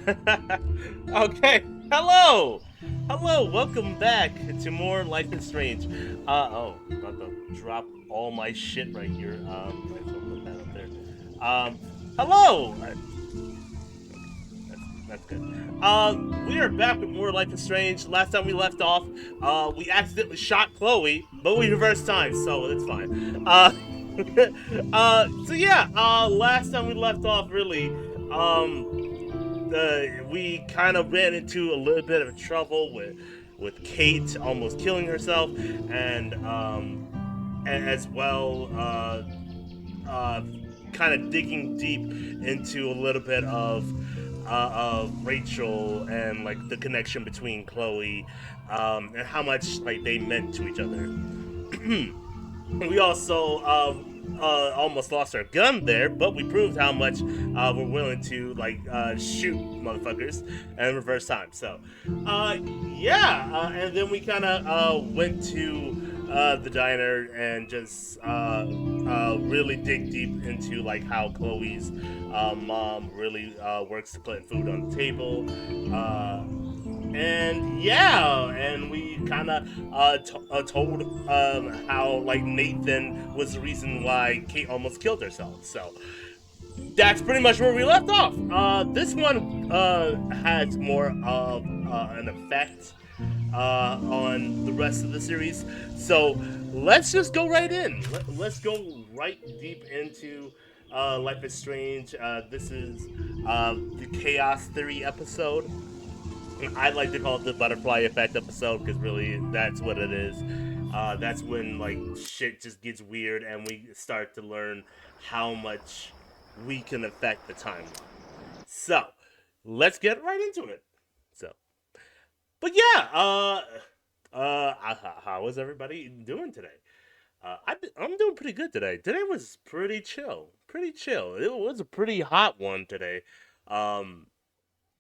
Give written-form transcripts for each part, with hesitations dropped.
Okay, hello! Hello, welcome back to more Life is Strange. About to drop all my shit right here. Might as well put that up there. Hello! That's good. We are back with more Life is Strange. Last time we left off, we accidentally shot Chloe, but we reversed time, so it's fine. So yeah, last time we left off, really, we kind of ran into a little bit of trouble with Kate almost killing herself, and as well, uh, kind of digging deep into a little bit of Rachel and like the connection between Chloe, and how much like they meant to each other. We also almost lost our gun there, but we proved how much we're willing to like shoot motherfuckers and reverse time. So, yeah, and then we kind of went to the diner and just really dig deep into like how Chloe's mom really works to put food on the table. And yeah, and we kind of told how like Nathan was the reason why Kate almost killed herself. So that's pretty much where we left off. This one has more of an effect on the rest of the series. So let's just go right in. Let's go right deep into Life is Strange. This is the Chaos Theory episode. I like to call it the butterfly effect episode because really that's what it is. That's when like shit just gets weird and we start to learn how much we can affect the timeline. So let's get right into it. So, but yeah, how is everybody doing today? I'm doing pretty good today. Today was pretty chill, pretty chill. It was a pretty hot one today. Um,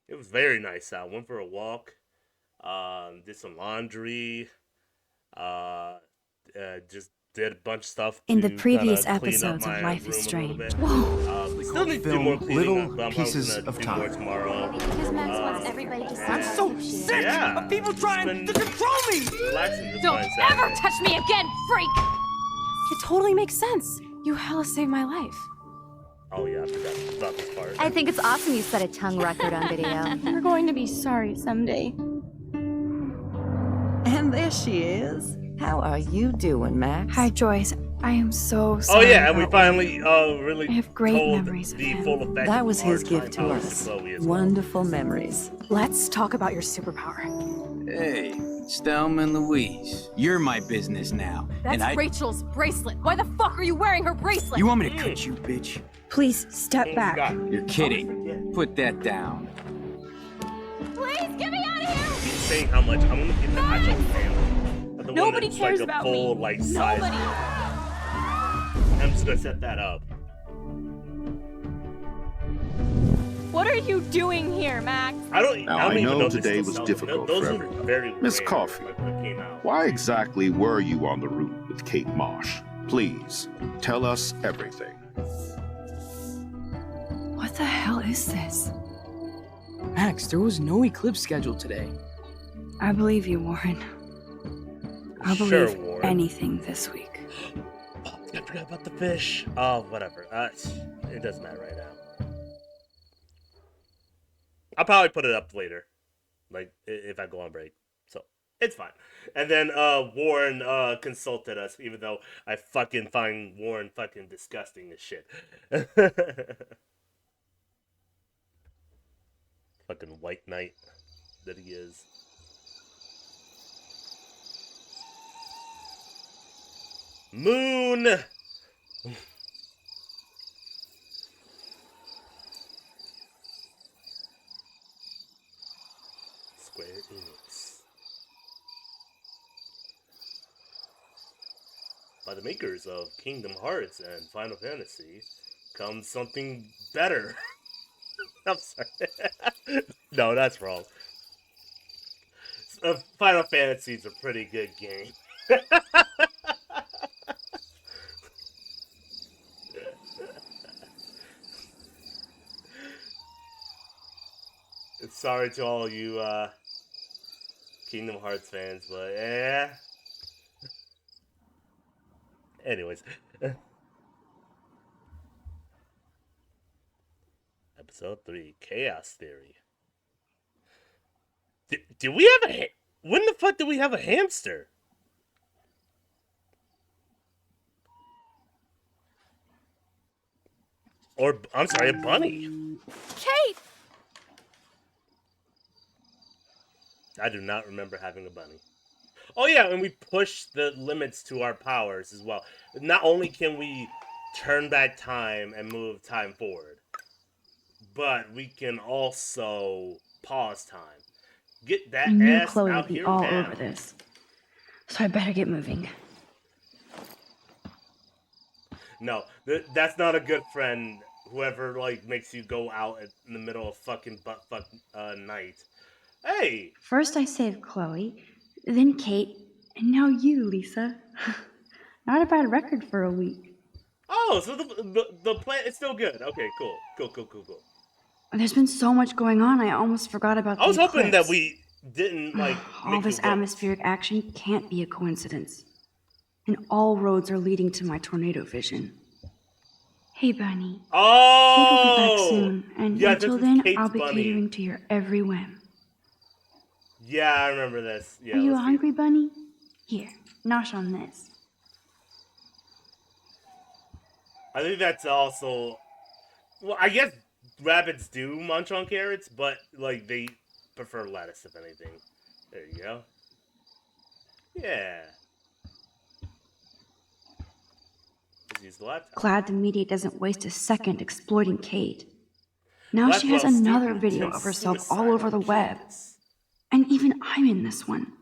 it was very nice out. Went for a walk. Did some laundry. Uh, just did a bunch of stuff In the to kind previous of clean up episodes of my Life is room a little Strange. bit. Whoa! Still need to do more cleaning little up, but I'm pieces gonna of do more time. tomorrow. Because Max wants everybody to see I'm how so cute she is. sick Yeah, of people it's trying been to control me! relaxing this Don't fine ever Saturday. touch me again, freak! It totally makes sense. You hella saved my life. Oh yeah, I forgot about this part. I think it's awesome you set a tongue record on video. You're going to be sorry someday. And there she is. How are you doing, Max? Hi, Joyce. I am so Oh sorry. yeah, and we about finally really I have great told memories of the him. full effect That was of our his gift time to powers us. Chloe as well. Wonderful memories. Let's talk about your superpower. Hey, Stelma and Louise, you're my business now. That's and Rachel's bracelet. Why the fuck are you wearing her bracelet? You want me to cut you, bitch? Please step Oh, back. God. You're kidding. Put that down. Please get me out of here! Keep saying how much I'm gonna get the actual family. The one Nobody that's cares like a about full, me. like size. Nobody. I'm just gonna set that up. What are you doing here, Max? I don't Now, even I know know if they today still was sell them. difficult Those for were everyone. very Miss rare, Coffee, like, when it came out. Why exactly were you on the route with Kate Marsh? Please, tell us everything. What the hell is this? Max, there was no eclipse scheduled today. I believe you, Warren. I'll Sure, believe Warren. anything this week. Oh, I forgot about the fish. Oh, whatever. It doesn't matter right now. I'll probably put it up later, like if I go on break. So it's fine. And then Warren consulted us, even though I fucking find Warren fucking disgusting as shit. Fucking white knight that he is. Moon. Square Enix. By the makers of Kingdom Hearts and Final Fantasy comes something better. I'm sorry. No, that's wrong. Final Fantasy is a pretty good game. Sorry to all you Kingdom Hearts fans, but yeah. Anyways. Episode 3, Chaos Theory. Do we have a... When the fuck did we have a hamster? Or, I'm sorry, a bunny. Kate! I do not remember having a bunny. Oh yeah, and we push the limits to our powers as well. Not only can we turn back time and move time forward, but we can also pause time. Get that I knew ass Chloe out would be here all now. over this. So I better get moving. No, that's not a good friend. Whoever like makes you go out in the middle of fucking buttfuck night. Hey. First I saved Chloe, then Kate, and now you, Lisa. Not a bad record for a week. Oh, so the plan is still good. Okay, cool. Cool. There's been so much going on, I almost forgot about the I was hoping eclipse. that we didn't like all this atmospheric action can't be a coincidence. And all roads are leading to my tornado vision. Hey, Bunny. Oh! Kate will be back soon, and yeah, until this is then, Kate's I'll be bunny. catering to your every whim. Yeah, I remember this. Yeah, Are you a hungry bunny? Here, nosh on this. I think that's also... Well, I guess rabbits do munch on carrots, but, like, they prefer lettuce, if anything. There you go. Yeah. Let's use the laptop. Glad the media doesn't waste a second exploiting Kate. Now Blackwell she has another student video attempts of herself suicide all over on the web. campus. And even I'm in this one.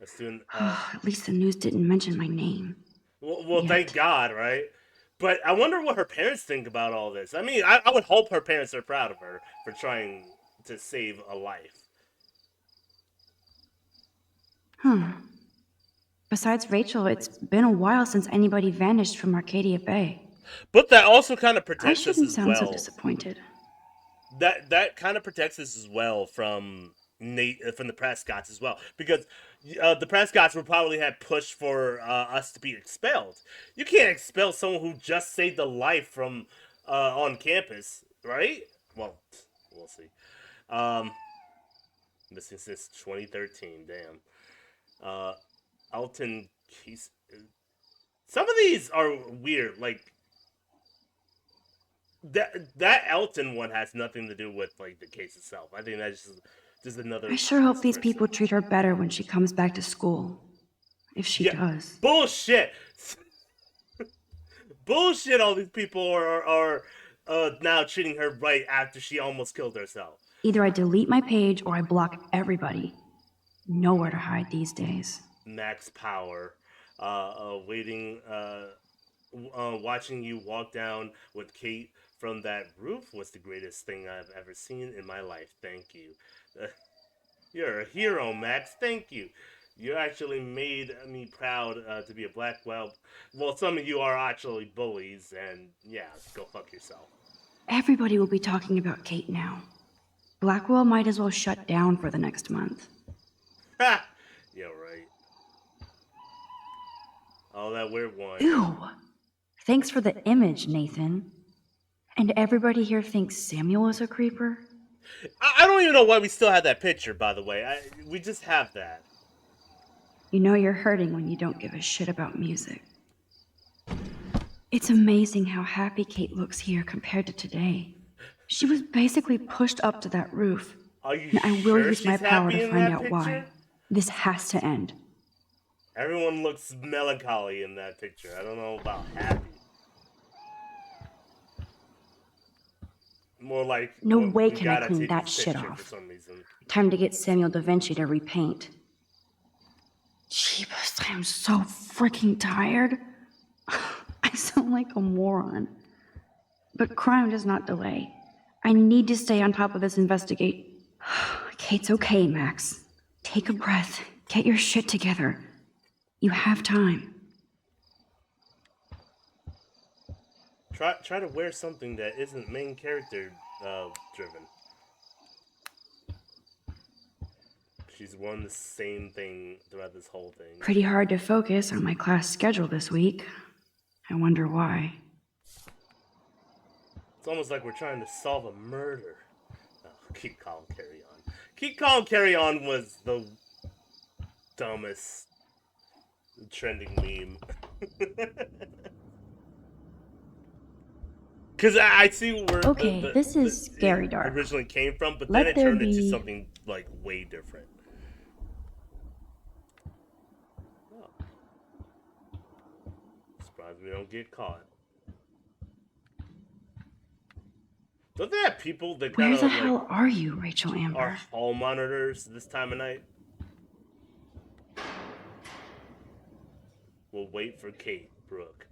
A student... At least the news didn't mention my name. Well, thank God, right? But I wonder what her parents think about all this. I mean, I would hope her parents are proud of her for trying to save a life. Besides Rachel, it's been a while since anybody vanished from Arcadia Bay. But that also kind of I protects us shouldn't as sound well. so disappointed. That kind of protects us as well from the Prescotts as well, because the Prescotts would probably have pushed for us to be expelled. You can't expel someone who just saved a life from on campus, right? Well, we'll see. Missing since 2013. Damn. Elton Case. Some of these are weird. Like that Elton one has nothing to do with like the case itself. I think that's just another. I sure hope these people treat her better when she comes back to school. If she does. Bullshit. Bullshit. All these people are now treating her right after she almost killed herself. Either I delete my page or I block everybody. Nowhere to hide these days. Max Power, watching you walk down with Kate from that roof was the greatest thing I've ever seen in my life. Thank you. You're a hero, Max. Thank you. You actually made me proud to be a Blackwell. Well, some of you are actually bullies, and yeah, go fuck yourself. Everybody will be talking about Kate now. Blackwell might as well shut down for the next month. Ha! Yeah, right. Oh, that weird one. Ew! Thanks for the image, Nathan. And everybody here thinks Samuel is a creeper? I don't even know why we still have that picture, by the way. We just have that. You know you're hurting when you don't give a shit about music. It's amazing how happy Kate looks here compared to today. She was basically pushed up to that roof. Are you and I will sure use my she's power happy to in find that out picture? why. This has to end. Everyone looks melancholy in that picture. I don't know about happy. More like No we way can I gotta clean take that this shit picture off. For some reason. Time to get Samuel da Vinci to repaint. Jeebus, I am so freaking tired. I sound like a moron. But crime does not delay. I need to stay on top of this investigate. Kate's okay, Max. Take a breath. Get your shit together. You have time. Try to wear something that isn't main character driven. She's worn the same thing throughout this whole thing. Pretty hard to focus on my class schedule this week. I wonder why. It's almost like we're trying to solve a murder. Oh, keep calm, carry on. Keep calm, carry on was the dumbest trending meme. Because I see where Okay, this is Scary Dark. originally came from, but Let then it there turned into be- something like way different. Oh. Surprised we don't get caught. Don't they have people that Where kind the of hell are you, Rachel are Amber? hall monitors this time of night? We'll wait for Kate Brooke.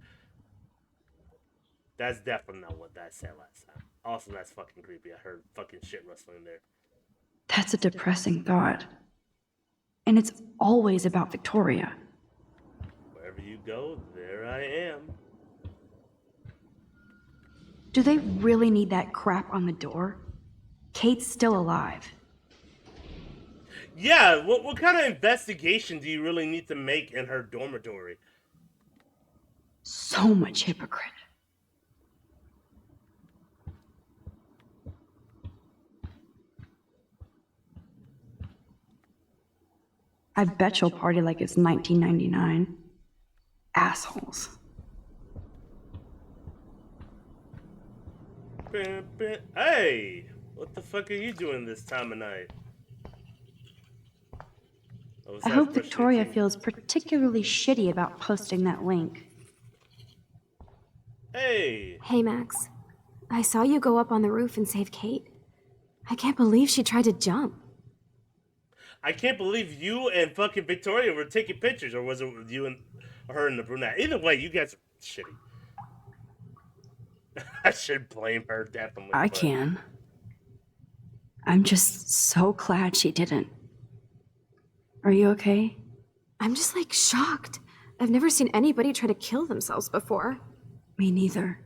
That's definitely not what that said last time. Also, that's fucking creepy. I heard fucking shit rustling there. That's a depressing thought. And it's always about Victoria. Wherever you go, there I am. Do they really need that crap on the door? Kate's still alive. Yeah, what kind of investigation do you really need to make in her dormitory? So much hypocrite. I bet you'll party like it's 1999. Assholes. Hey, what the fuck are you doing this time of night? Oh, I hope Victoria feels particularly shitty about posting that link. Hey, Hey, Max. I saw you go up on the roof and save Kate. I can't believe she tried to jump. I can't believe you and fucking Victoria were taking pictures, or was it you and her and the brunette? Either way, you guys are shitty. I should blame her, definitely. I can. I'm just so glad she didn't. Are you okay? I'm just like shocked. I've never seen anybody try to kill themselves before. Me neither.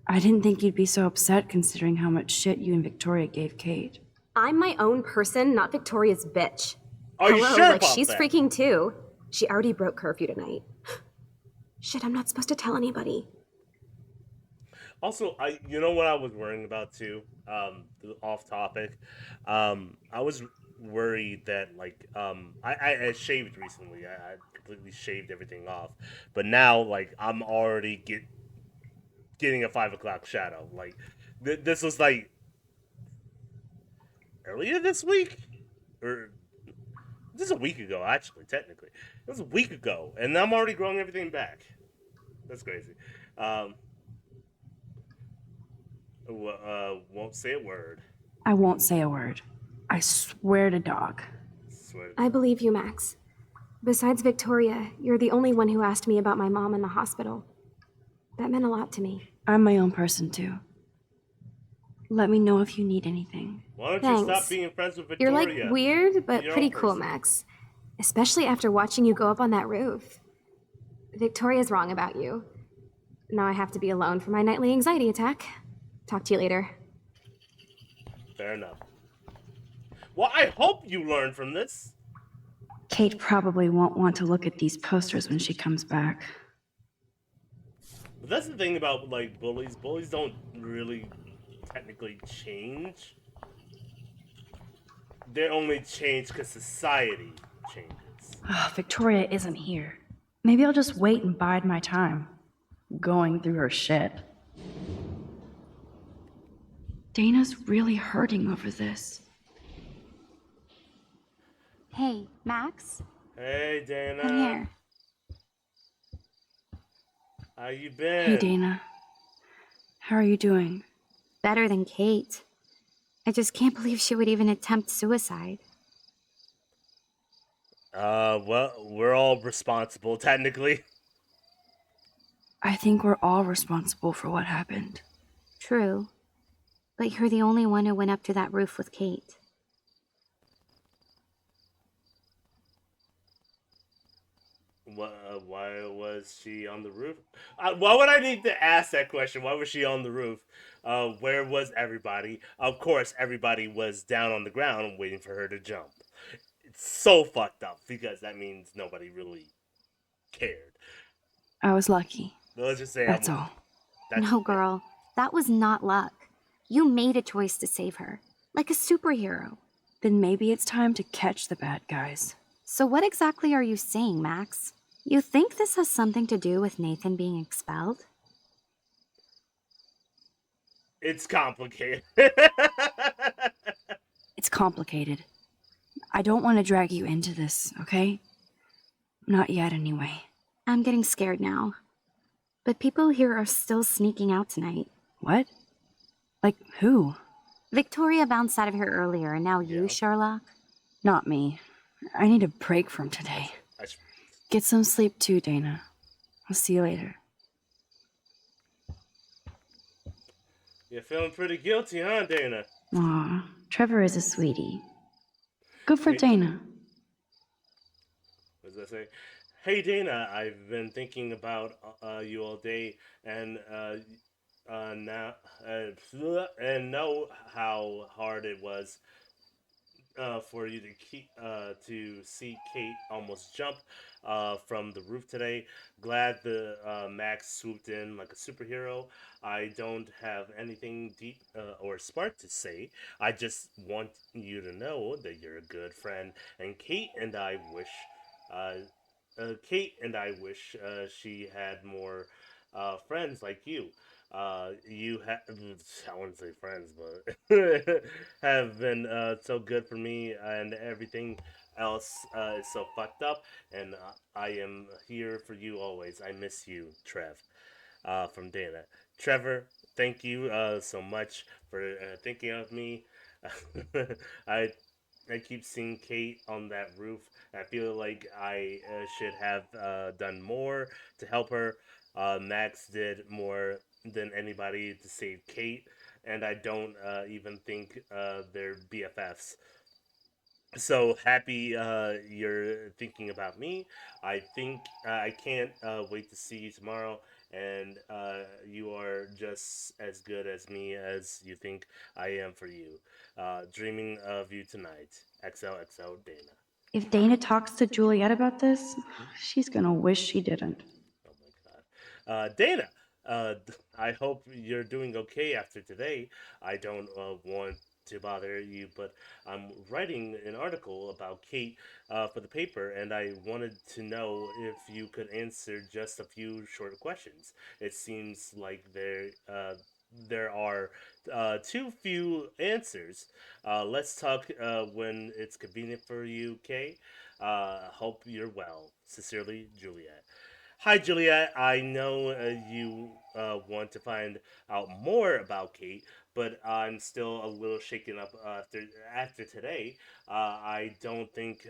I didn't think you'd be so upset considering how much shit you and Victoria gave Kate. I'm my own person, not Victoria's bitch. Are you Hello, sure like about she's that? freaking too. She already broke curfew tonight. Shit, I'm not supposed to tell anybody. Also, you know what I was worrying about too? Off topic. I was worried that like I shaved recently. I completely shaved everything off, but now like I'm already getting a 5 o'clock shadow. Like this was like earlier this week, or this is a week ago actually. Technically, it was a week ago, and I'm already growing everything back. That's crazy. Won't say a word. I won't say a word. I swear to dog. Swear. I believe you, Max. Besides Victoria, you're the only one who asked me about my mom in the hospital. That meant a lot to me. I'm my own person too. Let me know if you need anything. Why don't you stop Thanks. being friends with You're Victoria? like weird, but You're pretty a cool, person. Max. Especially after watching you go up on that roof. Victoria's wrong about you. Now I have to be alone for my nightly anxiety attack. Talk to you later. Fair enough. Well, I hope you learn from this. Kate probably won't want to look at these posters when she comes back. But that's the thing about like bullies. Bullies don't really technically change. They only change because society changes. Victoria isn't here. Maybe I'll just wait and bide my time. Going through her shit. Dana's really hurting over this. Hey, Max? Hey, Dana. I'm here. How you been? Hey, Dana. How are you doing? Better than Kate. I just can't believe she would even attempt suicide. Well, we're all responsible, technically. I think we're all responsible for what happened. True. But you're the only one who went up to that roof with Kate. Why was she on the roof? Why would I need to ask that question? Why was she on the roof? Where was everybody? Of course, everybody was down on the ground waiting for her to jump. It's so fucked up because that means nobody really cared. I was lucky. But let's just say That's all. No, girl. That was not luck. You made a choice to save her. Like a superhero. Then maybe it's time to catch the bad guys. So what exactly are you saying, Max? You think this has something to do with Nathan being expelled? It's complicated. It's complicated. I don't want to drag you into this, okay? Not yet, anyway. I'm getting scared now. But people here are still sneaking out tonight. What? Like who? Victoria bounced out of here earlier, and now you, Yeah. Sherlock? Not me. I need a break from today. Get some sleep too, Dana. I'll see you later. You're feeling pretty guilty, huh, Dana? Aw, Trevor is a sweetie. Good for Dana. What does that say? Hey, Dana, I've been thinking about you all day, and now and know how hard it was for you to see Kate almost jump from the roof today. Glad the Max swooped in like a superhero. I don't have anything deep or smart to say. I just want you to know that you're a good friend, and Kate and I wish she had more friends like you. You have, I wouldn't say friends, but have been so good for me, and everything else is so fucked up, and I am here for you always. I miss you, Trev. From Dana. Trevor, thank you so much for thinking of me. I I keep seeing Kate on that roof. I feel like I should have done more to help her. Max did more than anybody to save Kate, and I don't even think they're BFFs. So happy you're thinking about me. I think I can't wait to see you tomorrow, and you are just as good as me as you think I am for you. Dreaming of you tonight. XOXO Dana. If Dana talks to Juliet about this, she's gonna wish she didn't. Oh my god. Dana, I hope you're doing okay after today. I don't want to bother you, but I'm writing an article about Kate for the paper, and I wanted to know if you could answer just a few short questions. It seems like there are too few answers. Let's talk when it's convenient for you, Kay. Hope you're well. Sincerely, Juliet. Hi, Juliet. I know you want to find out more about Kate, but I'm still a little shaken up after today. I don't think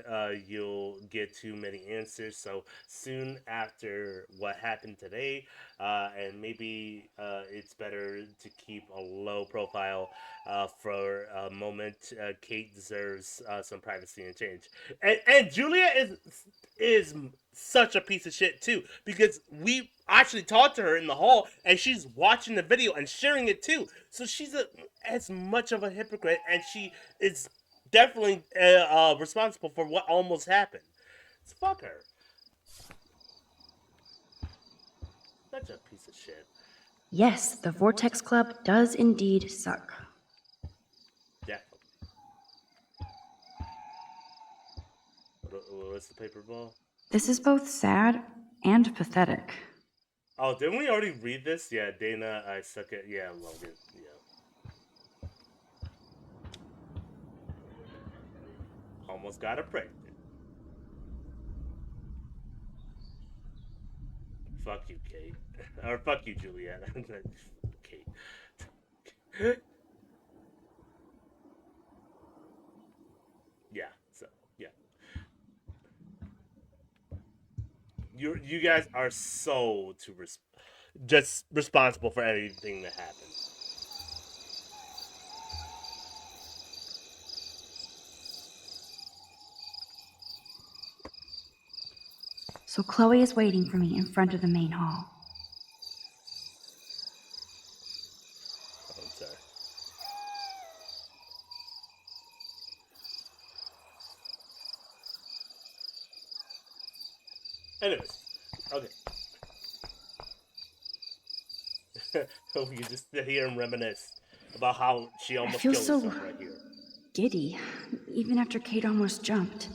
you'll get too many answers so soon after what happened today, and maybe it's better to keep a low profile for a moment. Kate deserves some privacy and change, and Juliet is such a piece of shit too because we actually talked to her in the hall and she's watching the video and sharing it too. So she's as much of a hypocrite, and she is definitely responsible for what almost happened. So fuck her. Such a piece of shit. Yes, the Vortex Club does indeed suck. Definitely. What's the paper ball? This is both sad and pathetic. Oh, didn't we already read this? Yeah, Dana, I suck at. Yeah, Logan. Yeah. Almost got her pregnant. Fuck you, Kate. Or fuck you, Juliet. Kate. Yeah, so, yeah. You guys are so just responsible for everything that happened. So Chloe is waiting for me in front of the main hall. Oh, I'm sorry. Anyways, okay. We can just sit here and reminisce about how she I almost feel killed so herself right here. giddy, even after Kate almost jumped.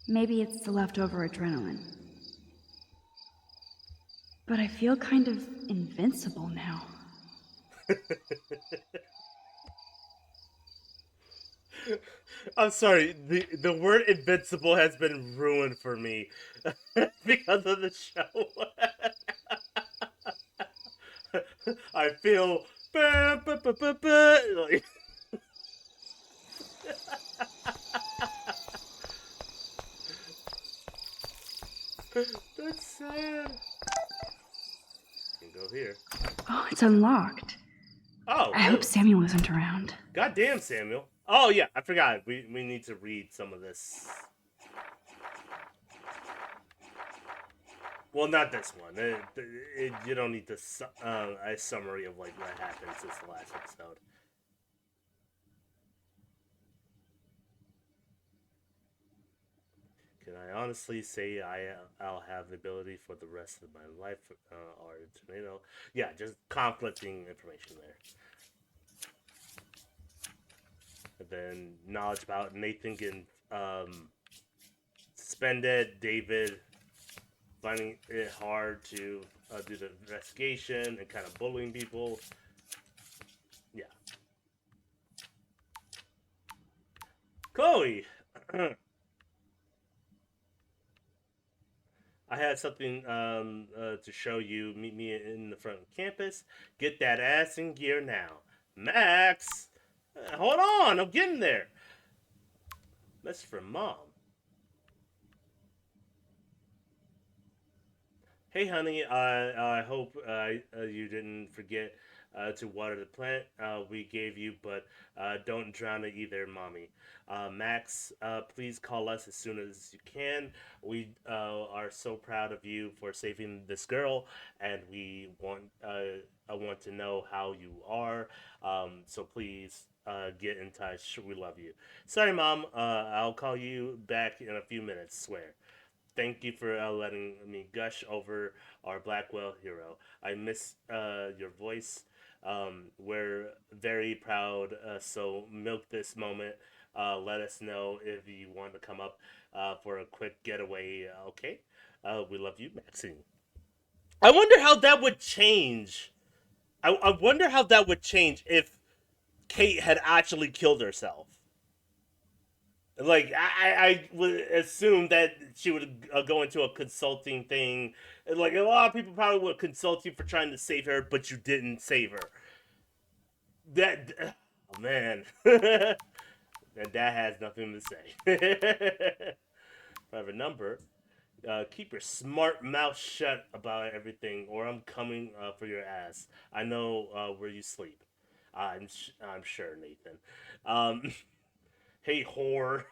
Maybe it's the leftover adrenaline. But I feel kind of invincible now. I'm sorry, the word invincible has been ruined for me because of the show. I feel like, that's sad. You can go here. Oh, it's unlocked. Oh, I hope Samuel isn't around. Goddamn, Samuel. Oh yeah, I forgot. We need to read some of this. Well, not this one. You don't need a summary of like what happened since the last episode. Can I honestly say I'll have the ability for the rest of my life, or tornado? Yeah, just conflicting information there. And then knowledge about Nathan getting suspended, David finding it hard to do the investigation and kind of bullying people. Yeah. Chloe! I had something to show you. Meet me in the front of campus. Get that ass in gear now. Max! Hold on, I'm getting there. Message from Mom. Hey, honey, I hope you didn't forget to water the plant we gave you, but don't drown it either, Mommy. Max, please call us as soon as you can. We are so proud of you for saving this girl, and I want to know how you are. So please get in touch. We love you. Sorry, Mom. I'll call you back in a few minutes. Swear. Thank you for letting me gush over our Blackwell hero. I miss your voice. We're very proud, so milk this moment. Let us know if you want to come up for a quick getaway, okay? We love you, Maxine. I wonder how that would change. I wonder how that would change if Kate had actually killed herself. Like I would assume that she would go into a consulting thing. Like a lot of people probably would consult you for trying to save her, but you didn't save her. That oh man, that has nothing to say. Private number. Keep your smart mouth shut about everything, or I'm coming for your ass. I know where you sleep. I'm sure, Nathan. Um, hey, whore.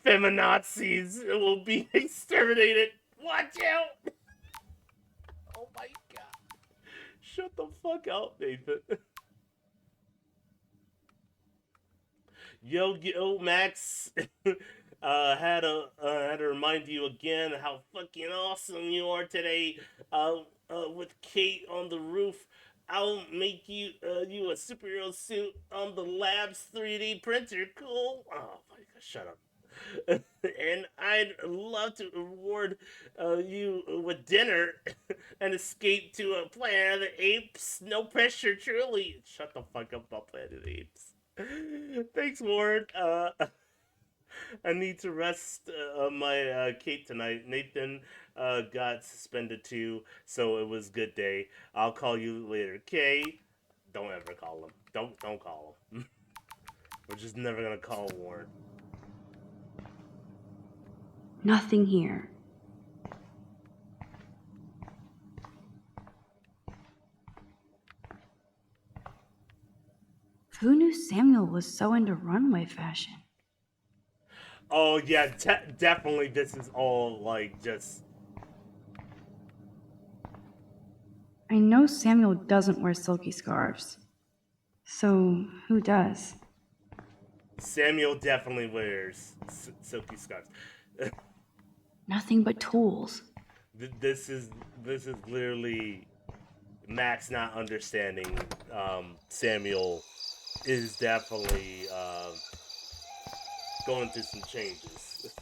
Feminazis will be exterminated. Watch out! Oh my god. Shut the fuck up, Nathan. Yo, Max. Had to remind you again how fucking awesome you are today. With Kate on the roof, I'll make you a superhero suit on the lab's 3D printer. Cool. Oh my god, shut up. And I'd love to reward you with dinner and escape to a Planet of the Apes. No pressure, truly. Shut the fuck up about Planet of the Apes. Thanks, Ward. I need to rest my Kate tonight. Nathan got suspended too, so it was a good day. I'll call you later. Kate, don't ever call him. Don't call him. We're just never gonna call Warren. Nothing here. Who knew Samuel was so into runway fashion? Oh yeah, definitely. This is all like just. I know Samuel doesn't wear silky scarves. So, who does? Samuel definitely wears silky scarves. Nothing but tools. This is literally Max not understanding. Samuel is definitely going through some changes.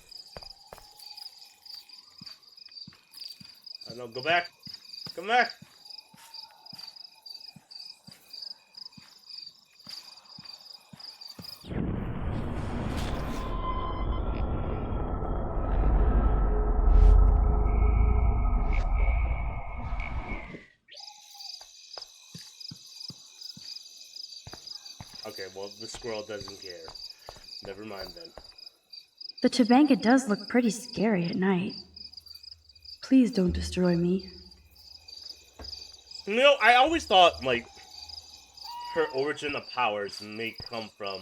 No, go back. Come back. Okay, well, the squirrel doesn't care. Never mind then. The Tobanga does look pretty scary at night. Please don't destroy me. You know, I always thought, like, her origin of powers may come from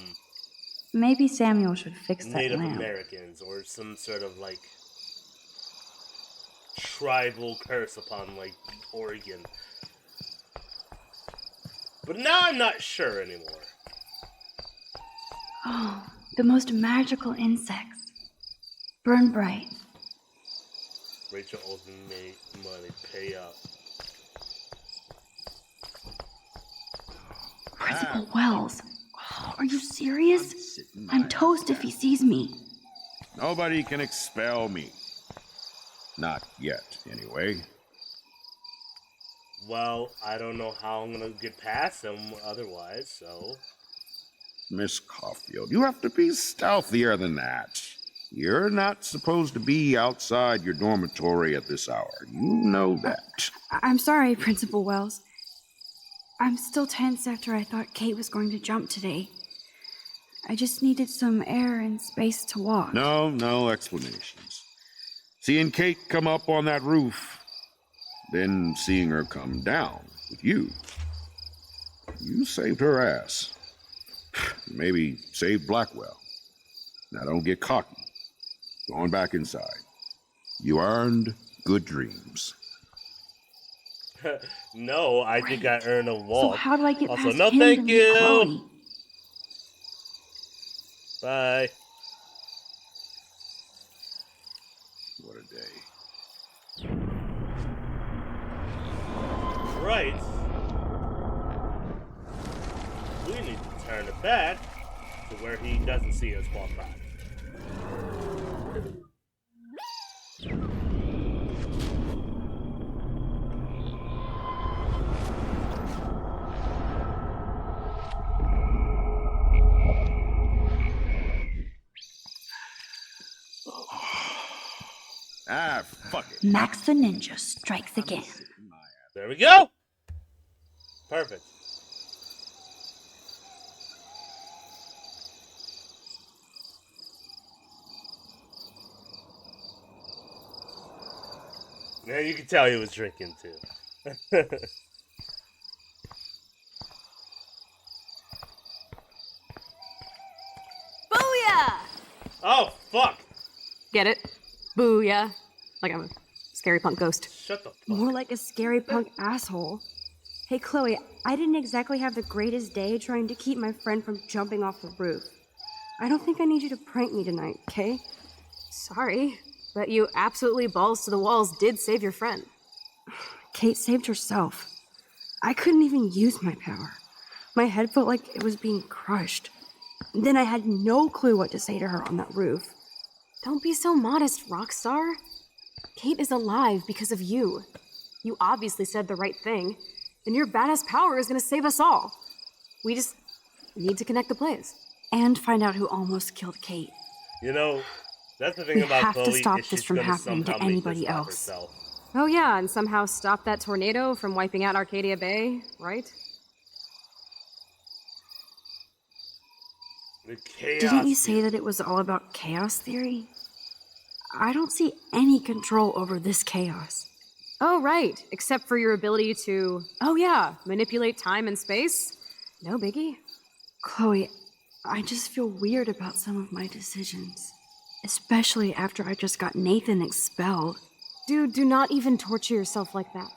Maybe Samuel should fix that Native lamp. Americans or some sort of, like, tribal curse upon, like, Oregon. But now I'm not sure anymore. Oh, the most magical insects. Burn bright. Rachel owes me money. Pay up. Principal Wells. Oh, are you serious? I'm toast if he sees me. Nobody can expel me. Not yet, anyway. Well, I don't know how I'm gonna get past him otherwise, so... Miss Caulfield, you have to be stealthier than that. You're not supposed to be outside your dormitory at this hour. You know that. I'm sorry, Principal Wells. I'm still tense after I thought Kate was going to jump today. I just needed some air and space to walk. No explanations. Seeing Kate come up on that roof, then seeing her come down with you. You saved her ass. Maybe saved Blackwell. Now don't get cocky. Going back inside. You earned good dreams. No, I think I earned a walk. So how do I get also, past no him thank to meet you. Chloe? Bye. What a day. Right. We need to turn it back to where he doesn't see us walk by. Fuck it. Max the Ninja strikes again. There we go. Perfect. Yeah, you can tell he was drinking too. Booyah! Oh, fuck. Get it? Booyah. Like I'm a scary punk ghost. Shut the fuck More like a scary punk asshole. Hey, Chloe, I didn't exactly have the greatest day trying to keep my friend from jumping off the roof. I don't think I need you to prank me tonight, okay? Sorry, but you absolutely balls to the walls did save your friend. Kate saved herself. I couldn't even use my power. My head felt like it was being crushed. Then I had no clue what to say to her on that roof. Don't be so modest, Rockstar. Kate is alive because of you. You obviously said the right thing, and your badass power is gonna save us all. We just need to connect the plays. And find out who almost killed Kate. You know, that's the thing We about have to Chloe. stop is this she's from gonna happening to somehow make anybody this about else. herself. Oh yeah, and somehow stop that tornado from wiping out Arcadia Bay, right? The chaos. Didn't you say that it was all about chaos theory? I don't see any control over this chaos. Oh right, except for your ability to, oh yeah, manipulate time and space. No biggie. Chloe, I just feel weird about some of my decisions. Especially after I just got Nathan expelled. Dude, do not even torture yourself like that.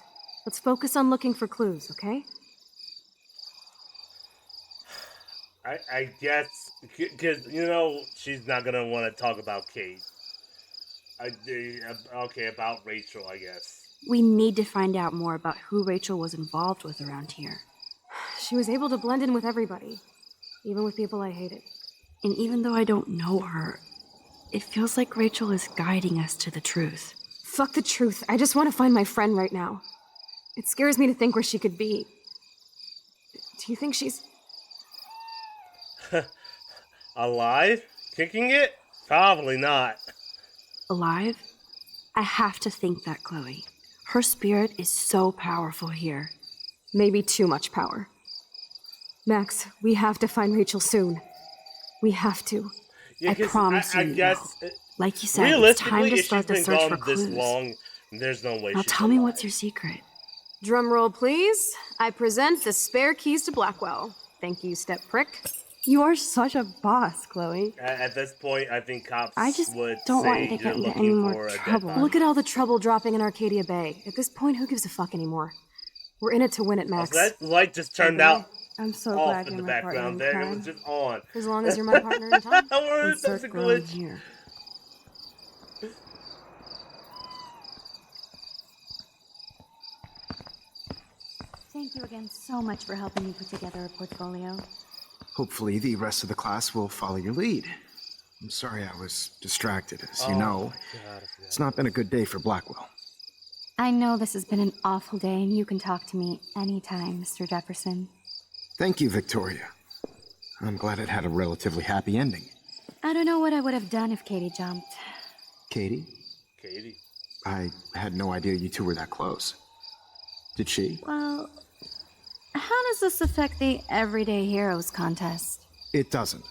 Let's focus on looking for clues, okay? I guess because she's not gonna want to talk about Kate. Okay, about Rachel, I guess. We need to find out more about who Rachel was involved with around here. She was able to blend in with everybody, even with people I hated. And even though I don't know her, it feels like Rachel is guiding us to the truth. Fuck the truth. I just want to find my friend right now. It scares me to think where she could be. Do you think she's... Alive? Kicking it? Probably not. Alive? I have to think that, Chloe. Her spirit is so powerful here. Maybe too much power. Max, we have to find Rachel soon. We have to. Yeah, I promise you. I guess. Like you said, it's time to start the she's search been for gone this clues. long, there's no way. Now tell me what's your secret. Drum roll, please. I present the spare keys to Blackwell. Thank you, step prick. You are such a boss, Chloe. At this point, I think cops I just would don't say want you to you're get into looking any for more a dead trouble. body. Look at all the trouble dropping in Arcadia Bay. At this point, who gives a fuck anymore? We're in it to win it, Max. So that light just turned Okay. out I'm so off glad in you're the my partner background in there. It crime. was just on. As long as you're my partner in time. That's a Girl in glitch. here. Thank you again so much for helping me put together a portfolio. Hopefully the rest of the class will follow your lead. I'm sorry I was distracted. As you know, it's not been a good day for Blackwell. I know this has been an awful day, and you can talk to me anytime, Mr. Jefferson. Thank you, Victoria. I'm glad it had a relatively happy ending. I don't know what I would have done if Katie jumped. Katie? Katie. I had no idea you two were that close. Did she? Well, how does this affect the Everyday Heroes contest? It doesn't.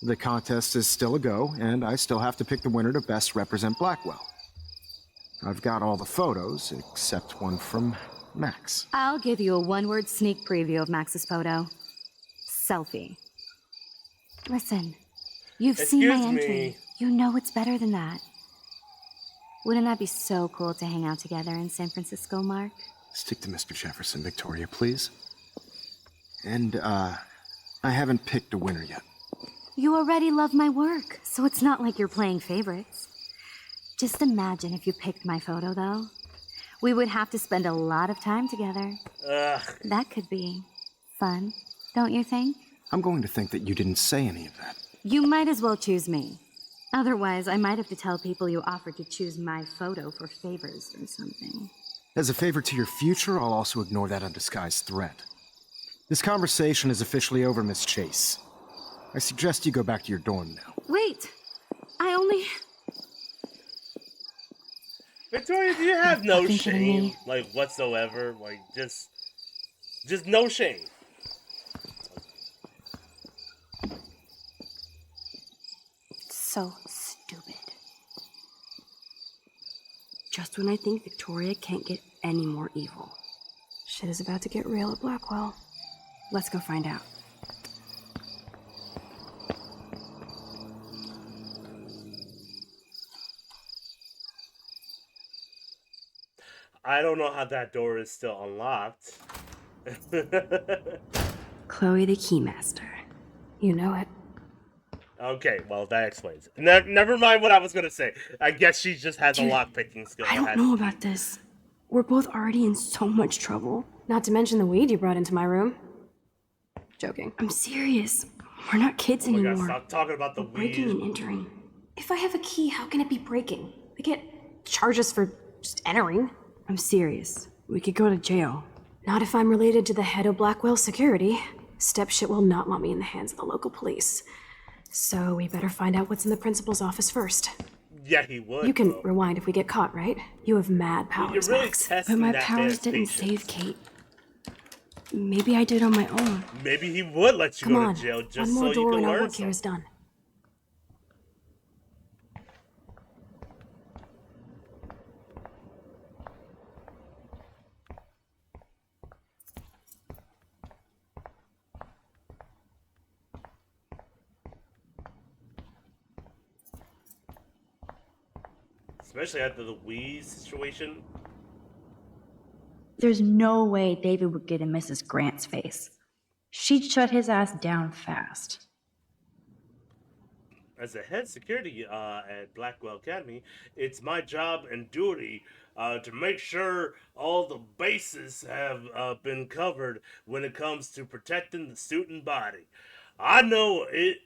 The contest is still a go, and I still have to pick the winner to best represent Blackwell. I've got all the photos, except one from Max. I'll give you a one-word sneak preview of Max's photo. Selfie. Listen, you've seen my Excuse entry. me. You know it's better than that. Wouldn't that be so cool to hang out together in San Francisco, Mark? Stick to Mr. Jefferson, Victoria, please. And, I haven't picked a winner yet. You already love my work, so it's not like you're playing favorites. Just imagine if you picked my photo, though. We would have to spend a lot of time together. Ugh. That could be fun, don't you think? I'm going to think that you didn't say any of that. You might as well choose me. Otherwise, I might have to tell people you offered to choose my photo for favors or something. As a favor to your future, I'll also ignore that undisguised threat. This conversation is officially over, Miss Chase. I suggest you go back to your dorm now. Wait! I only... Victoria, do you have no Fucking kidding shame, me. like whatsoever? Like just no shame. So stupid. Just when I think Victoria can't get any more evil. Shit is about to get real at Blackwell. Let's go find out. I don't know how that door is still unlocked. Chloe the Keymaster. You know it. Okay, well that explains it. Never mind what I was gonna say. I guess she just has a Dude, lockpicking skill. I don't know about this. We're both already in so much trouble. Not to mention the weed you brought into my room. Joking. I'm serious. We're not kids Oh my anymore. God, stop talking about the We're breaking and weed. entering. If I have a key, how can it be breaking? I get charges for just entering. I'm serious. We could go to jail. Not if I'm related to the head of Blackwell Security. Stepshit will not want me in the hands of the local police. So we better find out what's in the principal's office first. Yeah, he would. You can bro. rewind if we get caught, right? You have mad powers, You're really Max. testing But my that powers man's didn't patience. save Kate. Maybe I did on my own. Maybe he would let you Come go on, to jail just one so more you door can and our learn work here is something. done. Especially after the weed situation. There's no way David would get in Mrs. Grant's face. she'd shut his ass down fast. As a head security at Blackwell Academy, it's my job and duty to make sure all the bases have been covered when it comes to protecting the student body. I know it.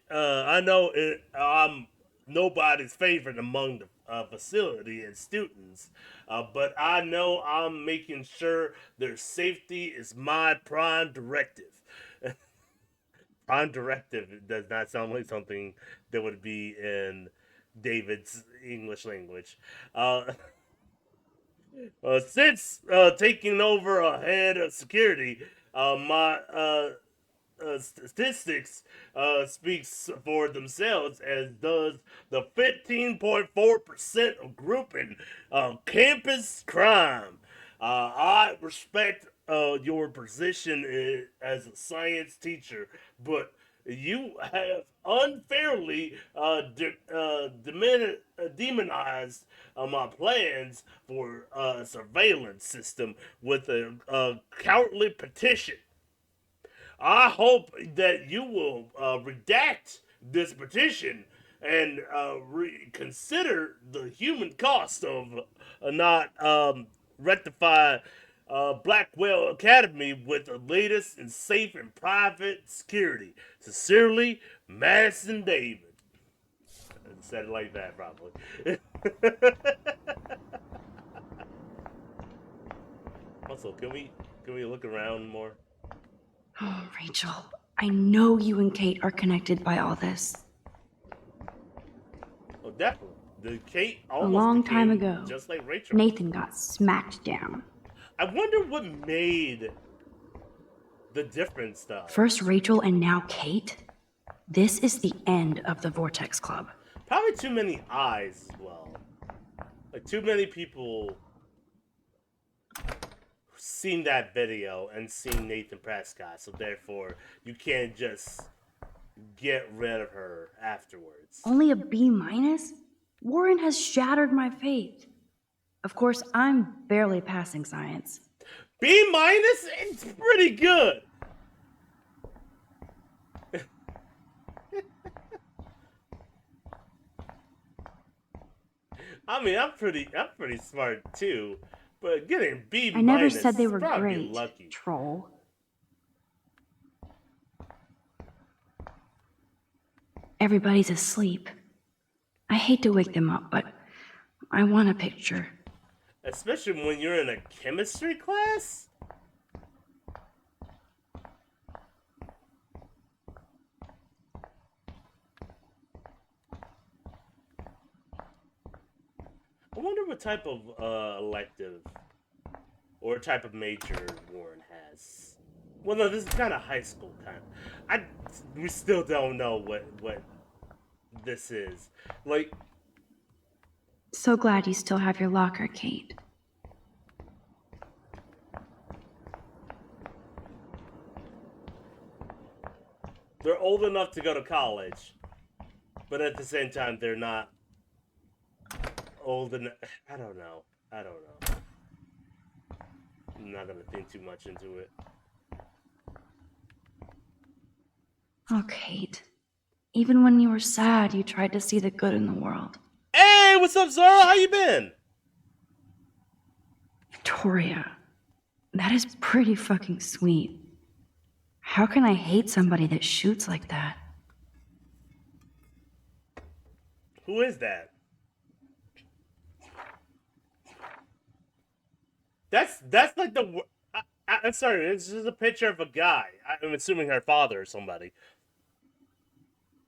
I'm nobody's favorite among the facility and students, but I know I'm making sure their safety is my prime directive. Prime directive does not sound like something that would be in David's English language. Since taking over a head of security, my statistics speaks for themselves, as does the 15.4% of grouping campus crime. I respect your position as a science teacher, but you have unfairly demonized my plans for a surveillance system with a cowardly petition. I hope that you will redact this petition and reconsider the human cost of not rectify Blackwell Academy with the latest and safe and private security. Sincerely, Madison David. I said it like that, probably. Also, can we look around more? Oh, Rachel, I know you and Kate are connected by all this. Oh, definitely. The Kate A almost long became time ago, just like Rachel. Nathan got smacked down. I wonder what made the difference, though. First Rachel and now Kate? This is the end of the Vortex Club. Probably too many eyes as well. Like, too many people seen that video and seen Nathan Prescott, so therefore you can't just get rid of her afterwards. Only a B minus? Warren has shattered my faith. Of course, I'm barely passing science. B minus? It's pretty good. I mean, I'm pretty smart too, but getting B minus, I never said they were probably great, lucky. troll. Everybody's asleep. I hate to wake them up, but I want a picture. Especially when you're in a chemistry class? I wonder what type of elective or type of major Warren has. Well, no, this is kind of high school kind. We still don't know what this is. Like, So glad you still have your locker, Kate. they're old enough to go to college, but at the same time, they're not old enough. I don't know. I'm not gonna think too much into it. Oh, Kate. Even when you were sad, you tried to see the good in the world. Hey, what's up, Zara? How you been? Victoria, that is pretty fucking sweet. How can I hate somebody that shoots like that? Who is that? That's like the. I'm sorry. This is a picture of a guy. I'm assuming her father or somebody.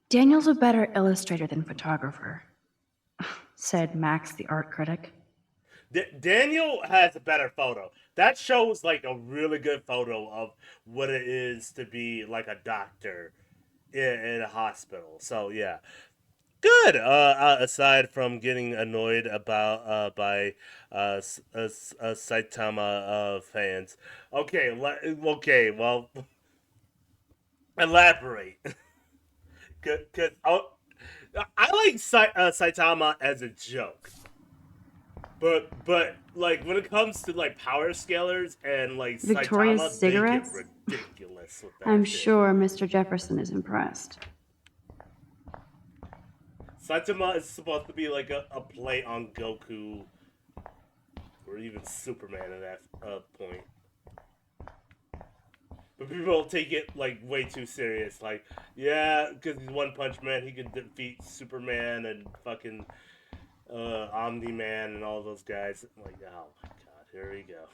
Daniel's a better illustrator than photographer, said Max, the art critic. Daniel has a better photo. That shows like a really good photo of what it is to be like a doctor in a hospital. So yeah, good. Aside from getting annoyed about by Saitama fans. Okay. Well, elaborate. Cause I like Saitama as a joke. But like when it comes to like power scalers and like Victoria's Saitama, they get cigarettes? ridiculous with that I'm shit. sure Mr. Jefferson is impressed. Saitama is supposed to be like a play on Goku or even Superman at that point. But people take it like way too serious. Like, yeah, because he's One Punch Man, he can defeat Superman and fucking Omni Man and all those guys. I'm like, oh my god, here we go.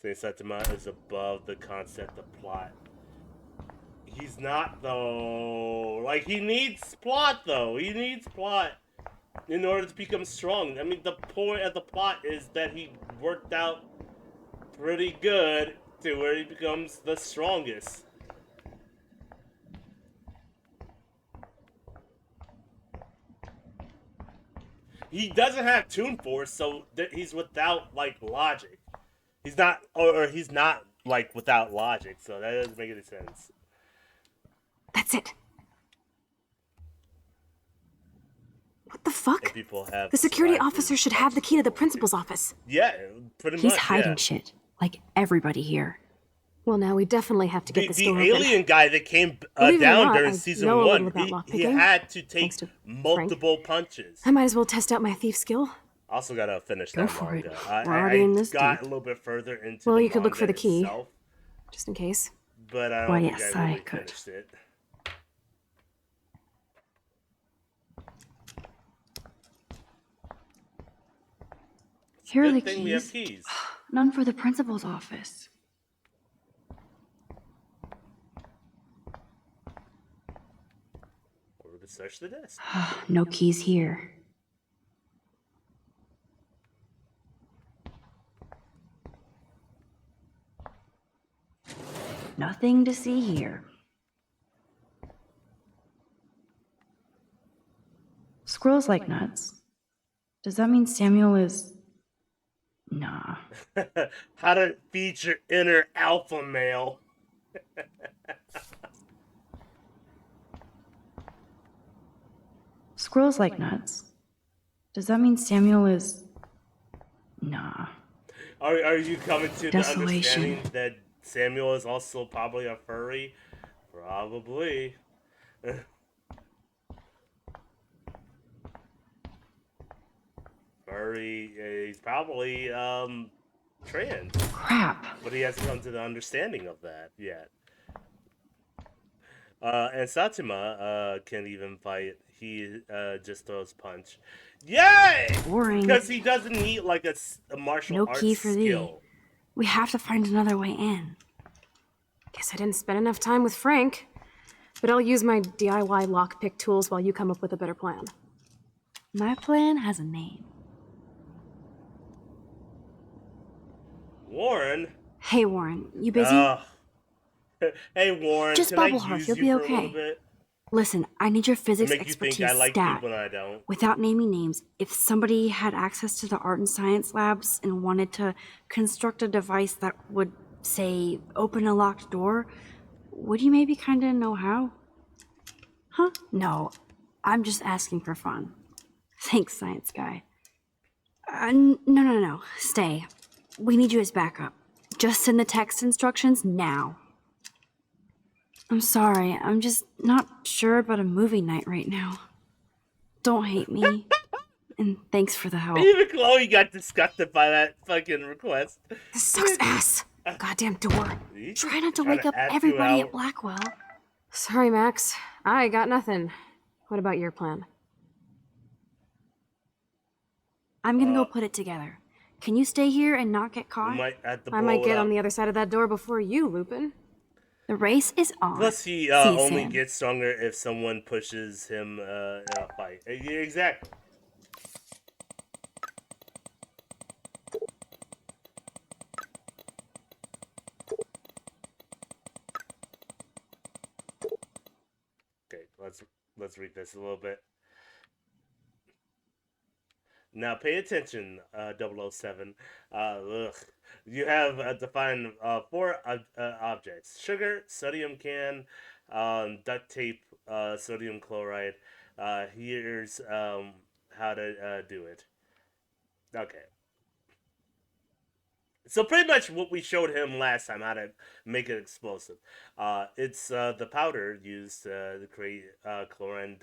Saying Saitama is above the concept of plot. He's not though. Like he needs plot though. He needs plot in order to become strong. I mean, the point of the plot is that he worked out pretty good to where he becomes the strongest. He doesn't have Toon Force, so he's without like logic. He's not, or he's not like without logic, so that doesn't make any sense. That's it. What the fuck? And people have The security survived officer through should have the key to the principal's office. Yeah, pretty much. He's hiding yeah. shit, like everybody here. Well, now we definitely have to get this The door alien open. guy that came Believe it or down not, during I season know a little one, about he lockpicking, had to take thanks to multiple punches. I might as well test out my thief skill. Also gotta finish Go that for it. manga. We're already in I this got deep. a little bit further into Well, the you could look for the manga key, itself, just in case. but I don't Why, think yes, I I really could. finished it. Here are the Good thing we have keys. keys. None for the principal's office. Or we could search the desk. No keys here. Nothing to see here. Squirrels like nuts. Does that mean Samuel is... Nah. How to feed your inner alpha male. Squirrels like nuts. Does that mean Samuel is... Nah. Are you coming to Desolation. the understanding that Samuel is also probably a furry? Probably. Furry, he's probably trans. Crap. But he hasn't come to the understanding of that yet. And Satsuma can even fight. He just throws punch. Yay! Boring. Because he doesn't need like a martial No arts key for thee. skill. We have to find another way in. Guess I didn't spend enough time with Frank. But I'll use my DIY lockpick tools while you come up with a better plan. My plan has a name. Warren? Hey, Warren, you busy? Hey, Warren, Just can bubble I hearth, use you'll you be for a okay. little bit? Listen, I need your physics Make you expertise think I like you stat. when I don't. Without naming names, if somebody had access to the art and science labs and wanted to construct a device that would, say, open a locked door, would you maybe kind of know how? Huh? No, I'm just asking for fun. Thanks, science guy. No. Stay. We need you as backup. Just send the text instructions now. I'm sorry, I'm just not sure about a movie night right now. Don't hate me. And thanks for the help. Even Chloe got disgusted by that fucking request. This sucks ass. Goddamn door. Try not to Trying wake to up ask you everybody out. at Blackwell. Sorry, Max. I got nothing. What about your plan? I'm gonna go put it together. Can you stay here and not get We caught? might have to I blow might it get up. on the other side of that door before you, Lupin. The race is on. Plus, he See you, only Sam. gets stronger if someone pushes him in a fight. Yeah, exactly. Okay, let's read this a little bit. Now, pay attention, 007. You have defined 4 objects: sugar, sodium can, duct tape, sodium chloride. Here's how how to do it. Okay. So pretty much what we showed him last time, how to make it explosive. It's the powder used to create chlorine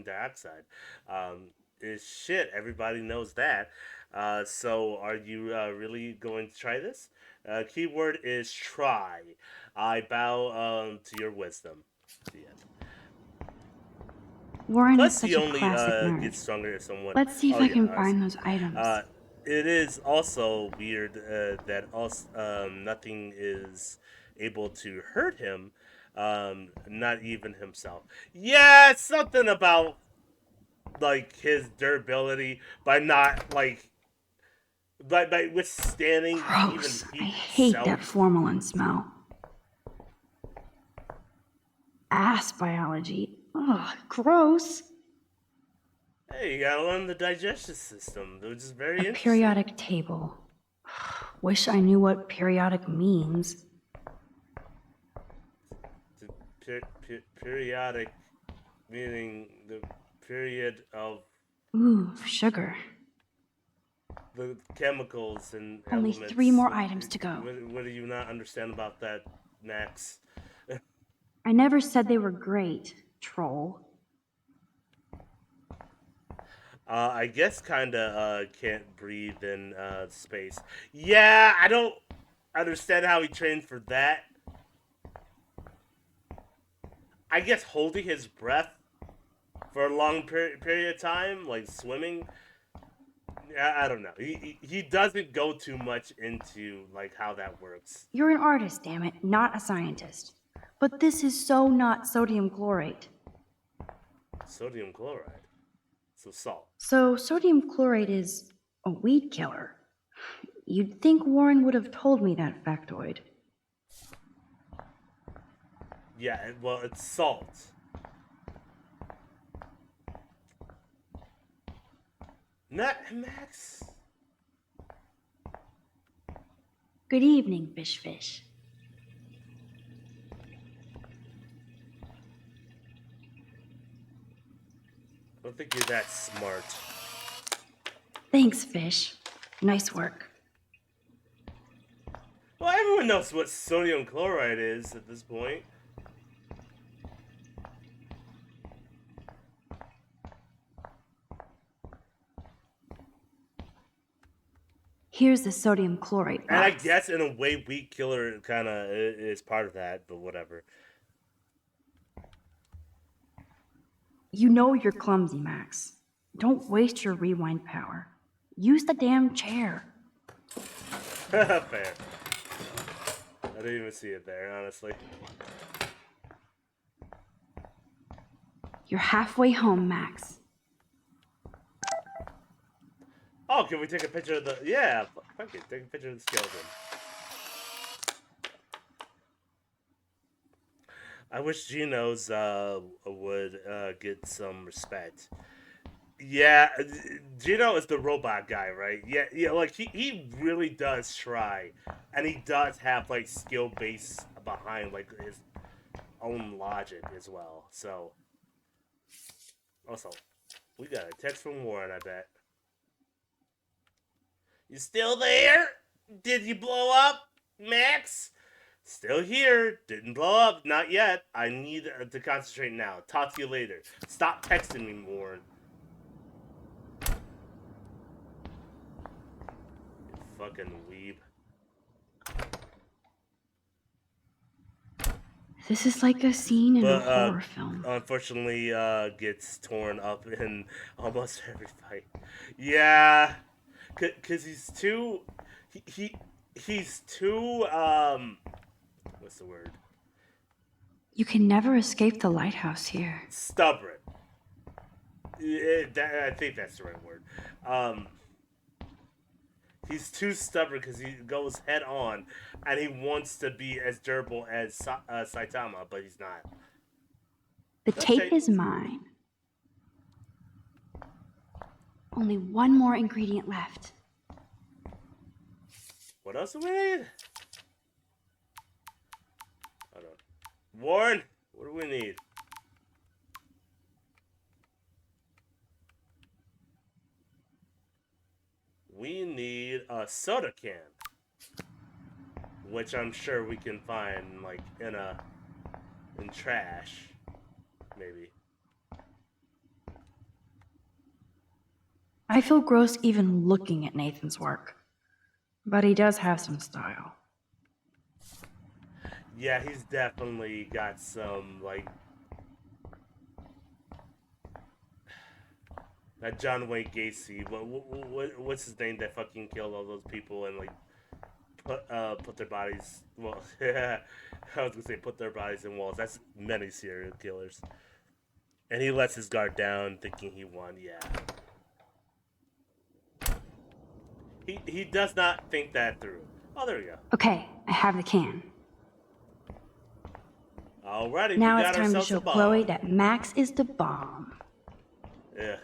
dioxide. Is shit. Everybody knows that. So are you really going to try this? Keyword is try. I bow to your wisdom. The end. Warren is Plus, such he a only classic gets nerd. stronger if someone. Let's see if Oh I yeah. can find those items. It is also weird that also nothing is able to hurt him, not even himself. Yeah, it's something about like his durability by not like by withstanding even Gross. I heat hate that itself. formalin smell. Ass biology. Ugh, gross. Hey, you gotta learn the digestive system, which is very A interesting. periodic table. Wish I knew what periodic means. Periodic, meaning the period of Ooh, sugar. the chemicals and Only elements. 3 more items to go. What do you not understand about that, Max? I never said they were great, troll. I guess kinda can't breathe in space. Yeah, I don't understand how he trained for that. I guess holding his breath for a long period of time, like swimming. Yeah, I don't know. He doesn't go too much into like how that works. You're an artist, damn it, not a scientist. But this is so not sodium chlorate. Sodium chloride. So salt. So sodium chlorate is a weed killer. You'd think Warren would have told me that factoid. Yeah, well, it's salt. Not Max. Good evening, fish. I don't think you're that smart. Thanks, fish. Nice work. Well, everyone knows what sodium chloride is at this point. Here's the sodium chlorate box. And I guess in a way, weed killer kind of is part of that, but whatever. You know you're clumsy, Max. Don't waste your rewind power. Use the damn chair. Fair. I didn't even see it there, honestly. You're halfway home, Max. Oh, can we take a picture of the... Yeah, fuck it. Take a picture of the skeleton. I wish Geno's would get some respect. Yeah, Gino is the robot guy, right? Yeah, like, he really does try. And he does have, like, skill base behind, like, his own logic as well. So... Also, we got a text from Warren, I bet. You still there? Did you blow up, Max? Still here. Didn't blow up. Not yet. I need to concentrate now. Talk to you later. Stop texting me, Warren. You fucking weeb. This is like a scene in a But, horror film. unfortunately, gets torn up in almost every fight. Yeah, cause he's too, he's too, what's the word? You can never escape the lighthouse here. Stubborn. I think that's the right word. He's too stubborn because he goes head on, and he wants to be as durable as Saitama, but he's not. The tape is mine. Only one more ingredient left. What else do we need? Hold on. Warren, what do we need? We need a soda can, which I'm sure we can find like in trash, maybe. I feel gross even looking at Nathan's work. But he does have some style. Yeah, he's definitely got some, like, that John Wayne Gacy. What's his name that fucking killed all those people and, like, put their bodies, well, I was gonna say put their bodies in walls. That's many serial killers. And he lets his guard down thinking he won, yeah. He does not think that through. Oh, there we go. Okay, I have the can. Alrighty, Now we got it's time to ourselves show a bomb. Chloe that Max is the bomb. Yeah.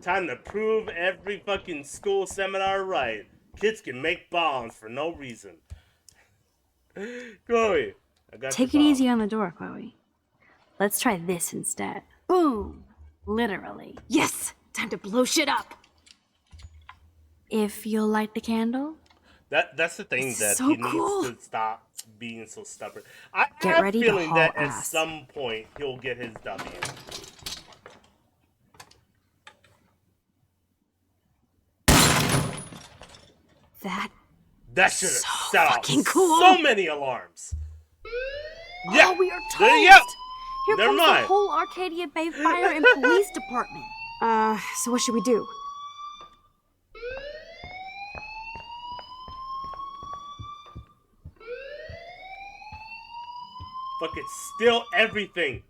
Time to prove every fucking school seminar right. Kids can make bombs for no reason. Chloe, I got Take it easy on the door, Chloe. Let's try this instead. Boom! Literally. Yes! Time to blow shit up! If you'll light the candle. That's the thing that so he cool. needs to stop being so stubborn. I Get have ready a to feeling haul that at ass. some point he'll get his W. That should have so set off fucking cool. so many alarms. Oh, we are toast! There you go. Here Never comes mind. the whole Arcadia Bay Fire and Police Department. So what should we do? Fucking steal everything.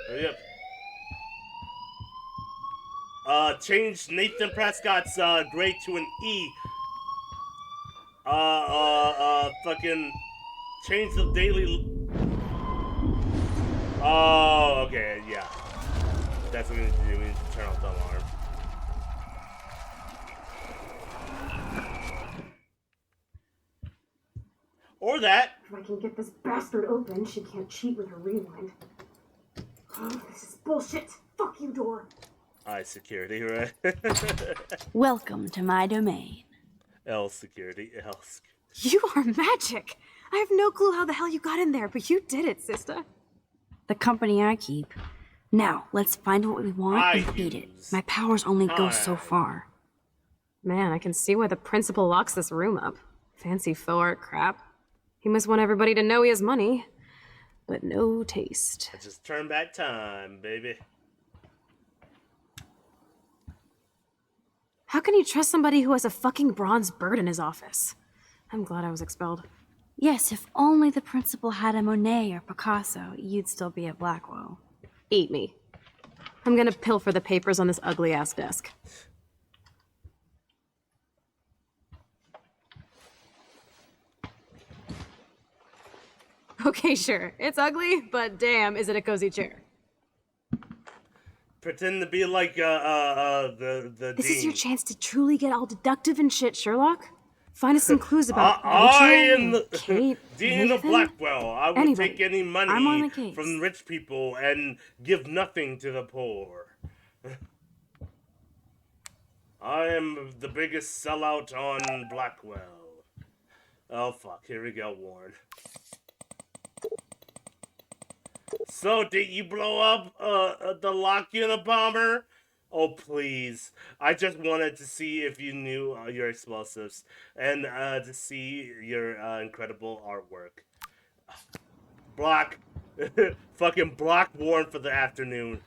Hurry up. Change Nathan Prescott's grade to an E. Fucking change the daily. Oh, okay, yeah. That's what we need to do. We need to turn off the alarm. Or that. If I can get this bastard open, she can't cheat with her rewind. Oh, this is bullshit. Fuck you, door. I security, right? Welcome to my domain. L security, L. You are magic. I have no clue how the hell you got in there, but you did it, sister. The company I keep. Now, let's find what we want and beat it. My powers only go so far. Man, I can see why the principal locks this room up. Fancy faux art crap. He must want everybody to know he has money, but no taste. I just turn back time, baby. How can you trust somebody who has a fucking bronze bird in his office? I'm glad I was expelled. Yes, if only the principal had a Monet or Picasso, you'd still be at Blackwell. Eat me. I'm gonna pilfer the papers on this ugly-ass desk. Okay, sure. It's ugly, but damn, is it a cozy chair. Pretend to be like the This dean. is your chance to truly get all deductive and shit, Sherlock. Find us some clues about I Rachel, am the Kate, Dean of Nathan. Blackwell. I will Anybody. take any I'm on money the case. from rich people and give nothing to the poor. I am the biggest sellout on Blackwell. Oh fuck, here we go, Warren. So, did you blow up the lock Unabomber? Oh, please. I just wanted to see if you knew your explosives and to see your incredible artwork. Block. Fucking block Warren for the afternoon.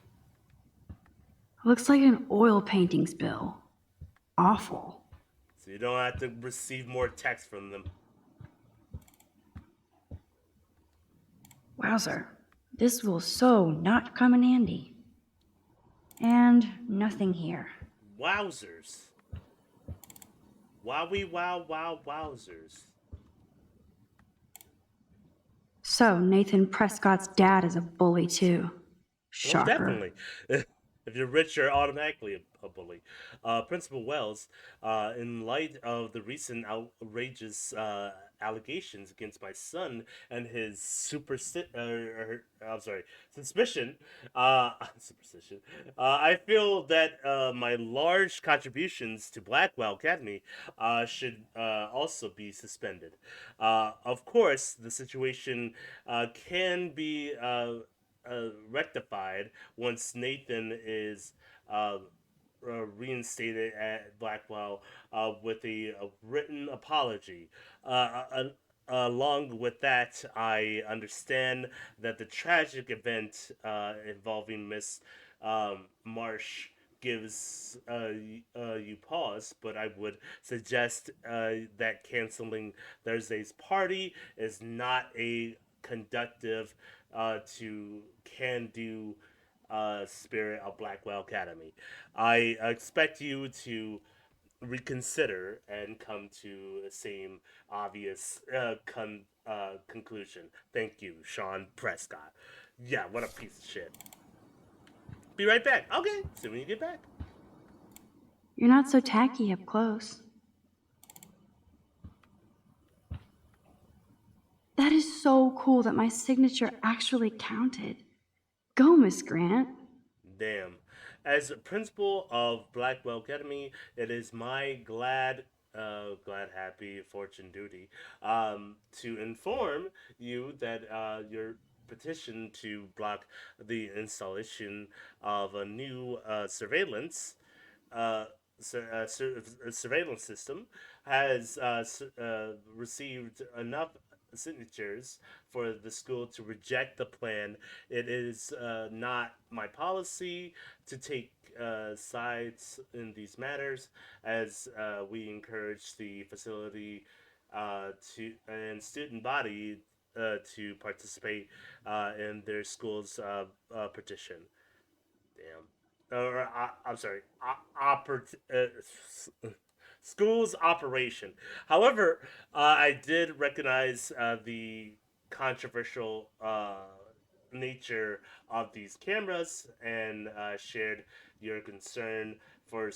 Looks like an oil painting spill. Awful. So you don't have to receive more text from them. Wowzer. This will so not come in handy. And nothing here. Wowzers. Wowie wow wow wowzers. So, Nathan Prescott's dad is a bully too. Shocker. Well, definitely. If you're rich, you're automatically a bully. Principal Wells, in light of the recent outrageous allegations against my son and his I'm sorry, suspicion, superstition. I feel that my large contributions to Blackwell Academy should also be suspended. Of course, the situation can be rectified once Nathan is uh, reinstated at Blackwell with a written apology. Along with that, I understand that the tragic event involving Miss Marsh gives you pause, but I would suggest that canceling Thursday's party is not a conductive to can do spirit of Blackwell Academy. I expect you to reconsider and come to the same obvious conclusion. Thank you, Sean Prescott. Yeah, what a piece of shit. Be right back. Okay, see when you get back. You're not so tacky up close. That is so cool that my signature actually counted. Go, Miss Grant. Damn. As principal of Blackwell Academy, it is my happy fortune duty to inform you that your petition to block the installation of a new uh, surveillance system has received enough signatures for the school to reject the plan. It is not my policy to take sides in these matters, as we encourage the facility to and student body to participate in their school's petition. Damn. I'm sorry. School's operation. However, I did recognize the controversial nature of these cameras and shared your concern for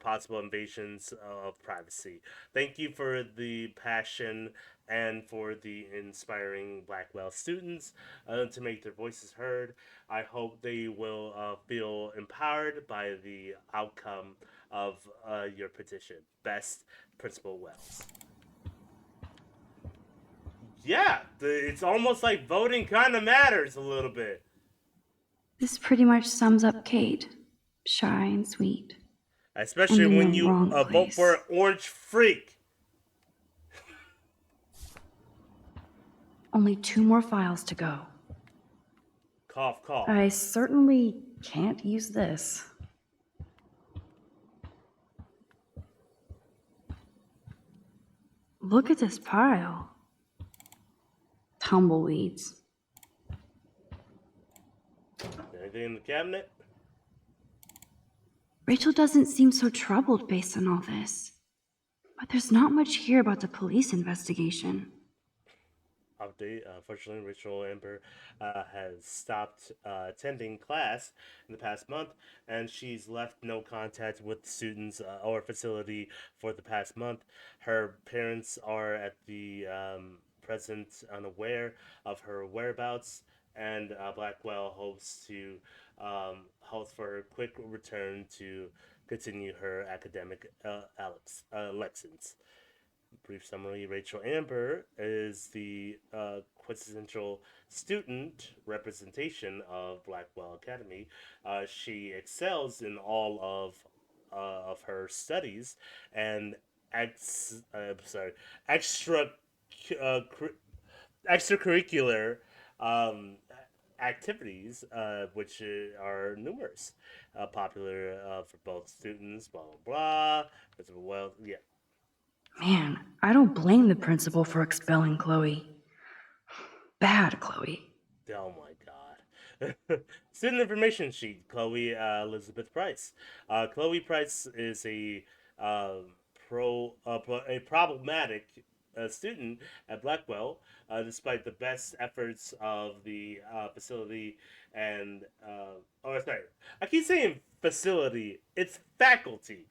possible invasions of privacy. Thank you for the passion and for the inspiring Blackwell students to make their voices heard. I hope they will feel empowered by the outcome of your petition. Best, Principal Wells. Yeah, it's almost like voting kind of matters a little bit. This pretty much sums up Kate. Shy and sweet. Especially and in when the you wrong vote place. for an orange freak. Only 2 more files to go. Cough, cough. I certainly can't use this. Look at this pile. Tumbleweeds. Anything in the cabinet? Rachel doesn't seem so troubled based on all this. But there's not much here about the police investigation. Update. Unfortunately, Rachel Amber has stopped attending class in the past month, and she's left no contact with students or facility for the past month. Her parents are at the present unaware of her whereabouts, and Blackwell hopes to hope for her quick return to continue her academic lessons. Brief summary: Rachel Amber is the quintessential student representation of Blackwell Academy. She excels in all of her studies and extra extracurricular um, activities, which are numerous, popular for both students. Blah blah blah. Well, yeah. Man, I don't blame the principal for expelling Chloe. Bad Chloe. Oh my god. Student information sheet. Chloe Elizabeth Price. Chloe Price is a problematic student at Blackwell, despite the best efforts of the facility and sorry, I keep saying facility. It's faculty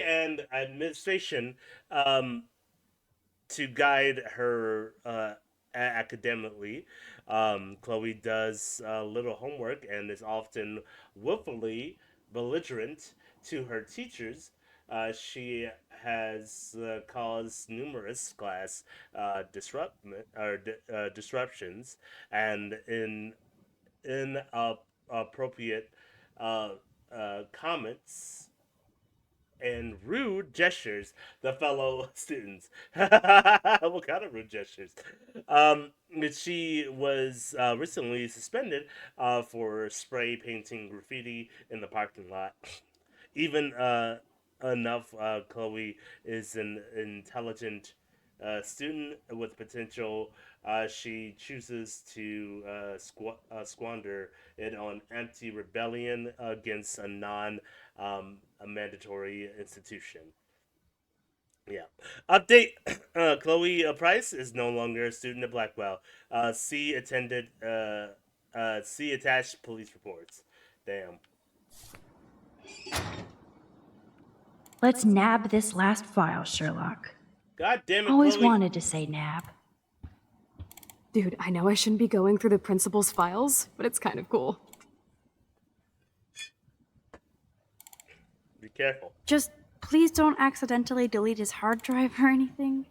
and administration. to guide her academically. Chloe does little homework and is often willfully belligerent to her teachers. She has caused numerous class disruptions and inappropriate uh, comments and rude gestures the fellow students. What kind of rude gestures? Um, she was recently suspended for spray painting graffiti in the parking lot. Even enough, Chloe is an intelligent student with potential. She chooses to squander it on empty rebellion against a mandatory institution. Yeah. Update: Chloe Price is no longer a student at Blackwell. See attended. See attached police reports. Damn. Let's nab this last file, Sherlock. God damn it, Always Chloe. wanted to say nab. Dude, I know I shouldn't be going through the principal's files, but it's kind of cool. Be careful. Just please don't accidentally delete his hard drive or anything.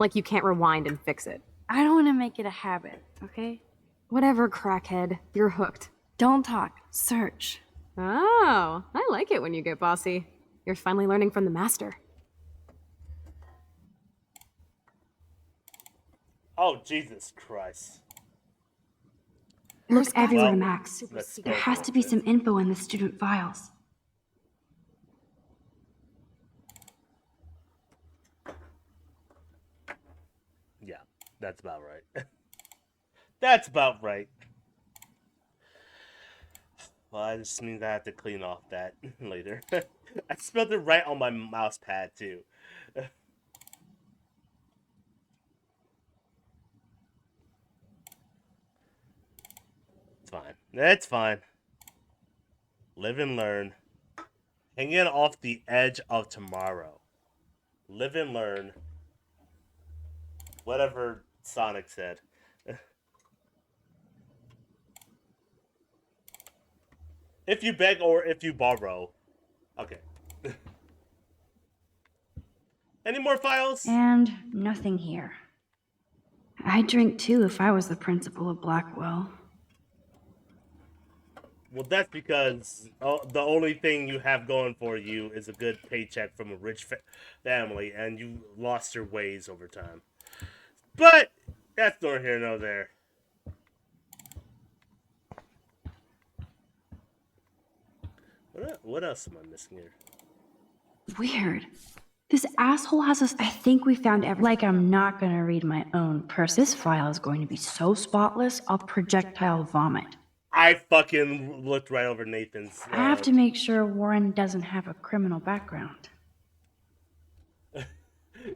Like you can't rewind and fix it. I don't want to make it a habit, okay? Whatever, crackhead. You're hooked. Don't talk. Search. Oh, I like it when you get bossy. You're finally learning from the master. Oh, Jesus Christ. Look everywhere, Well, Max. let's There go has for to be it. some info in the student files. Yeah, that's about right. That's about right. Well, that just means I have to clean off that later. I spelled it right on my mouse pad, too. It's fine. It's fine. Live and learn. Hanging off the edge of tomorrow. Live and learn. Whatever Sonic said. If you beg or if you borrow. Okay. Any more files? And nothing here. I'd drink too if I was the principal of Blackwell. Well, that's because the only thing you have going for you is a good paycheck from a rich family, and you lost your ways over time. But that's nor here nor there. What else am I missing here? Weird. This asshole has us. I think we found every. Like, I'm not gonna read my own This file is going to be so spotless, I'll projectile vomit. I fucking looked right over Nathan's. I have to make sure Warren doesn't have a criminal background.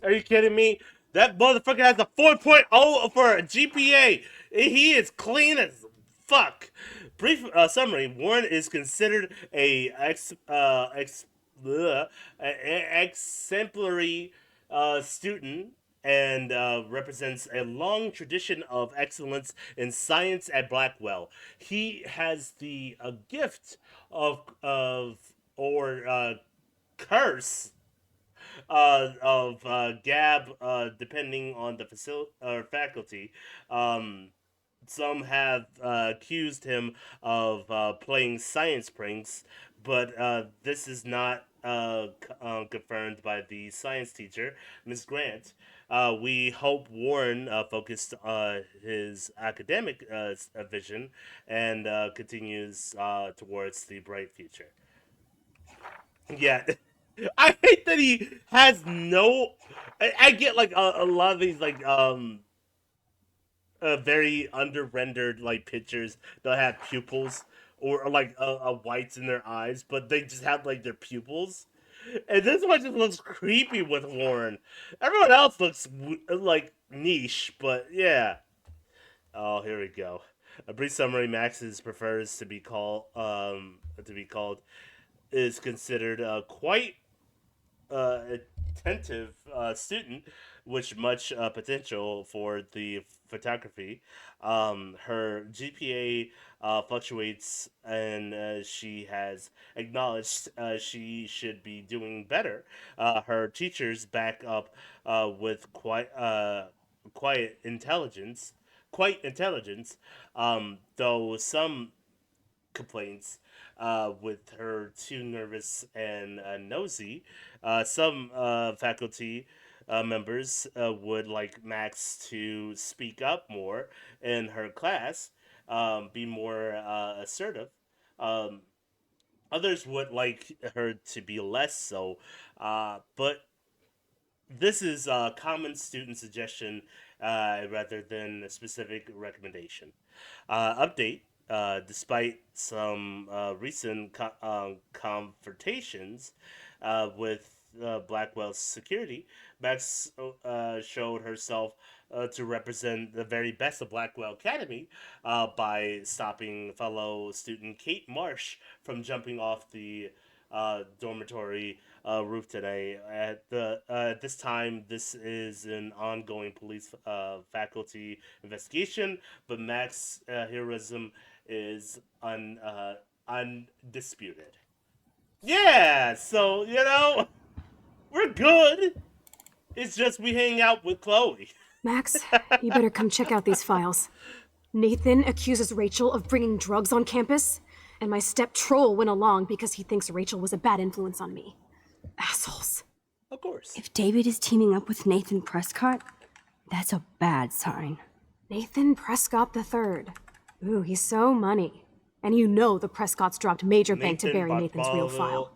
Are you kidding me? That motherfucker has a 4.0 for a GPA. He is clean as fuck. Brief summary: Warren is considered a exemplary student and represents a long tradition of excellence in science at Blackwell. He has the gift of or curse of gab, depending on the faculty. Some have accused him of playing science pranks, but this is not confirmed by the science teacher, Ms. Grant. We hope Warren focused his academic vision and continues towards the bright future. Yeah. I hate that he has no. I get like a lot of these like very under rendered like pictures that have pupils or like whites in their eyes, but they just have like their pupils. And this one just looks creepy with Warren. Everyone else looks like niche, but yeah. Oh, here we go. A brief summary: Max's prefers to be called is considered quite attentive student, with much potential for the photography. Her GPA fluctuates, and she has acknowledged she should be doing better. Her teachers back up with quiet intelligence, quite intelligence, though some complaints with her too nervous and nosy. Some faculty members would like Max to speak up more in her class, be more assertive. Um, Others would like her to be less so, but this is a common student suggestion rather than a specific recommendation. Update. Despite some recent confrontations with Blackwell's security, Max showed herself to represent the very best of Blackwell Academy by stopping fellow student Kate Marsh from jumping off the dormitory roof today. At this time, this is an ongoing police faculty investigation, but Max's heroism is undisputed. Yeah, so we're good. It's just we hang out with Chloe. Max, you better come check out these files. Nathan accuses Rachel of bringing drugs on campus, and my step troll went along because he thinks Rachel was a bad influence on me. Assholes. Of course. If David is teaming up with Nathan Prescott, that's a bad sign. Nathan Prescott III. Ooh, he's so money. And you know the Prescotts dropped major bank to bury Nathan's real file.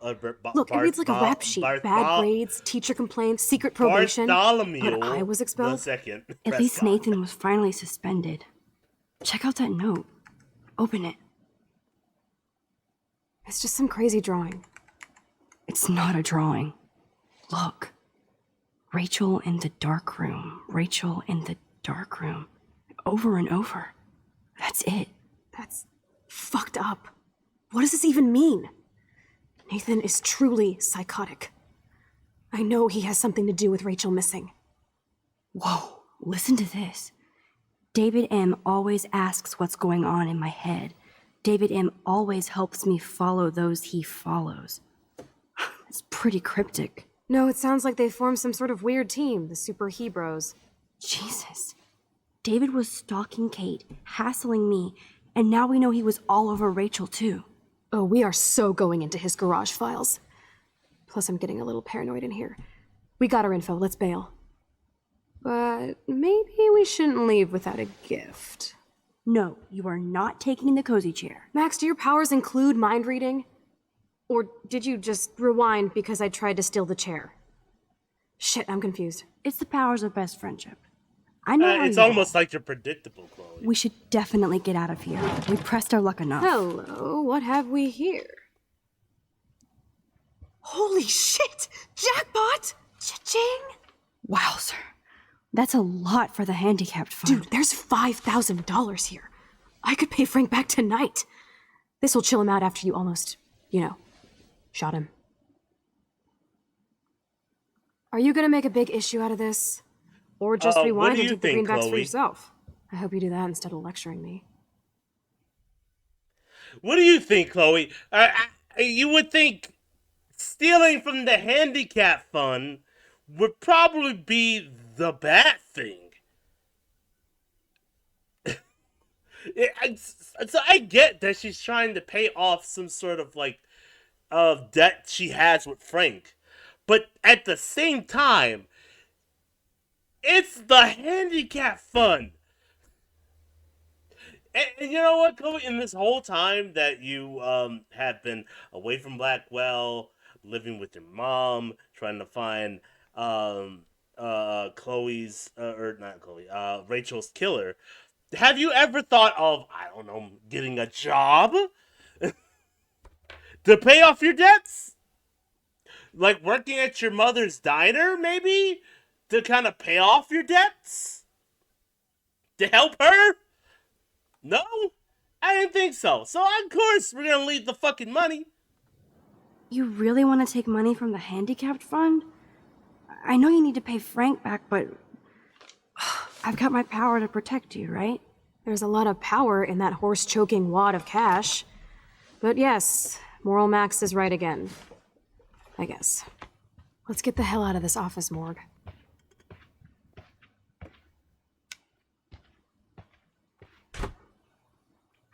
Look, it reads like a rap sheet. Bad grades, teacher complaints, secret probation. But I was expelled. At least Nathan was finally suspended. Check out that note. Open it. It's just some crazy drawing. It's not a drawing. Look. Rachel in the dark room. Rachel in the dark room. Over and over. That's it. That's fucked up. What does this even mean? Nathan is truly psychotic. I know he has something to do with Rachel missing. Whoa, listen to this. David M. always asks what's going on in my head. David M. always helps me follow those he follows. It's pretty cryptic. No, it sounds like they formed some sort of weird team, the Super Hebros. Jesus. David was stalking Kate, hassling me, and now we know he was all over Rachel, too. Oh, we are so going into his garage files. Plus, I'm getting a little paranoid in here. We got our info, let's bail. But maybe we shouldn't leave without a gift. No, you are not taking the cozy chair. Max, do your powers include mind reading? Or did you just rewind because I tried to steal the chair? Shit, I'm confused. It's the powers of best friendship. I know it's almost like you're predictable, Chloe. We should definitely get out of here. We pressed our luck enough. Hello, what have we here? Holy shit! Jackpot! Cha-ching! Wow, sir. That's a lot for the handicapped fund. Dude, there's $5,000 here. I could pay Frank back tonight. This'll chill him out after you almost, shot him. Are you gonna make a big issue out of this? Or just rewind and take the greenbacks for yourself? I hope you do that instead of lecturing me. What do you think, Chloe? You would think stealing from the handicap fund would probably be the bad thing. So I get that she's trying to pay off some sort of debt she has with Frank, but at the same time, it's the handicap fund. And you know what, Chloe? In this whole time that you have been away from Blackwell, living with your mom, trying to find Rachel's killer, have you ever thought of, I don't know, getting a job to pay off your debts? Like working at your mother's diner, maybe? To kind of pay off your debts? To help her? No? I didn't think so. So, of course, we're gonna leave the fucking money. You really want to take money from the handicapped fund? I know you need to pay Frank back, but I've got my power to protect you, right? There's a lot of power in that horse-choking wad of cash. But yes, Moral Max is right again. I guess. Let's get the hell out of this office morgue.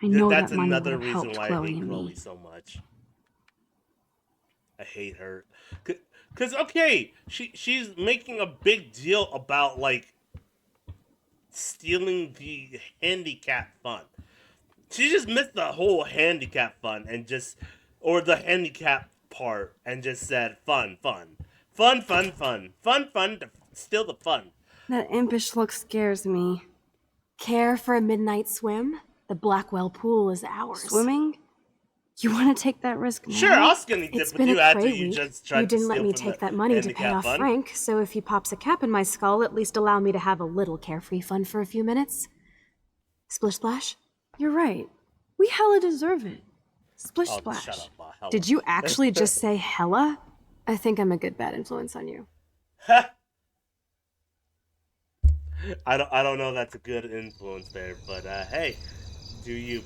I know That's that money would another have reason helped why I Chloe hate and Chloe me. so much. I hate her. Cause okay, she's making a big deal about like stealing the handicap fund. She just missed the whole handicap fund and just, or the handicap part, and just said fun, fun, fun, fun, fun, fun, fun, to steal the fun. That impish look scares me. Care for a midnight swim? The Blackwell pool is ours. Swimming? You want to take that risk now? Sure, I'll skinny dip It's with been you a after cray you week. just tried You to didn't let steal me from take the that money to pay handicap off fund. Frank, so if he pops a cap in my skull, at least allow me to have a little carefree fun for a few minutes. Splish splash? You're right. We hella deserve it. Splish Oh, splash. shut up, hella. Did you actually just say hella? I think I'm a good bad influence on you. I don't know if that's a good influence there, but hey, do you?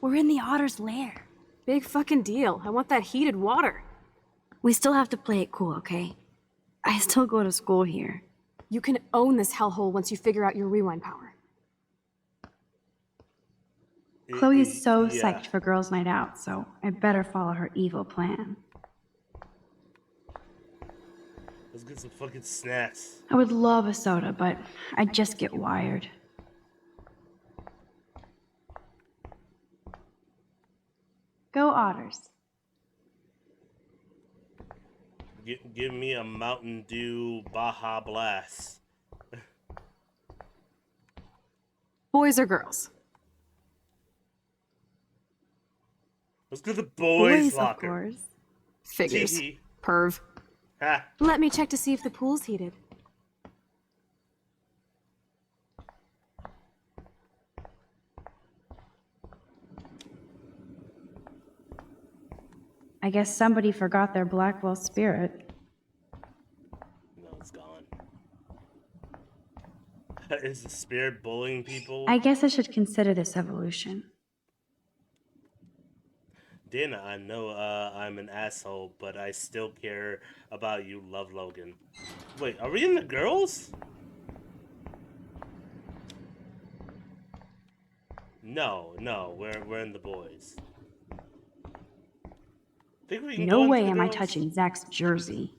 We're in the otter's lair. Big fucking deal. I want that heated water. We still have to play it cool, okay? I still go to school here. You can own this hellhole once you figure out your rewind power. Chloe is so Yeah. psyched for girls' night out, so I better follow her evil plan. Let's get some fucking snacks. I would love a soda, but I just get wired. Go Otters. Give me a Mountain Dew Baja Blast. Boys or girls? Let's go to the boys' Of locker. course. Figures. Tee-hee. Perv. Ha. Let me check to see if the pool's heated. I guess somebody forgot their Blackwell spirit. No, it's gone. Is the spirit bullying people? I guess I should consider this evolution. Dana, I know I'm an asshole, but I still care about you, Love Logan. Wait, are we in the girls? No, we're in the boys. Think we can go No into way the am I girls? touching Zach's jersey.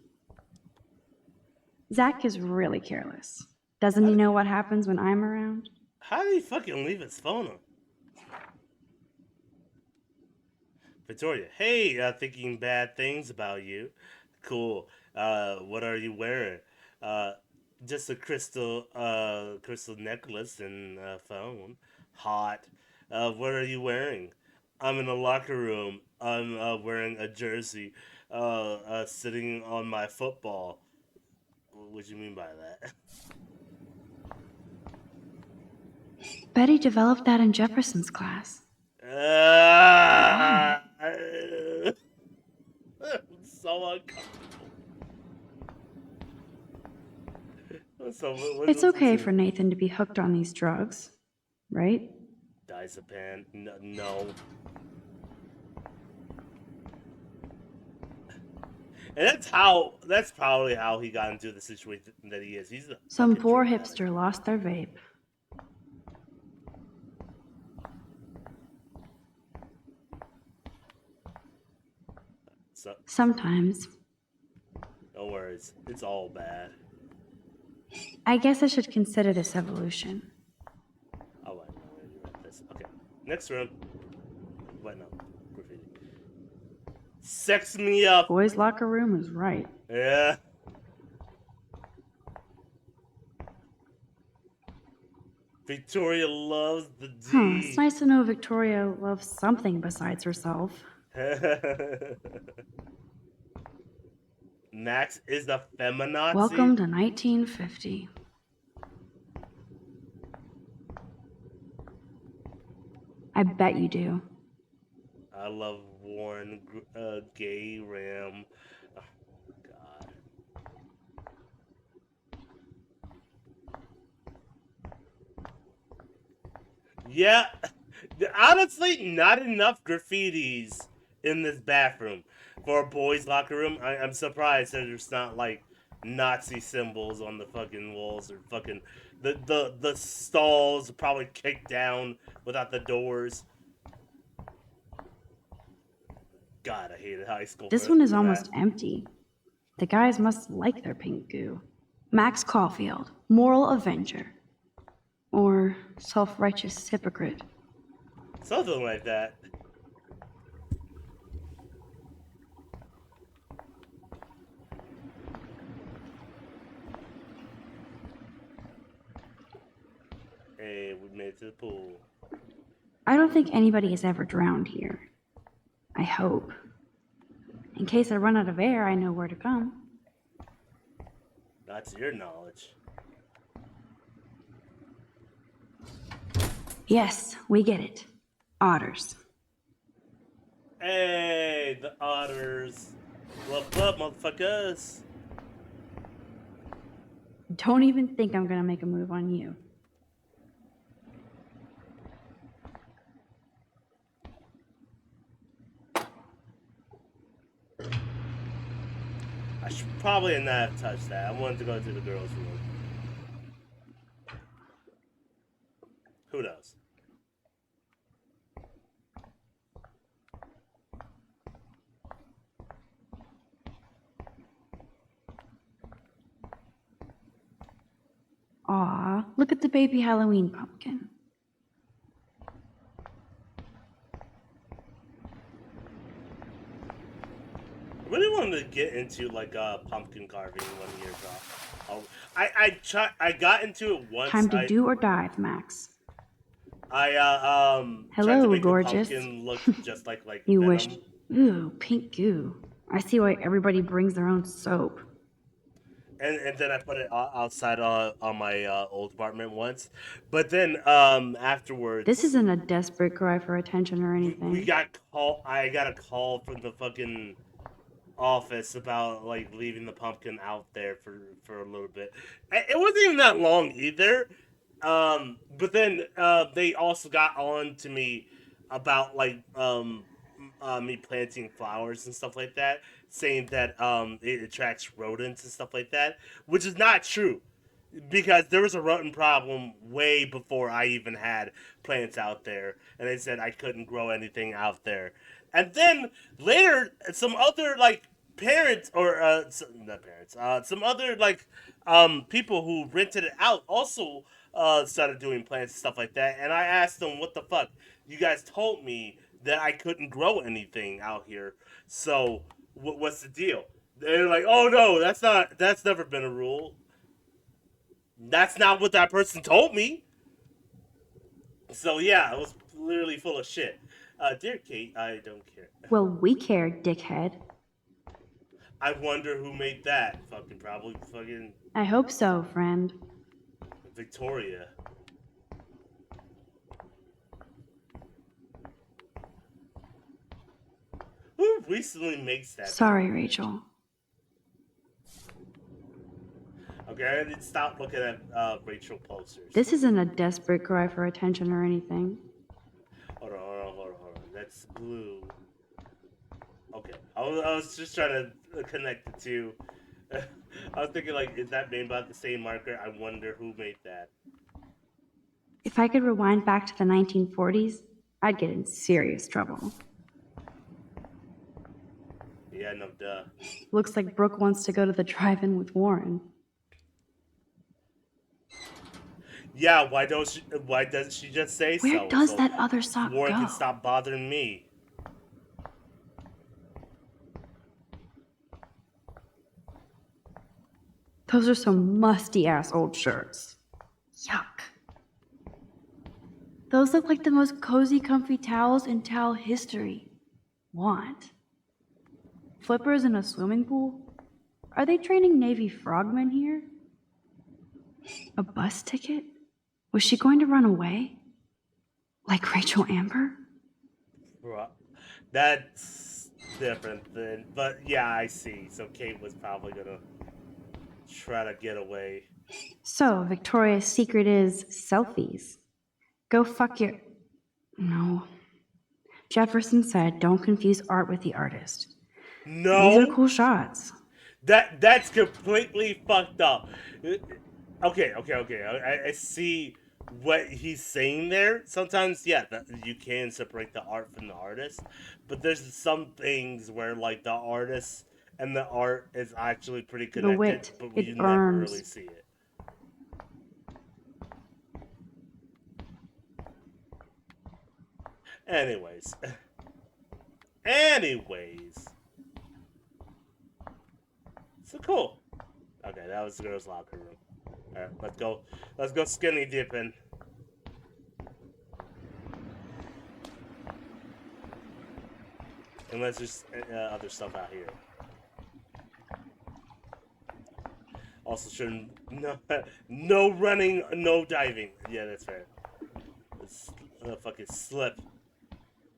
Zach is really careless. Doesn't he know what happens when I'm around? How did he fucking leave his phone on? Victoria, hey, thinking bad things about you. Cool. What are you wearing? Just a crystal necklace and phone. Hot. What are you wearing? I'm in the locker room. I'm wearing a jersey. Sitting on my football. What do you mean by that? Betty developed that in Jefferson's class. I'm so uncomfortable. It's okay for Nathan to be hooked on these drugs, right? Diazepam? No. And that's probably how he got into the situation that he is. He's a Some fucking poor drug addict. hipster lost their vape. So, Sometimes. no worries. It's all bad. I guess I should consider this evolution. Oh, wait. No, you read this. Okay. Next room. Wait, no. Graffiti. Sex me up. Boys' locker room is right. Yeah. Victoria loves the D. It's nice to know Victoria loves something besides herself. Max is a feminazi. Welcome to 1950. I bet you do. I love Warren Gay Ram. Oh, God. Yeah, honestly, not enough graffitis in this bathroom for a boys' locker room. I'm surprised that there's not like Nazi symbols on the fucking walls or fucking the stalls are probably kicked down without the doors. God, I hated high school. This one is almost empty. The guys must like their pink goo. Max Caulfield, moral avenger. Or self-righteous hypocrite. Something like that. Hey, we made it to the pool. I don't think anybody has ever drowned here. I hope. In case I run out of air, I know where to come. Not to your knowledge. Yes, we get it. Otters. Hey, the otters. Bluff, bluff, motherfuckers. Don't even think I'm gonna make a move on you. I should probably not have touched that. I wanted to go to the girls' room. Who knows? Aw, look at the baby Halloween pumpkin. I really wanted to get into like pumpkin carving one year ago. I got into it once. Time to do or dive, Max. I tried to Hello, make gorgeous. the pumpkin look just like You Venom. wish. Ooh, pink goo. I see why everybody brings their own soap. And then I put it outside on my old apartment once, but then afterwards This isn't a desperate cry for attention or anything. we got call. I got a call from the fucking office about like leaving the pumpkin out there for a little bit. It wasn't even that long either. But then they also got on to me about like me planting flowers and stuff like that, saying that it attracts rodents and stuff like that, which is not true. Because there was a rodent problem way before I even had plants out there, and they said I couldn't grow anything out there. And then later, some other like parents or not parents, some other like people who rented it out also started doing plants and stuff like that. And I asked them, "What the fuck? You guys told me that I couldn't grow anything out here. So what's the deal?" They're like, "Oh no, that's never been a rule. That's not what that person told me." So yeah, it was literally full of shit. Dear Kate, I don't care. Well, we care, dickhead. I wonder who made that. Probably fucking I hope so, friend. Victoria. Who recently makes that? Sorry, Rachel. Okay, I need to stop looking at Rachel posters. This isn't a desperate cry for attention or anything. Hold on. That's blue. Okay, I was just trying to connect the two. I was thinking, like, is that made by the same marker? I wonder who made that. If I could rewind back to the 1940s, I'd get in serious trouble. Yeah, no, duh. Looks like Brooke wants to go to the drive-in with Warren. Yeah, why doesn't she just say so? Where does so that other sock Warren go? can stop bothering me. Those are some musty-ass old shirts. Yuck. Those look like the most cozy, comfy towels in towel history. want? Flippers in a swimming pool? Are they training Navy frogmen here? A bus ticket? Was she going to run away? Like Rachel Amber? Right. That's different than, but yeah, I see. So Kate was probably gonna try to get away. So, Victoria's secret is selfies. Go fuck your... No. Jefferson said, don't confuse art with the artist. No. These are cool shots. That's completely fucked up. Okay. I see what he's saying there. Sometimes, yeah, you can separate the art from the artist, but there's some things where like the artist and the art is actually pretty connected, The wit, but it you burns. never really see it. Anyways. So cool. Okay, that was the girls' locker room. Alright, let's go skinny dipping. And let's just other stuff out here. Also shouldn't no running, no diving. Yeah, that's fair. Let's fucking slip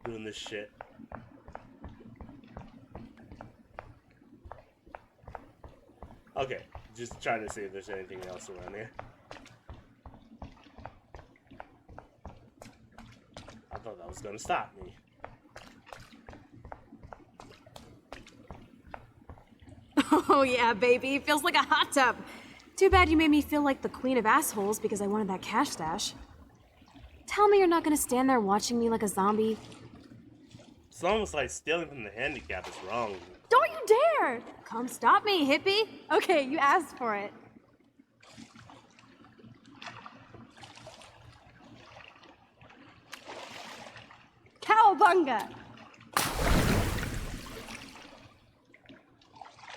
doing this shit. Okay, just trying to see if there's anything else around here. I thought that was gonna stop me. Oh yeah, baby. Feels like a hot tub. Too bad you made me feel like the queen of assholes because I wanted that cash stash. Tell me you're not gonna stand there watching me like a zombie. It's almost like stealing from the handicap is wrong. Don't you dare! Come stop me, hippie. Okay, you asked for it. Cowabunga!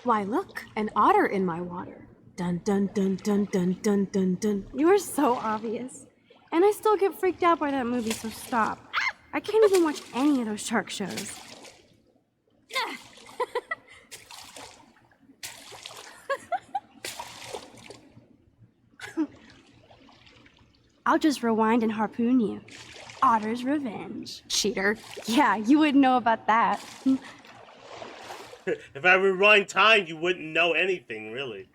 Why, look, an otter in my water. Dun dun dun dun dun dun dun dun. You are so obvious. And I still get freaked out by that movie, so stop. I can't even watch any of those shark shows. I'll just rewind and harpoon you. Otter's revenge. Cheater. Yeah, you wouldn't know about that. If I rewind time, you wouldn't know anything, really.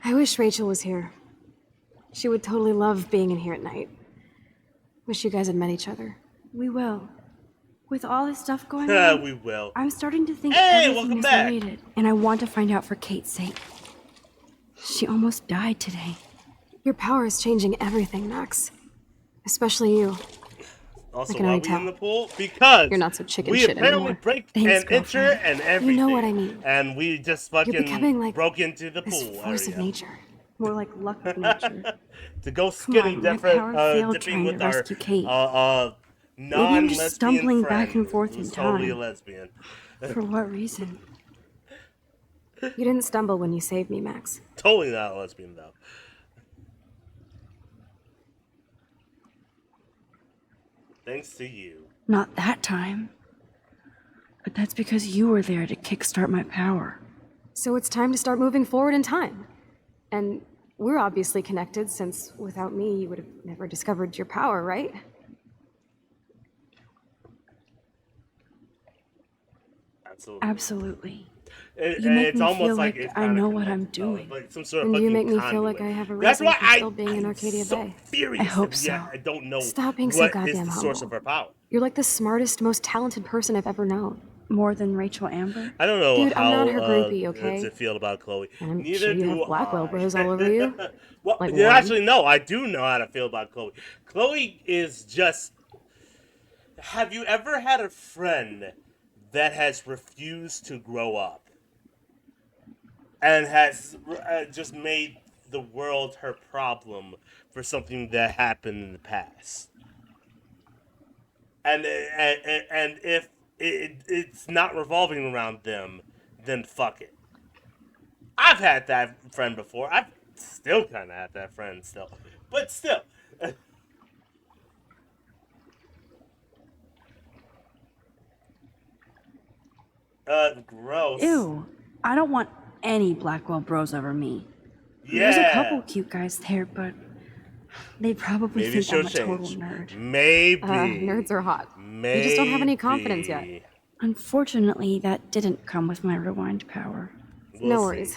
I wish Rachel was here. She would totally love being in here at night. Wish you guys had met each other. We will. With all this stuff going on, we will. I'm starting to think Hey, everything welcome is back. related, and I want to find out for Kate's sake. She almost died today. Your power is changing everything, Max. Especially you. Also, I can why are already we tell. in the pool? Because You're not so chicken we shit apparently anymore. break Thanks, and enter girlfriend. and everything. You know what I mean. And we just You're fucking becoming like broke into the this pool force area. of nature. More like luck of nature. To go Come skinny on, my different, power failed dipping trying with to our rescue Kate. non-lesbian just stumbling friend back and forth who's in totally a time. lesbian. For what reason? You didn't stumble when you saved me, Max. Totally not a lesbian, though. Thanks to you. Not that time. But that's because you were there to kickstart my power. So it's time to start moving forward in time. And we're obviously connected, since without me, you would have never discovered your power, right? Absolutely. Absolutely. It, You make it's me almost feel like like it's I kinda know what I'm connected, though. doing. Like some sort of And you fucking make me feel conduit. like I have a That's reason why for still being in I'm Arcadia so Bay. furious. I hope Yeah, so. I don't know Stop being so what is goddamn the source humble. of her power. You're like the smartest, most talented person I've ever known. More than Rachel Amber? I don't know Dude, how I'm not her groupie, okay? to feel about Chloe. And I'm Neither sure you do have Blackwell I. bros all over you. Well, Like yeah, one. actually, no, I do know how to feel about Chloe. Chloe is just... Have you ever had a friend that has refused to grow up? And has just made the world her problem for something that happened in the past? And if it's not revolving around them, then fuck it. I've had that friend before. I've still kind of have that friend still. But still. Gross. Ew. I don't want any Blackwell bros over me. Yeah. There's a couple cute guys there, but they probably Maybe think I'm she'll a total change. nerd. Maybe. Nerds are hot. Maybe. You just don't have any confidence yet. Unfortunately, that didn't come with my rewind power. No worries.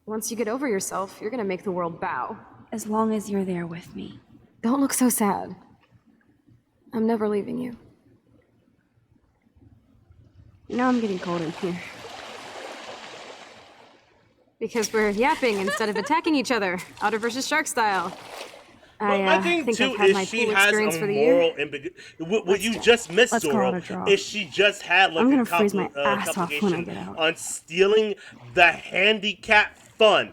Once you get over yourself, you're gonna make the world bow. As long as you're there with me. Don't look so sad. I'm never leaving you. Now I'm getting cold in here. Because we're yapping instead of attacking each other, Otter versus Shark style. But my thing think too I've had my is she pool has experience a for the year. moral what you just missed, let's call it a Zoro, draw. is she just had like I'm a gonna freeze my ass off when I complication get out. on stealing the handicap fund.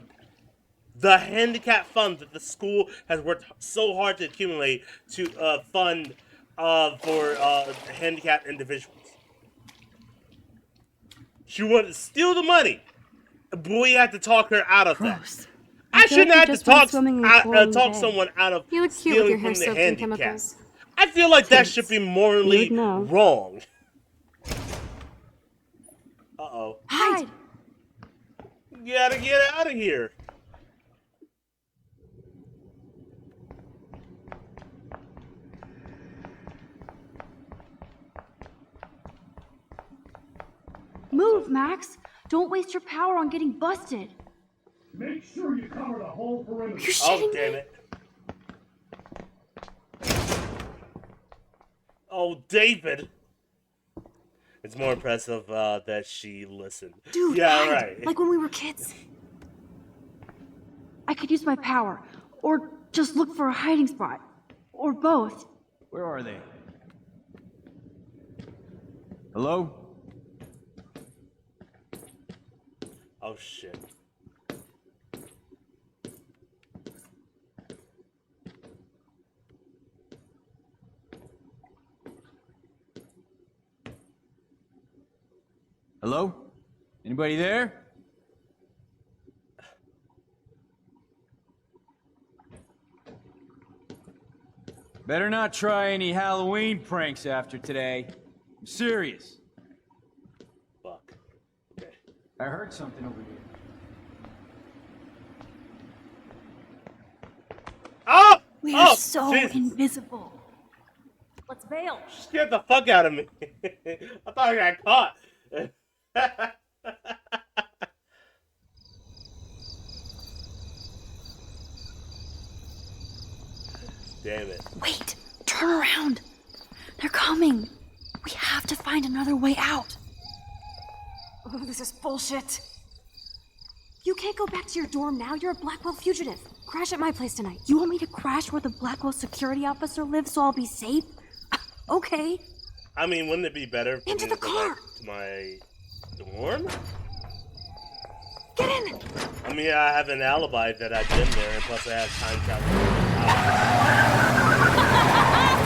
The handicap fund that the school has worked so hard to accumulate to fund for handicapped individuals. She wanted to steal the money, but we had to talk her out of that. I shouldn't have to talk someone out of You look cute with your stealing hair from the soaked in handicap. chemicals. I feel like that should be morally wrong. Uh-oh. Hide! You gotta get out of here. Move, Max! Don't waste your power on getting busted. Make sure you cover the whole perimeter. You're shitting damn it. Oh, David. It's more impressive that she listened. Dude, yeah, hide, right. like when we were kids. I could use my power, or just look for a hiding spot, or both. Where are they? Hello? Oh, shit. Hello? Anybody there? Better not try any Halloween pranks after today. I'm serious. Fuck. Okay. I heard something over here. Oh! We are Oh, so Jesus. invisible. Let's bail. Scared the fuck out of me. I thought I got caught. Damn it. Wait, turn around. They're coming. We have to find another way out. Oh, this is bullshit. You can't go back to your dorm now. You're a Blackwell fugitive. Crash at my place tonight. You want me to crash where the Blackwell security officer lives so I'll be safe? Okay. I mean, wouldn't it be better for Into me the to go car. back to my dorm? Get in. I mean, I have an alibi that I've been there, and plus I have time travel.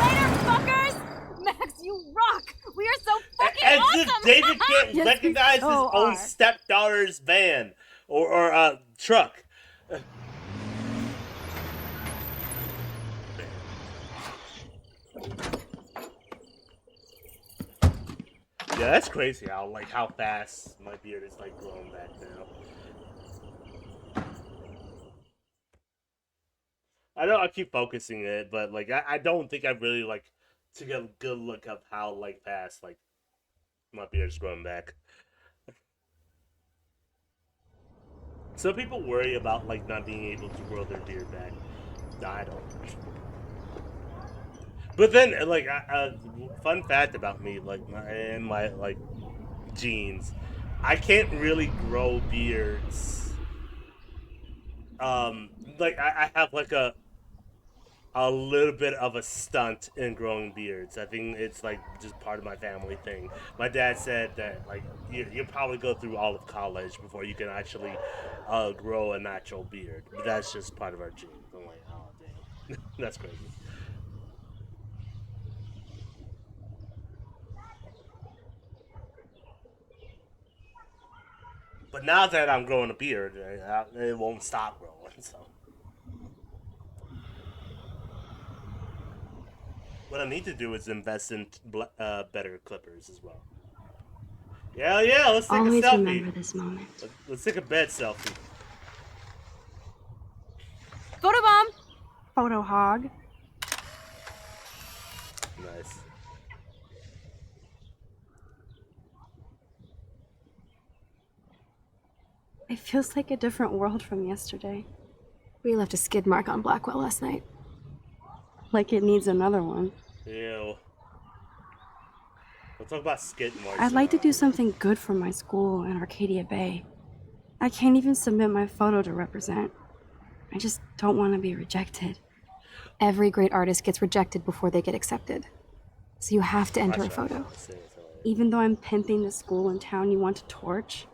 Later, fuckers! Max, you rock! We are so fucking As awesome! if David can't Yes, recognize we so his own are. stepdaughter's van or truck. Yeah, that's crazy how fast my beard is growing back now. I know I keep focusing it, but I don't think I really took a good look of how fast my beard's growing back. Some people worry about not being able to grow their beard back. I don't. But then fun fact about me, my genes, I can't really grow beards. I have a little bit of a stunt in growing beards. I think it's just part of my family thing. My dad said that you'll probably go through all of college before you can actually grow a natural beard. But that's just part of our genes. I'm like, oh damn, that's crazy. But now that I'm growing a beard, it won't stop growing. So what I need to do is invest in better clippers as well. Yeah, let's take a Always selfie. remember this moment. Let's take a bed selfie. Photobomb! Photo hog. Nice. It feels like a different world from yesterday. We left a skid mark on Blackwell last night. Like it needs another one. Ew. We'll talk about skid marks. I'd like to do something good for my school in Arcadia Bay. I can't even submit my photo to represent. I just don't want to be rejected. Every great artist gets rejected before they get accepted. So you have to enter a photo. Even though I'm pimping the school in town you want to torch?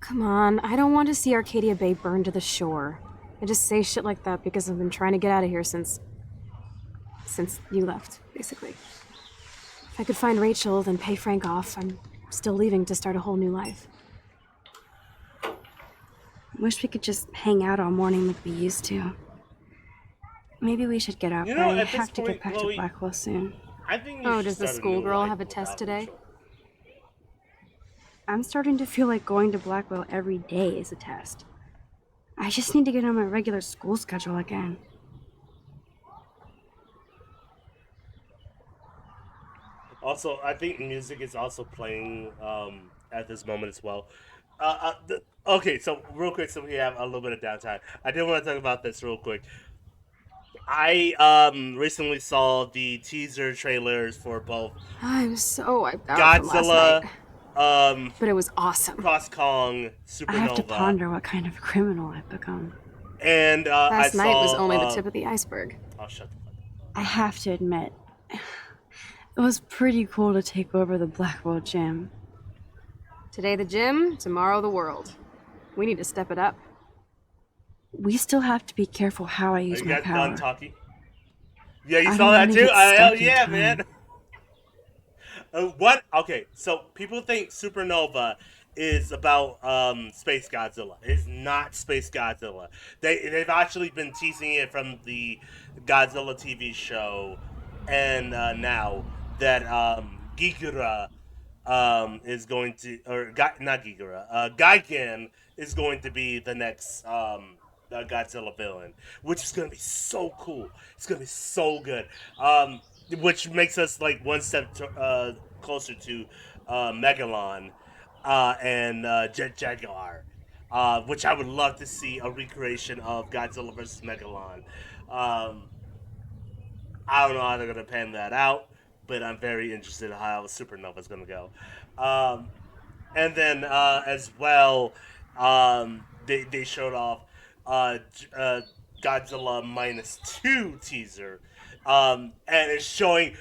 Come on, I don't want to see Arcadia Bay burned to the shore. I just say shit like that because I've been trying to get out of here since you left, basically. If I could find Rachel, then pay Frank off, I'm still leaving to start a whole new life. Wish we could just hang out all morning like we used to. Maybe we should get up. You know, I at this have to point, get back Chloe, to Blackwell soon. I think you Oh, should does the start a new schoolgirl life have a without test today? Rachel. I'm starting to feel like going to Blackwell every day is a test. I just need to get on my regular school schedule again. Also, I think music is also playing at this moment as well. Okay, so real quick, so we have a little bit of downtime. I did want to talk about this real quick. I recently saw the teaser trailers for both I'm so wiped out from last Godzilla, night. But it was awesome. Cross Kong, Supernova. I have to ponder what kind of criminal I've become. And Last I night saw, was only the tip of the iceberg. Oh, shut the fuck up. I have to admit, it was pretty cool to take over the Blackwell gym. Today the gym, tomorrow the world. We need to step it up. We still have to be careful how I use You my got power. done talking? Yeah, you I saw don't that wanna too? get stuck Hell in yeah, time. man. What? Okay, so people think Supernova is about Space Godzilla. It's not Space Godzilla. They've actually been teasing it from the Godzilla TV show, and now that Gigira is going to, or not Gigira, Gigan is going to be the next Godzilla villain, which is gonna be so cool. It's gonna be so good. Which makes us like one step closer to Megalon and Jet Jaguar, which I would love to see a recreation of Godzilla versus Megalon. I don't know how they're gonna pan that out, but I'm very interested in how Supernova is gonna go. And then as well, they showed off Godzilla -2 teaser, and it's showing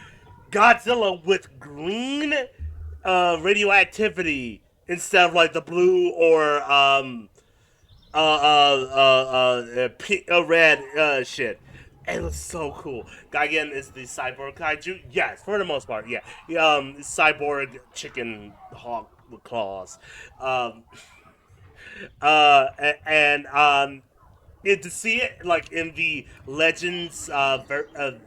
Godzilla with green radioactivity instead of like the blue or red shit. It looks so cool. Gigan is the cyborg kaiju. Yes, for the most part, yeah. Cyborg chicken hawk with claws. To see it like in the Legends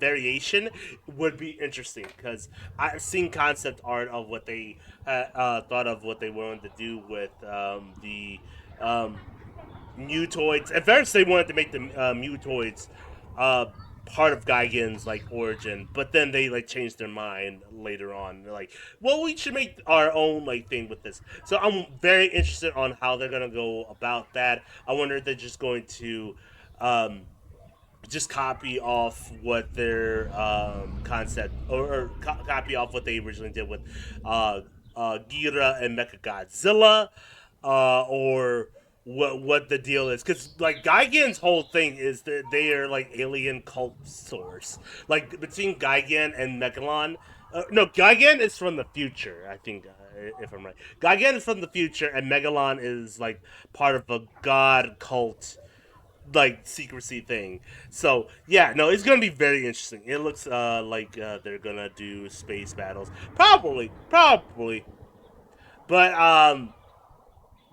variation would be interesting because I've seen concept art of what they thought of what they wanted to do with the mutoids. At first, they wanted to make the mutoids part of Gigan's like origin, but then they like changed their mind later on. They're like, well, we should make our own like thing with this. So I'm very interested on how they're gonna go about that. I wonder if they're just going to just copy off what their concept or copy off what they originally did with Gira and Mechagodzilla, or what the deal is, because like Gigan's whole thing is that they are like alien cult source, like between Gigan and Megalon. No, Gigan is from the future, I think, if I'm right. Gigan is from the future, and Megalon is like part of a god cult like secrecy thing. So yeah, no, it's gonna be very interesting. It looks like they're gonna do space battles, probably, but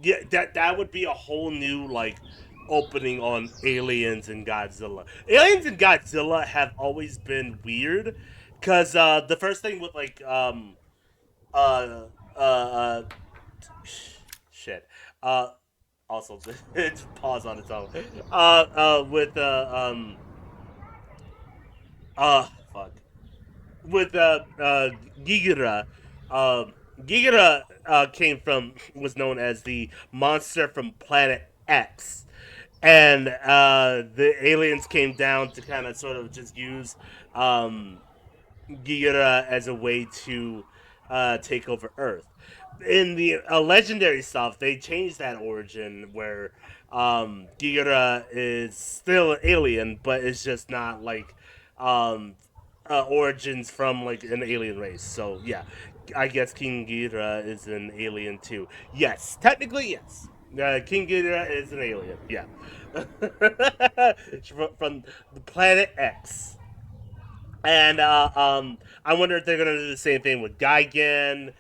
yeah, that would be a whole new like opening on Aliens and Godzilla. Aliens and Godzilla have always been weird, cause the first thing with like uh, shit. Also, just pause on its own. With fuck. With Gigira. Gigira came from was known as the monster from Planet X, and the aliens came down to kind of sort of just use Gigira as a way to take over Earth. In the legendary stuff, they changed that origin where Gigira is still an alien, but it's just not like um, origins from like an alien race. So yeah, I guess King Ghidorah is an alien too. Yes, technically yes. King Ghidorah is an alien. Yeah, from the planet X. And I wonder if they're gonna do the same thing with Gigan.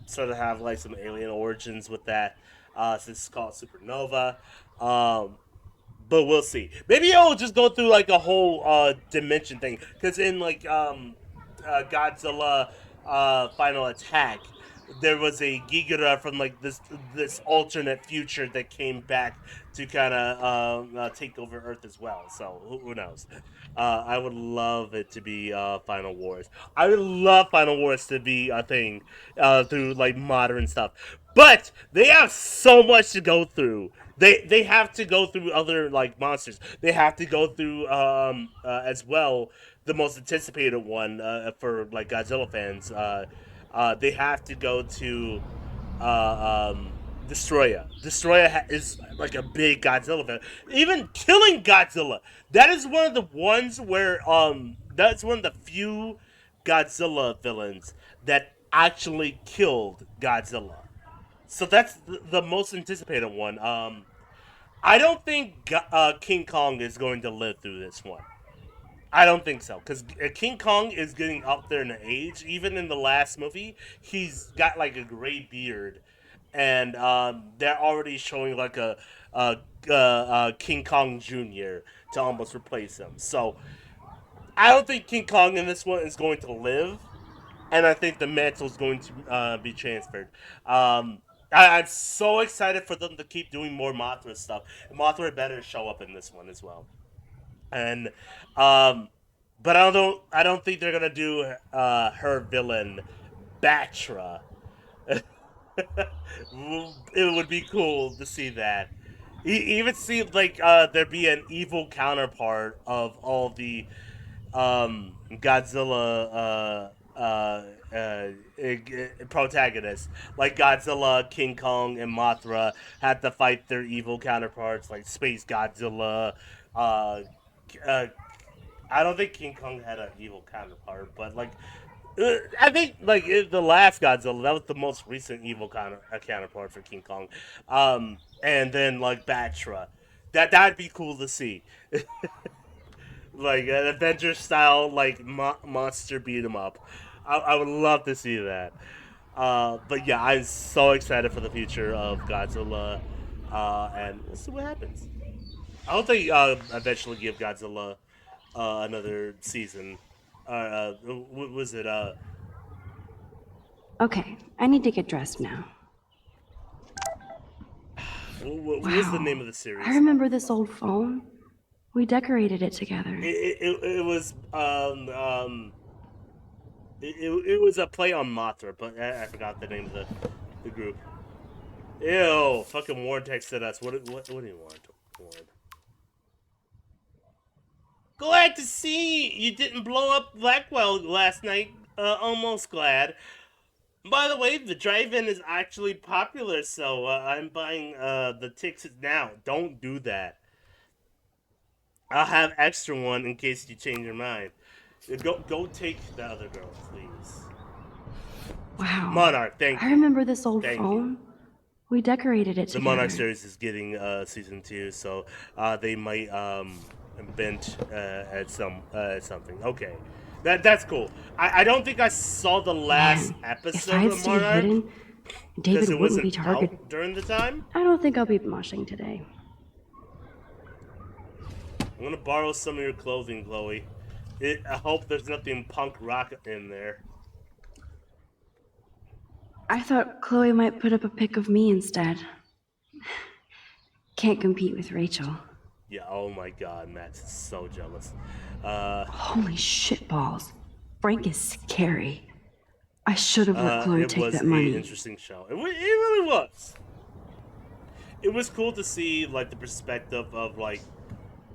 Sort of have like some alien origins with that. Since it's called Supernova. Um, but we'll see. Maybe it'll just go through like a whole dimension thing. Because in like Godzilla Final Attack, there was a Gigira from like this alternate future that came back to kind of take over Earth as well. So who knows? I would love it to be Final Wars. I would love Final Wars to be a thing through like modern stuff. But they have so much to go through. They have to go through other like monsters. They have to go through as well the most anticipated one for like Godzilla fans. They have to go to Destroya. Is like a big Godzilla fan. Even killing Godzilla. That is one of the ones where that's one of the few Godzilla villains that actually killed Godzilla. So that's the most anticipated one. I don't think King Kong is going to live through this one. I don't think so, because King Kong is getting up there in age. Even in the last movie, he's got like a gray beard, and they're already showing like a King Kong Jr. to almost replace him. So I don't think King Kong in this one is going to live, and I think the mantle is going to be transferred. I'm so excited for them to keep doing more Mothra stuff. Mothra better show up in this one as well. And but I don't think they're gonna do her villain Batra. It would be cool to see that. Even see like there be an evil counterpart of all the Godzilla protagonists, like Godzilla, King Kong, and Mothra had to fight their evil counterparts like Space Godzilla. Uh, uh, I don't think King Kong had an evil counterpart, but like I think like the last Godzilla, that was the most recent evil counterpart for King Kong, and then like Batra, that'd be cool to see, like an Avengers style like monster beat 'em up. I would love to see that. But yeah, I'm so excited for the future of Godzilla, and we'll see what happens. I hope they eventually give Godzilla another season. What was it? Okay, I need to get dressed now. What was the name of the series? I remember this old phone. We decorated it together. It was it was a play on Mothra, but I forgot the name of the group. Ew! Fucking Warren texted us. What do you want, Warren? Glad to see you didn't blow up Blackwell last night. Almost glad. By the way, the drive-in is actually popular, so I'm buying the tickets now. Don't do that. I'll have extra one in case you change your mind. Go take the other girl, please. Wow. Monarch, thank you. I remember this old Thank phone. We decorated it The together. Monarch series is getting season 2, so they might bench at something. Okay, that's cool. I don't think I saw the last If episode I had of stayed Monarch hidden, because David it wouldn't be wasn't targeted. out during the time. I don't think I'll be moshing today. I'm gonna borrow some of your clothing, Chloe. I hope there's nothing punk rock in there. I thought Chloe might put up a pic of me instead. Can't compete with Rachel. Yeah, oh my god, Max is so jealous. Holy shitballs. Frank is scary. I should have let Chloe take that money. It was an interesting show. It really was. It was cool to see like the perspective of like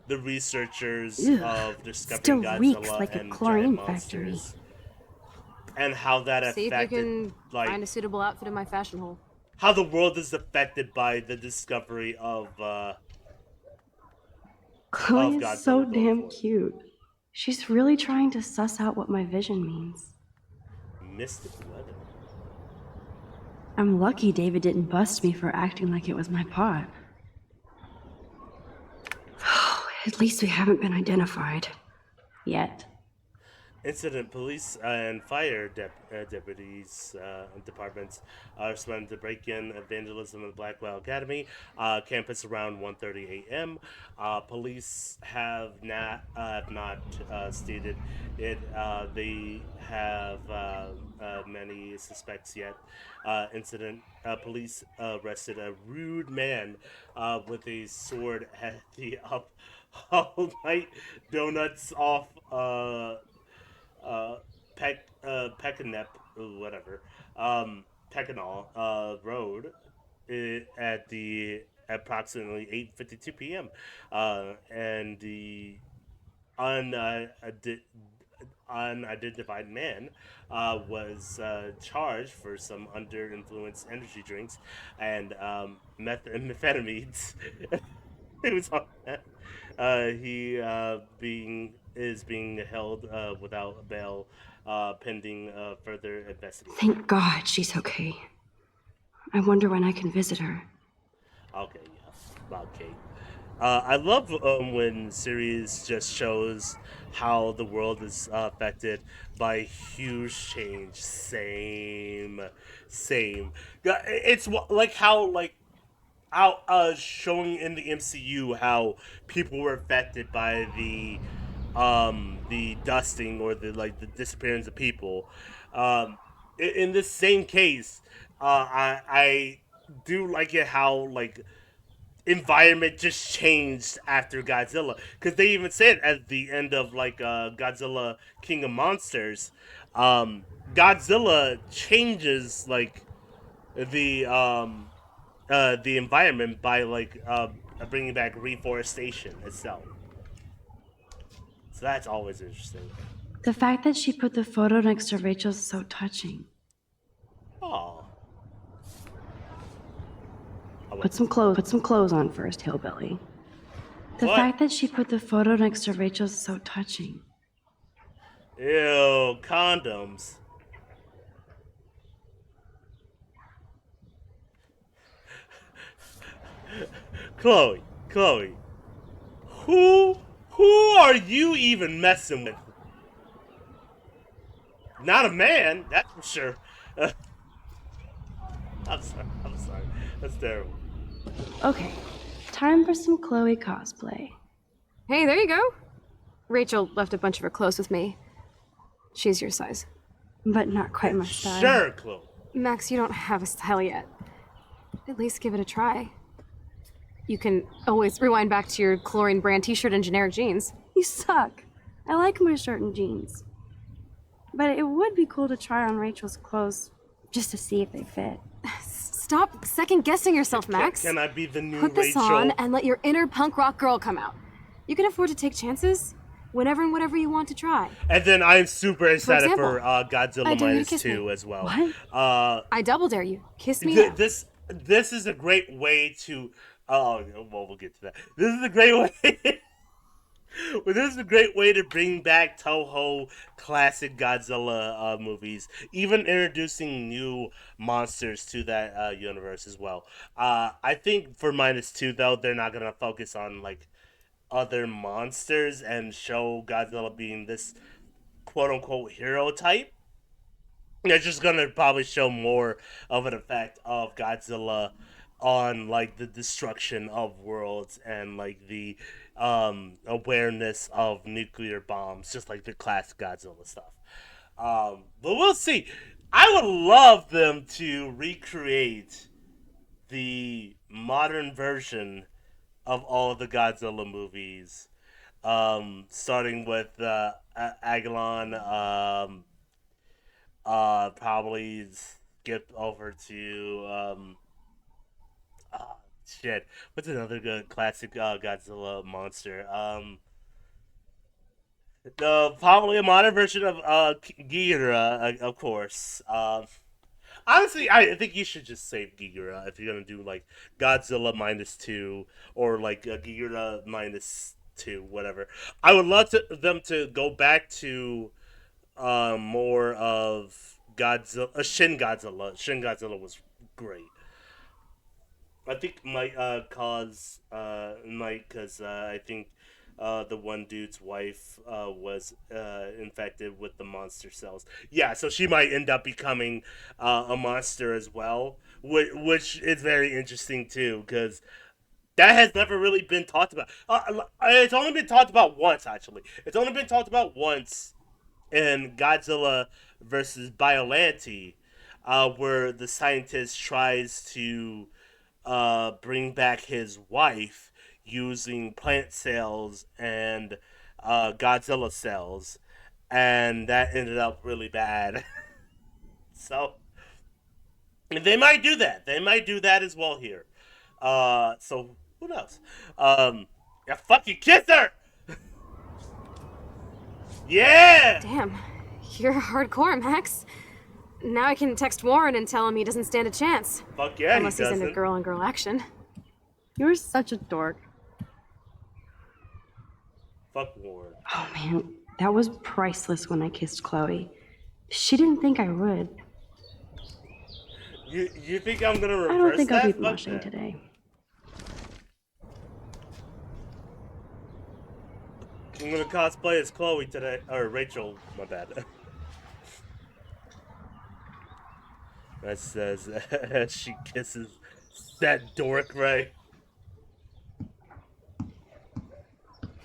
the researchers of discovering Still reeks Godzilla like a and chlorine giant factory. monsters, and how that See if you affected can like find a suitable outfit in my fashion hole. how the world is affected by the discovery of Chloe of is so Godzilla going damn forward. cute. She's really trying to suss out what my vision means. Mystic weather. I'm lucky David didn't bust me for acting like it was my pot. At least we haven't been identified. Yet. Incident police and fire deputies departments are responding to break-in vandalism in the Blackwell Academy campus around 1:30 a.m. Police have not stated it. They have many suspects yet. Police arrested a rude man with a sword at the all night donuts off. Pecanep, whatever, Pecanol Road at the approximately 8:52 p.m. And the unidentified man was charged for some under influence energy drinks and methamphetamines. It was on that. He is being held without bail pending further investigation. Thank God she's okay. I wonder when I can visit her. Okay, yeah, about Kate. I love when series just shows how the world is affected by huge change. Same. It's like how showing in the MCU how people were affected by the dusting or the disappearance of people. In this same case, I do like it how environment just changed after Godzilla, because they even said at the end of Godzilla King of Monsters, Godzilla changes the environment by bringing back reforestation itself. So that's always interesting. The fact that she put the photo next to Rachel's is so touching. Oh. Put some clothes on first, hillbilly. The What? fact that she put the photo next to Rachel's is so touching. Ew, condoms. Chloe, who are you even messing with? Not a man, that's for sure. I'm sorry. That's terrible. Okay, time for some Chloe cosplay. Hey, there you go. Rachel left a bunch of her clothes with me. She's your size. But not quite my style. Sure, Chloe. Max, you don't have a style yet. At least give it a try. You can always rewind back to your chlorine brand t-shirt and generic jeans. You suck. I like my shirt and jeans. But it would be cool to try on Rachel's clothes just to see if they fit. Stop second-guessing yourself, Max. Can I be the new Put this Rachel? on and let your inner punk rock girl come out. You can afford to take chances whenever and whatever you want to try. And then I'm super excited for I Godzilla dare you to Minus kiss 2 me. as well. What? I double dare you. Kiss me now. This is a great way to. Oh, well, we'll get to that. This is a great way. Well, this is a great way to bring back Toho classic Godzilla movies, even introducing new monsters to that universe as well. I think for Minus 2, though, they're not going to focus on other monsters and show Godzilla being this quote-unquote hero type. They're just going to probably show more of an effect of Godzilla on the destruction of worlds and the awareness of nuclear bombs, just like the classic Godzilla stuff. But we'll see. I would love them to recreate the modern version of all of the Godzilla movies, starting with Aguilon, probably skip over to shit. What's another good classic Godzilla monster? Probably a modern version of Ghidorah, of course. Honestly, I think you should just save Ghidorah if you're gonna do like Godzilla -2 or like Ghidorah -2, whatever. I would love them to go back to more of Godzilla, Shin Godzilla. Shin Godzilla was great. I think might might because I think the one dude's wife was infected with the monster cells. Yeah, so she might end up becoming a monster as well, which is very interesting too because that has never really been talked about. It's only been talked about once actually. It's only been talked about once in Godzilla versus Biollante, where the scientist tries to bring back his wife using plant cells and Godzilla cells, and that ended up really bad. So they might do that. They might do that as well here. So who knows? Yeah, fucking kiss her. Yeah. Damn, you're hardcore, Max. Now I can text Warren and tell him he doesn't stand a chance. Fuck yeah, Unless he he's doesn't. into girl-on-girl action. You're such a dork. Fuck Warren. Oh man, that was priceless when I kissed Chloe. She didn't think I would. You think I'm gonna reverse I don't think that? I'll be Fuck blushing that. today. I'm gonna cosplay as Chloe today, or Rachel. My bad. That says she kisses that dork, right?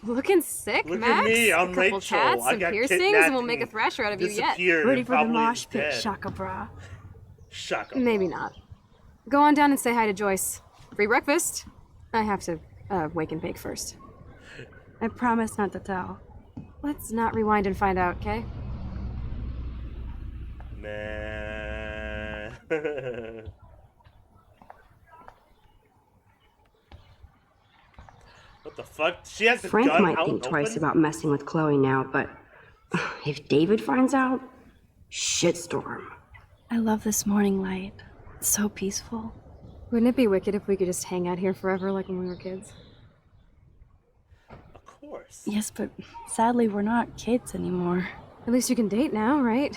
Looking sick, Look Max. at me, I'm a couple Rachel. tats, I some got piercings, kidnapped and we'll make a and thrasher out of you yet. disappeared Ready and for the probably mosh is pit, dead. Shaka Bra. Shaka. Maybe not. Go on down and say hi to Joyce. Free breakfast. I have to wake and bake first. I promise not to tell. Let's not rewind and find out, okay? Man. What the fuck? She has the Frank gun might out think twice open? about messing with Chloe now, but if David finds out, shitstorm. I love this morning light. It's so peaceful. Wouldn't it be wicked if we could just hang out here forever like when we were kids? Of course. Yes, but sadly we're not kids anymore. At least you can date now, right?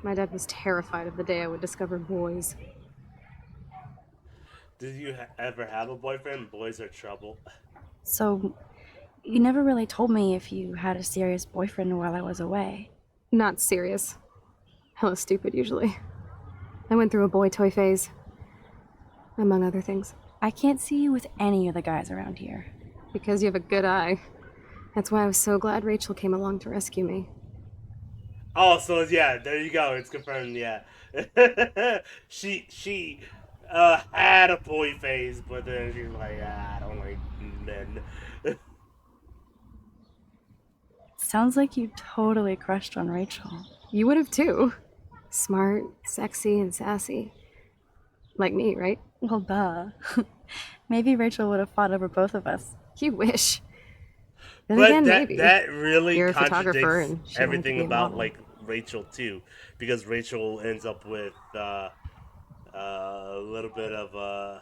My dad was terrified of the day I would discover boys. Did you ever have a boyfriend? Boys are trouble. So, you never really told me if you had a serious boyfriend while I was away. Not serious. Hella stupid, usually. I went through a boy toy phase. Among other things. I can't see you with any of the guys around here. Because you have a good eye. That's why I was so glad Rachel came along to rescue me. Oh, so yeah, there you go. It's confirmed. Yeah, she had a boy phase, but then she's like, I don't like men. Sounds like you totally crushed on Rachel. You would have too. Smart, sexy, and sassy. Like me, right? Well, duh. Maybe Rachel would have fought over both of us. You wish. Then But again, that maybe. that really You're a photographer and contradicts she wanted to everything be a about model. like Rachel too, because Rachel ends up with a little bit of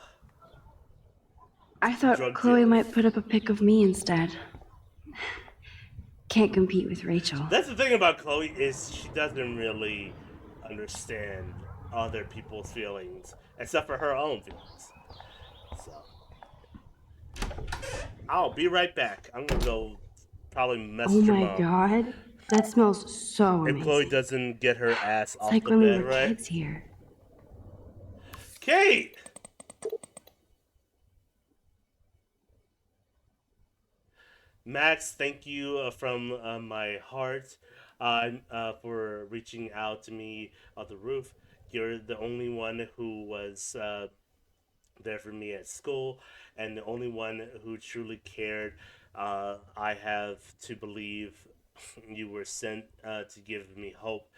I thought drug Chloe dealers. might put up a pic of me instead. Can't compete with Rachel. That's the thing about Chloe is she doesn't really understand other people's feelings except for her own feelings. So I'll be right back. I'm gonna go probably message Oh her my mom. god. That smells so If amazing. Chloe doesn't get her ass It's off like the when we bed, were right? kids here. Kate! Max, thank you from my heart for reaching out to me on the roof. You're the only one who was there for me at school, and the only one who truly cared. I have to believe you were sent to give me hope.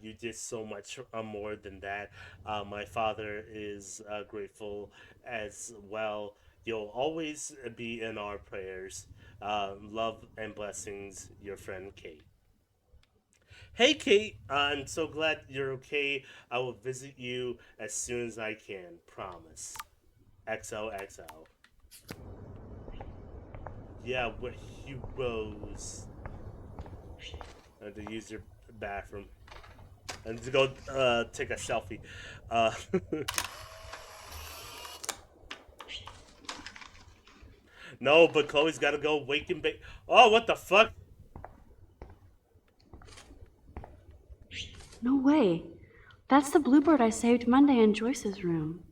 You did so much more than that. My father is grateful as well. You'll always be in our prayers. Love and blessings, your friend Kate. Hey Kate, I'm so glad you're okay. I will visit you as soon as I can. Promise. XOXO. Yeah, we're heroes. I had to use your bathroom. And to go take a selfie. Uh, no, but Chloe's gotta go wake and bake. Oh, what the fuck? No way. That's the bluebird I saved Monday in Joyce's room.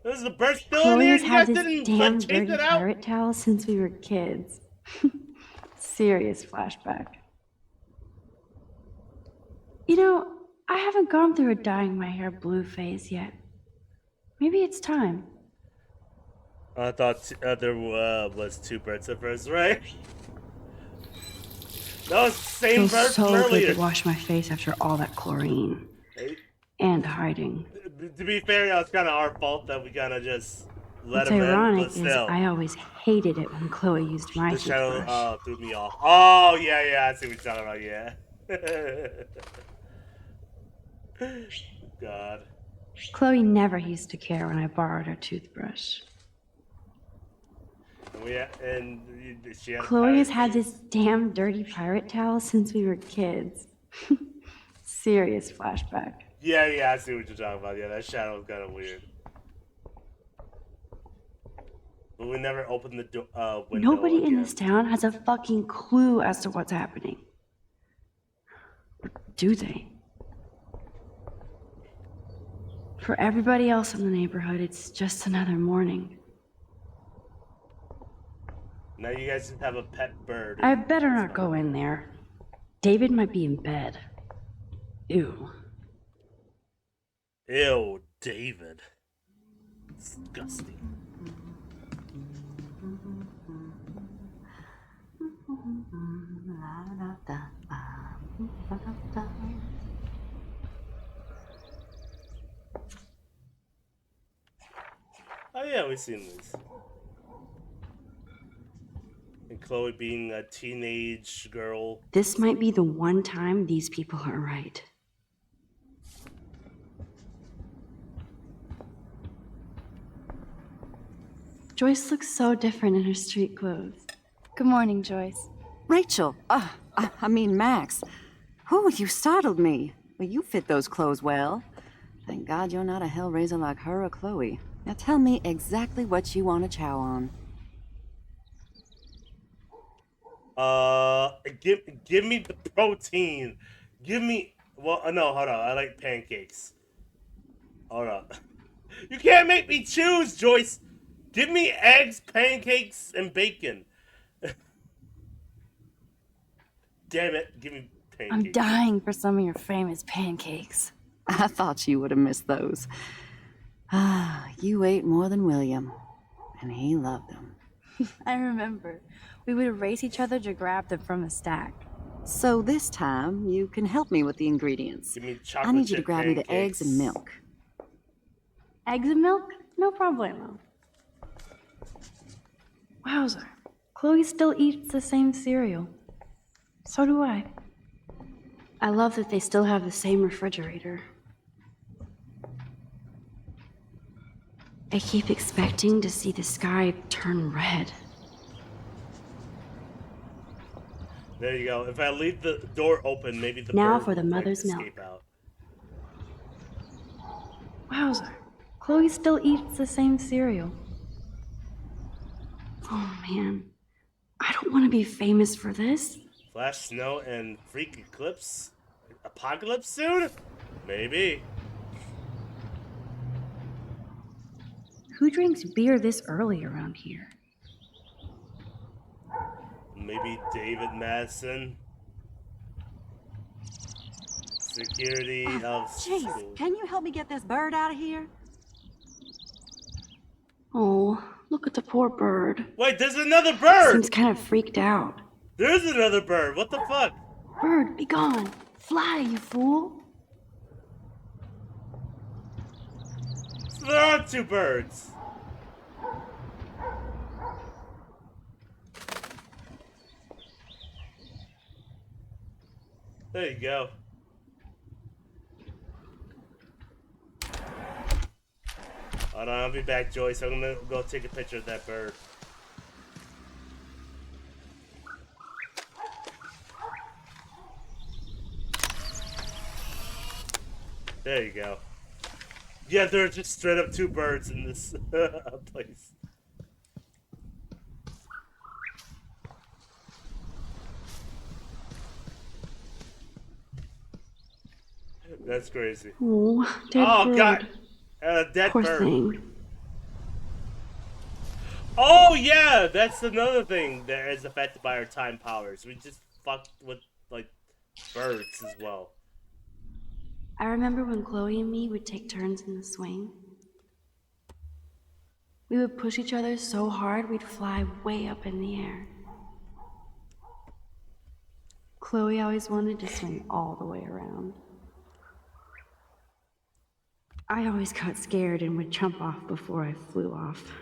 This is the bird still in Chloe here? has You had guys this didn't damn change dirty it out? pirate towel since we were kids. Serious flashback. You know, I haven't gone through a dyeing my hair blue phase yet. Maybe it's time. I thought there was two birds at first, right? That was the same Feels bird so from good earlier. to wash my face after all that chlorine. Hey, And hiding. to be fair, yeah, it's kind of our fault that we kind of just let What's him in, ironic but is still. I always hated it when Chloe used my The channel toothbrush. threw me off. Oh, yeah, I see what you're talking about, yeah. God. Chloe never used to care when I borrowed her toothbrush. And she had Chloe has had this damn dirty pirate towel since we were kids. Serious flashback. Yeah, I see what you're talking about. Yeah, that shadow was kind of weird. But we never opened the window. Nobody in this town has a fucking clue as to what's happening. Or do they? For everybody else in the neighborhood, it's just another morning. Now you guys just have a pet bird. I better not go in there. David might be in bed. Ew. Ew, David. Disgusting. Oh yeah, we've seen this. And Chloe being a teenage girl. This might be the one time these people are right. Joyce looks so different in her street clothes. Good morning, Joyce. Rachel, I mean Max. Whew, you startled me. Well, you fit those clothes well. Thank God you're not a hellraiser like her or Chloe. Now tell me exactly what you want to chow on. Give me the protein. Give me. Well, no, hold on. I like pancakes. Hold on. You can't make me choose, Joyce. Give me eggs, pancakes, and bacon. Damn it. Give me pancakes. I'm dying for some of your famous pancakes. I thought you would have missed those. Ah, you ate more than William, and he loved them. I remember. We would race each other to grab them from a stack. So this time, you can help me with the ingredients. Give me I need you to grab me the eggs and milk. Eggs and milk? No problemo. Wowzer. Chloe still eats the same cereal. So do I. I love that they still have the same refrigerator. I keep expecting to see the sky turn red. There you go. If I leave the door open, maybe the Now bird for the will, mother's escape milk. out. Wowzer. Chloe still eats the same cereal. Oh man. I don't want to be famous for this. Flash, snow, and freak eclipse? Apocalypse soon? Maybe. Who drinks beer this early around here? Maybe David Madison. Security of Jeez, school. can you help me get this bird out of here? Oh, look at the poor bird. Wait, there's another bird! Seems kind of freaked out. There's another bird. What the fuck? Bird, be gone. Fly, you fool. So there are two birds. There you go. Hold on, I'll be back, Joyce. I'm gonna go take a picture of that bird. There you go. Yeah, there are just straight up two birds in this place. That's crazy. Oh, dead bird. God. Dead Poor bird. thing. Oh, yeah! That's another thing that is affected by our time powers. We just fucked with, like, birds as well. I remember when Chloe and me would take turns in the swing. We would push each other so hard we'd fly way up in the air. Chloe always wanted to swing all the way around. I always got scared and would jump off before I flew off.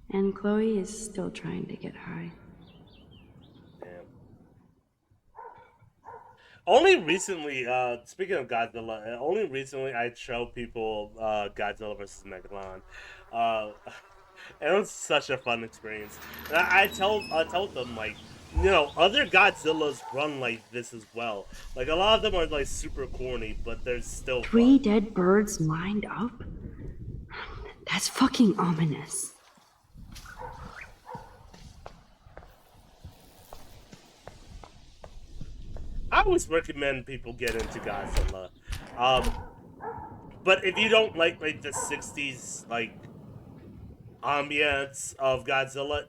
And Chloe is still trying to get high. Damn. Only recently, speaking of Godzilla, only recently I showed people Godzilla vs. Megalon. And it was such a fun experience. And I told them, like, you know, other Godzillas run like this as well. Like, a lot of them are, like, super corny, but they're still Three fun. dead birds lined up? That's fucking ominous. I always recommend people get into Godzilla. But if you don't like the 60s, like, ambience of Godzilla,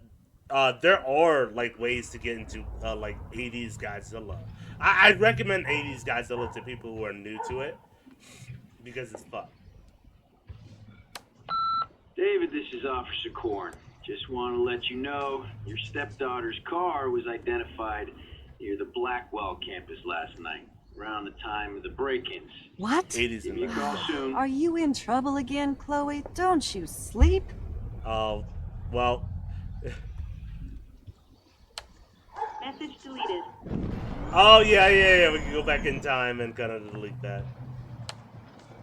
there are, like, ways to get into, like, 80s Godzilla. I'd recommend 80s Godzilla to people who are new to it, because it's fun. David, this is Officer Korn. Just want to let you know your stepdaughter's car was identified near the Blackwell campus last night, around the time of the break-ins. What? 80s Give me a call soon. Are you in trouble again, Chloe? Don't you sleep? Oh, well... Message deleted. Oh, yeah, we can go back in time and kind of delete that.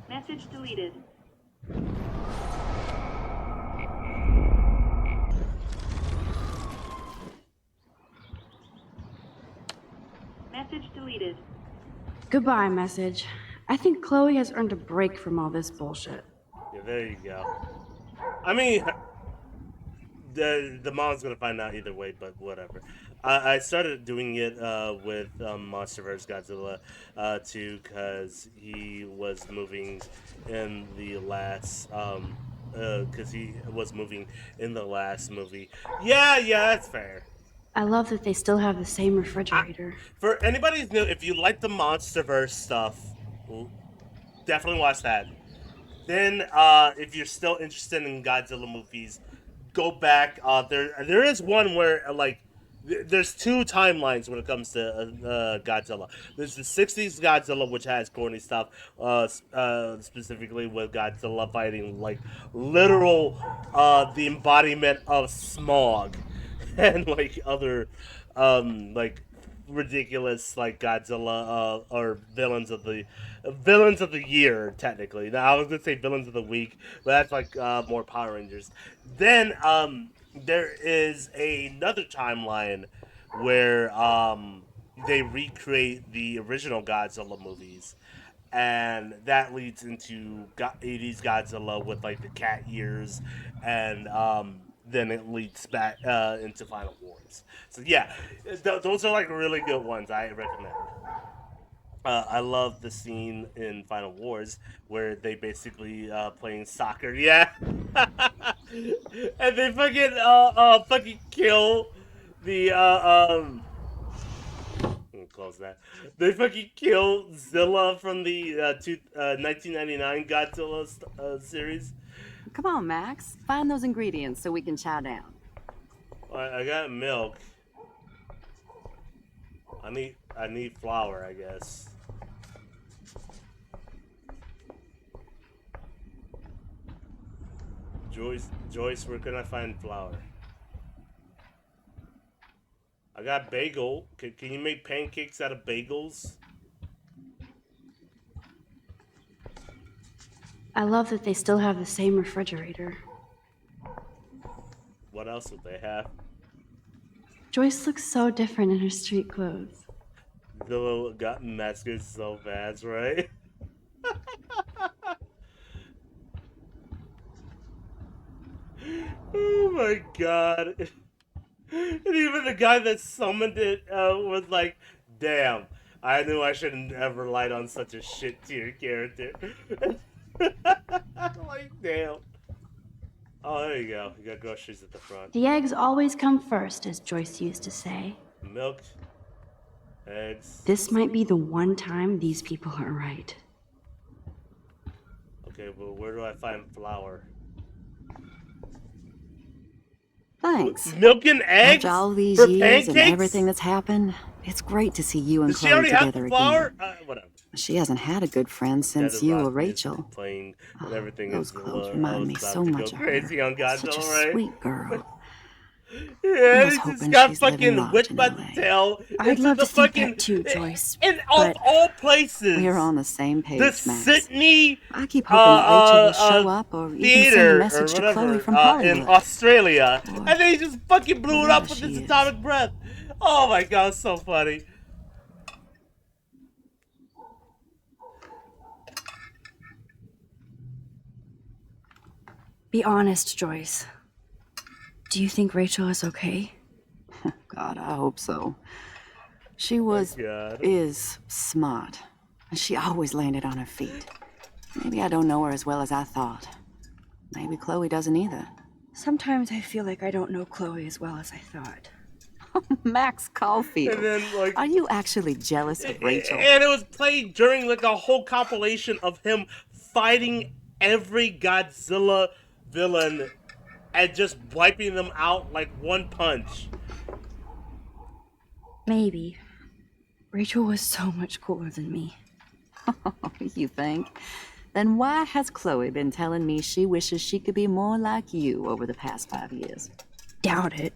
Message deleted. Message deleted. Goodbye, message. I think Chloe has earned a break from all this bullshit. Yeah, there you go. I mean, the mom's gonna find out either way, but whatever. I started doing it with MonsterVerse Godzilla too, because he was moving in the last movie. Yeah, that's fair. I love that they still have the same refrigerator. For anybody who's new, if you like the MonsterVerse stuff, definitely watch that. Then, if you're still interested in Godzilla movies, go back. There is one where, like, there's two timelines when it comes to Godzilla. There's the 60s Godzilla, which has corny stuff, specifically with Godzilla fighting, like, literal, the embodiment of smog. And, like, other, like, ridiculous, like, Godzilla, or villains of the year, technically. Now, I was gonna say villains of the week, but that's, like, more Power Rangers. Then, there is another timeline where, they recreate the original Godzilla movies. And that leads into 80s Godzilla with, like, the cat ears, and, then it leads back into Final Wars. So yeah, those are, like, really good ones. I recommend. I love the scene in Final Wars where they basically playing soccer. Yeah, and they fucking kill the close that. They fucking killed Zilla from the 1999 Godzilla series. Come on, Max. Find those ingredients so we can chow down. I got milk. I need flour, I guess. Joyce, where can I find flour? I got bagel. Can you make pancakes out of bagels? I love that they still have the same refrigerator. What else would they have? Joyce looks so different in her street clothes. Zilla got massacred so fast, right? Oh my god. And even the guy that summoned it was like, damn, I knew I shouldn't have relied on such a shit tier character. Like, damn. Oh, there you go. You got groceries at the front. The eggs always come first, as Joyce used to say. Milk, eggs. This might be the one time these people are right. Okay, well, where do I find flour? Thanks. Milk and eggs? After all these for years pancakes? and everything that's happened, it's great to see you and Does she Chloe already have together flour? again. Whatever. She hasn't had a good friend since Dead you rock or music Rachel. Playing and everything those is clothes I remind was me about so to much go of her. crazy on Godzilla, Such a right? sweet girl. Yeah, was he hoping just got she's living fucking large whipped in by LA. the tail. I'd into love the to think fucking, that too, Joyce. In but all places. We're on the same page, The Max. Sydney I keep hoping that Rachel will show up or even send a theater message or to whatever Chloe from in Hollywood. Australia, Or and they just fucking blew it up with wherever this she is. atomic breath. Oh my god, it's so funny. be honest, Joyce. Do you think Rachel is okay? God, I hope so. She is smart. And she always landed on her feet. Maybe I don't know her as well as I thought. Maybe Chloe doesn't either. Sometimes I feel like I don't know Chloe as well as I thought. Max Caulfield. And then, like, are you actually jealous of Rachel? And it was played during like a whole compilation of him fighting every Godzilla villain and just wiping them out like one punch. Maybe. Rachel was so much cooler than me. You think? Then why has Chloe been telling me she wishes she could be more like you over the past 5 years? Doubt it.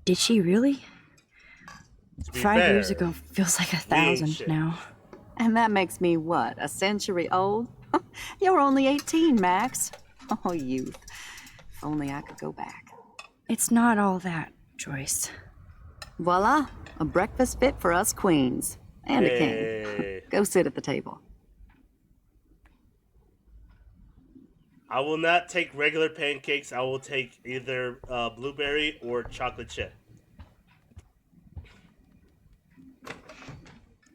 Did she really? 5 years ago feels like 1,000 now. And that makes me what, a century old? You're only 18, Max. Oh, youth. If only I could go back. It's not all that, Joyce. Voila, a breakfast fit for us queens. And a king. Go sit at the table. I will not take regular pancakes. I will take either blueberry or chocolate chip.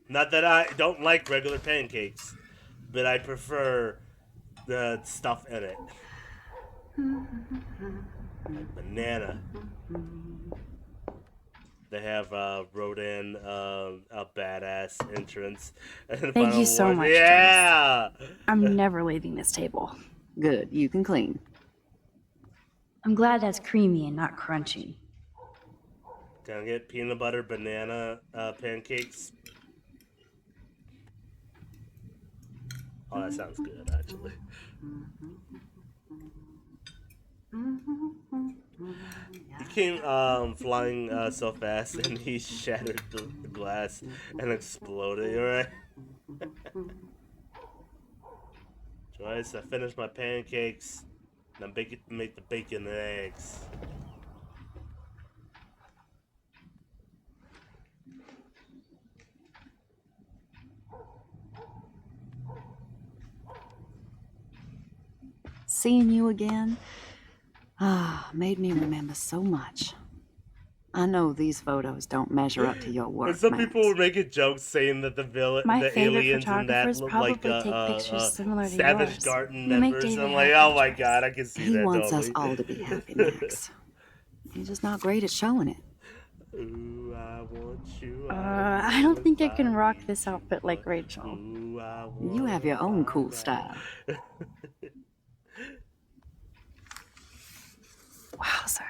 Not that I don't like regular pancakes, but I prefer the stuff in it. Like banana. They have wrote in a badass entrance. Thank you so much, Yeah! Joyce. I'm never leaving this table. Good, you can clean. I'm glad that's creamy and not crunchy. Can I get peanut butter banana pancakes? Oh, that sounds good, actually. He came flying so fast and he shattered the glass and exploded, alright? Joyce, I finished my pancakes. Now make the bacon and eggs. Seeing you again, made me remember so much. I know these photos don't measure up to your work, And some Max. people were making jokes saying that the aliens in that look like Savage Garden members. I'm like, oh my god, I can see He that wants totally. us all to be happy, Max. You're just not great at showing it. Ooh, I want you. I don't think I can rock this outfit like Rachel. You have your own cool style. Wowzer.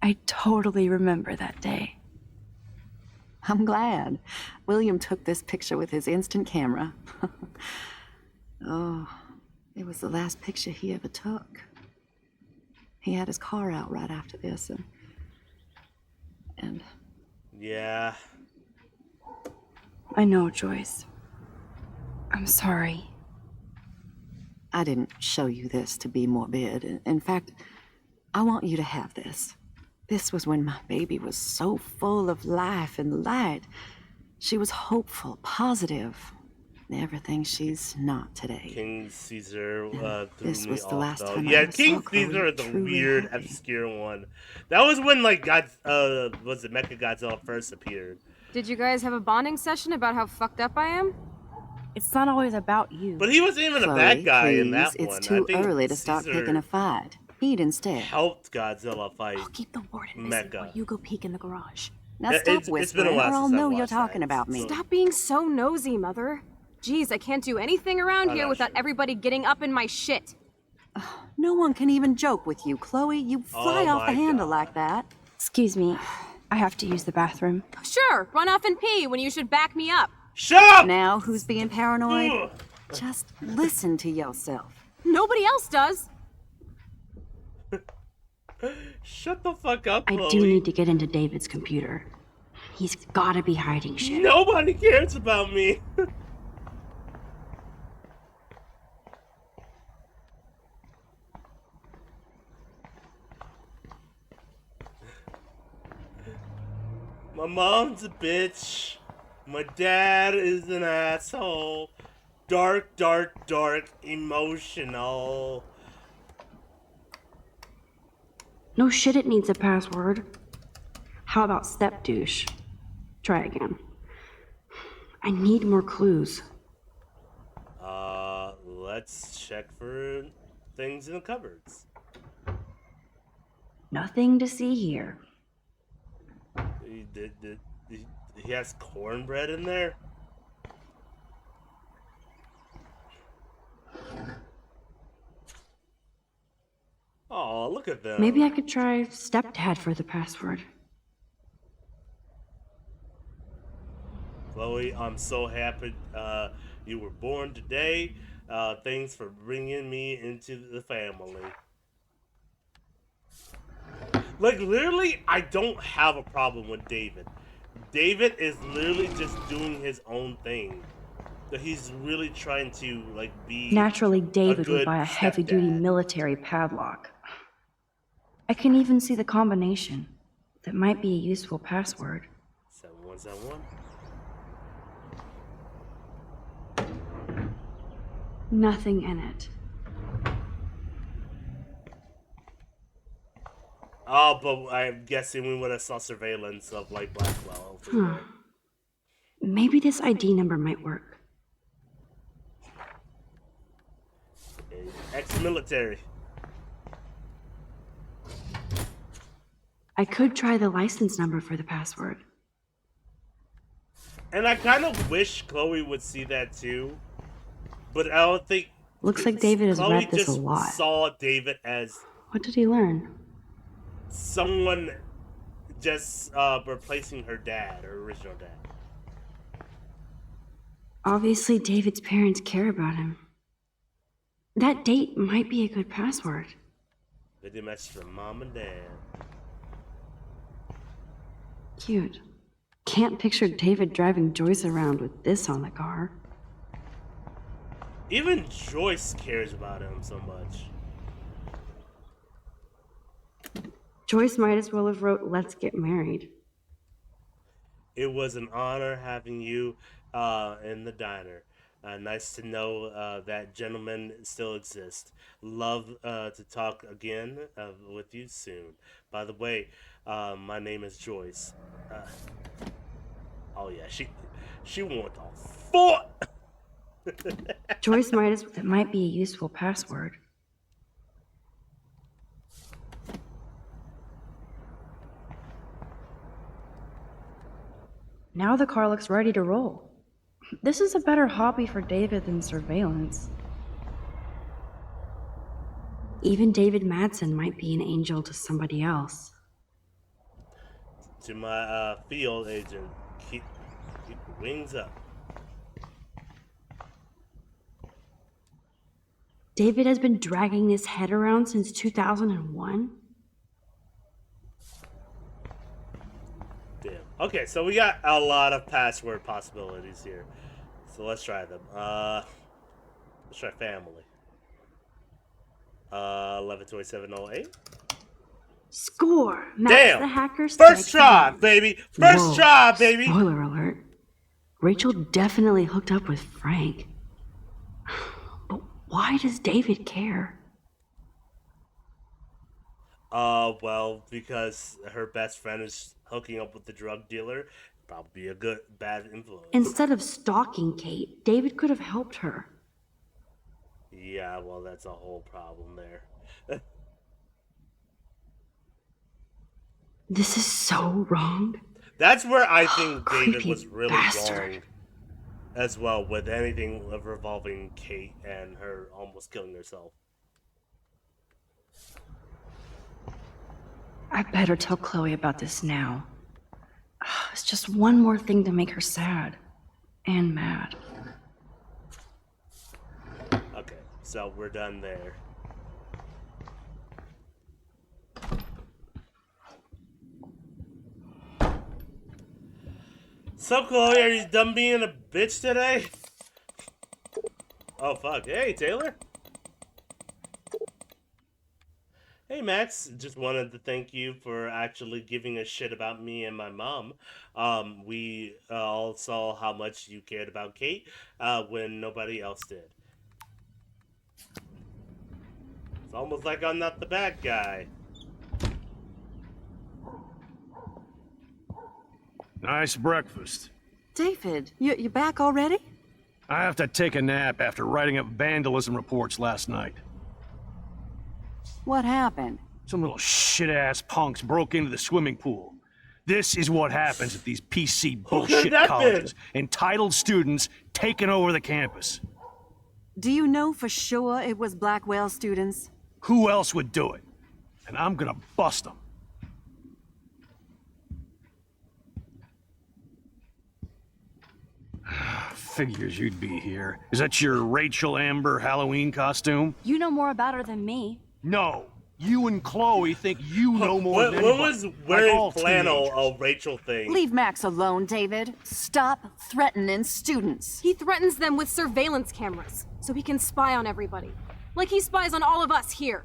I totally remember that day. I'm glad. William took this picture with his instant camera. Oh, it was the last picture he ever took. He had his car out right after this, and... Yeah. I know, Joyce. I'm sorry. I didn't show you this to be morbid. In fact, I want you to have this. This was when my baby was so full of life and light. She was hopeful, positive. Everything she's not today. King Caesar threw this me was the off, last though. time Yeah, I King saw Caesar is Chloe a truly weird, happy. obscure one. That was when, like, was it Mechagodzilla first appeared. Did you guys have a bonding session about how fucked up I am? It's not always about you. But he wasn't even Chloe, a bad guy please, in that it's one. too I think early to start Caesar picking a fight. Eat instead. helped Godzilla fight I'll keep the warden busy while Mecha. you go peek in the garage. Now It- stop it's been a whispering, while or I'll since I know you're watched talking that, about me. so- Stop being so nosy, Mother. Geez, I can't do anything around I'm here not without sure. everybody getting up in my shit. No one can even joke with you, Chloe. You fly Oh off the my handle God. like that. Excuse me. I have to use the bathroom. Sure, run off and pee when you should back me up. Shut up! Now, who's being paranoid? Ugh. Just listen to yourself. Nobody else does. Shut the fuck up, I Chloe. do need to get into David's computer. He's gotta be hiding shit. Nobody cares about me. My mom's a bitch. My dad is an asshole. Dark, dark, dark, emotional. No shit, it needs a password. How about step douche? Try again. I need more clues. Let's check for things in the cupboards. Nothing to see here. He has cornbread in there? Oh, look at them. Maybe I could try stepdad for the password. Chloe, I'm so happy you were born today. Thanks for bringing me into the family. Like, literally, I don't have a problem with David. David is literally just doing his own thing. That he's really trying to, like, be Naturally, David would good buy a heavy-duty stepdad. military padlock. I can even see the combination. That might be a useful password. 7171. Nothing in it. Oh, but I'm guessing we would have saw surveillance of, like, Blackwell. Maybe this ID number might work. Ex-military. I could try the license number for the password. And I kind of wish Chloe would see that too. But I don't think... Looks like David has Chloe read this a just lot. saw David as What did he learn? someone just replacing her dad, her original dad. Obviously, David's parents care about him. That date might be a good password. They did match for mom and dad. Cute. Can't picture David driving Joyce around with this on the car. Even Joyce cares about him so much. Joyce might as well have wrote, "Let's get married." It was an honor having you in the diner. Nice to know that gentleman still exists. Love to talk again with you soon. By the way, my name is Joyce. Oh yeah, she want to fight. Joyce might as that might be a useful password. Now the car looks ready to roll. This is a better hobby for David than surveillance. Even David Madsen might be an angel to somebody else. To my field agent, keep the wings up. David has been dragging his head around since 2001? Damn. Okay, so we got a lot of password possibilities here. So let's try them. Let's try family. 112708. Score! Max Damn! the hacker First strikes try, again. baby! First Whoa. try, baby! Spoiler alert. Rachel definitely hooked up with Frank. But why does David care? Well, because her best friend is hooking up with the drug dealer. Probably a bad influence. Instead of stalking Kate, David could have helped her. Yeah, well, that's a whole problem there. This is so wrong. That's where I think David Creepy was really bastard. wrong as well, with anything revolving Kate and her almost killing herself. I better tell Chloe about this now. It's just one more thing to make her sad. And mad. Okay, so we're done there. So, Chloe, are you done being a bitch today? Oh, fuck. Hey, Taylor. Hey, Max. Just wanted to thank you for actually giving a shit about me and my mom. We all saw how much you cared about Kate when nobody else did. It's almost like I'm not the bad guy. Nice breakfast. David, you back already? I have to take a nap after writing up vandalism reports last night. What happened? Some little shit-ass punks broke into the swimming pool. This is what happens at these PC bullshit that colleges. Entitled students taking over the campus. Do you know for sure it was Blackwell students? Who else would do it? And I'm gonna bust them. Figures you'd be here. Is that your Rachel Amber Halloween costume? You know more about her than me. No. You and Chloe think you know more than What anybody. was Like wearing all flannel teenagers. a Rachel thing? Leave Max alone, David. Stop threatening students. He threatens them with surveillance cameras, so he can spy on everybody. Like he spies on all of us here.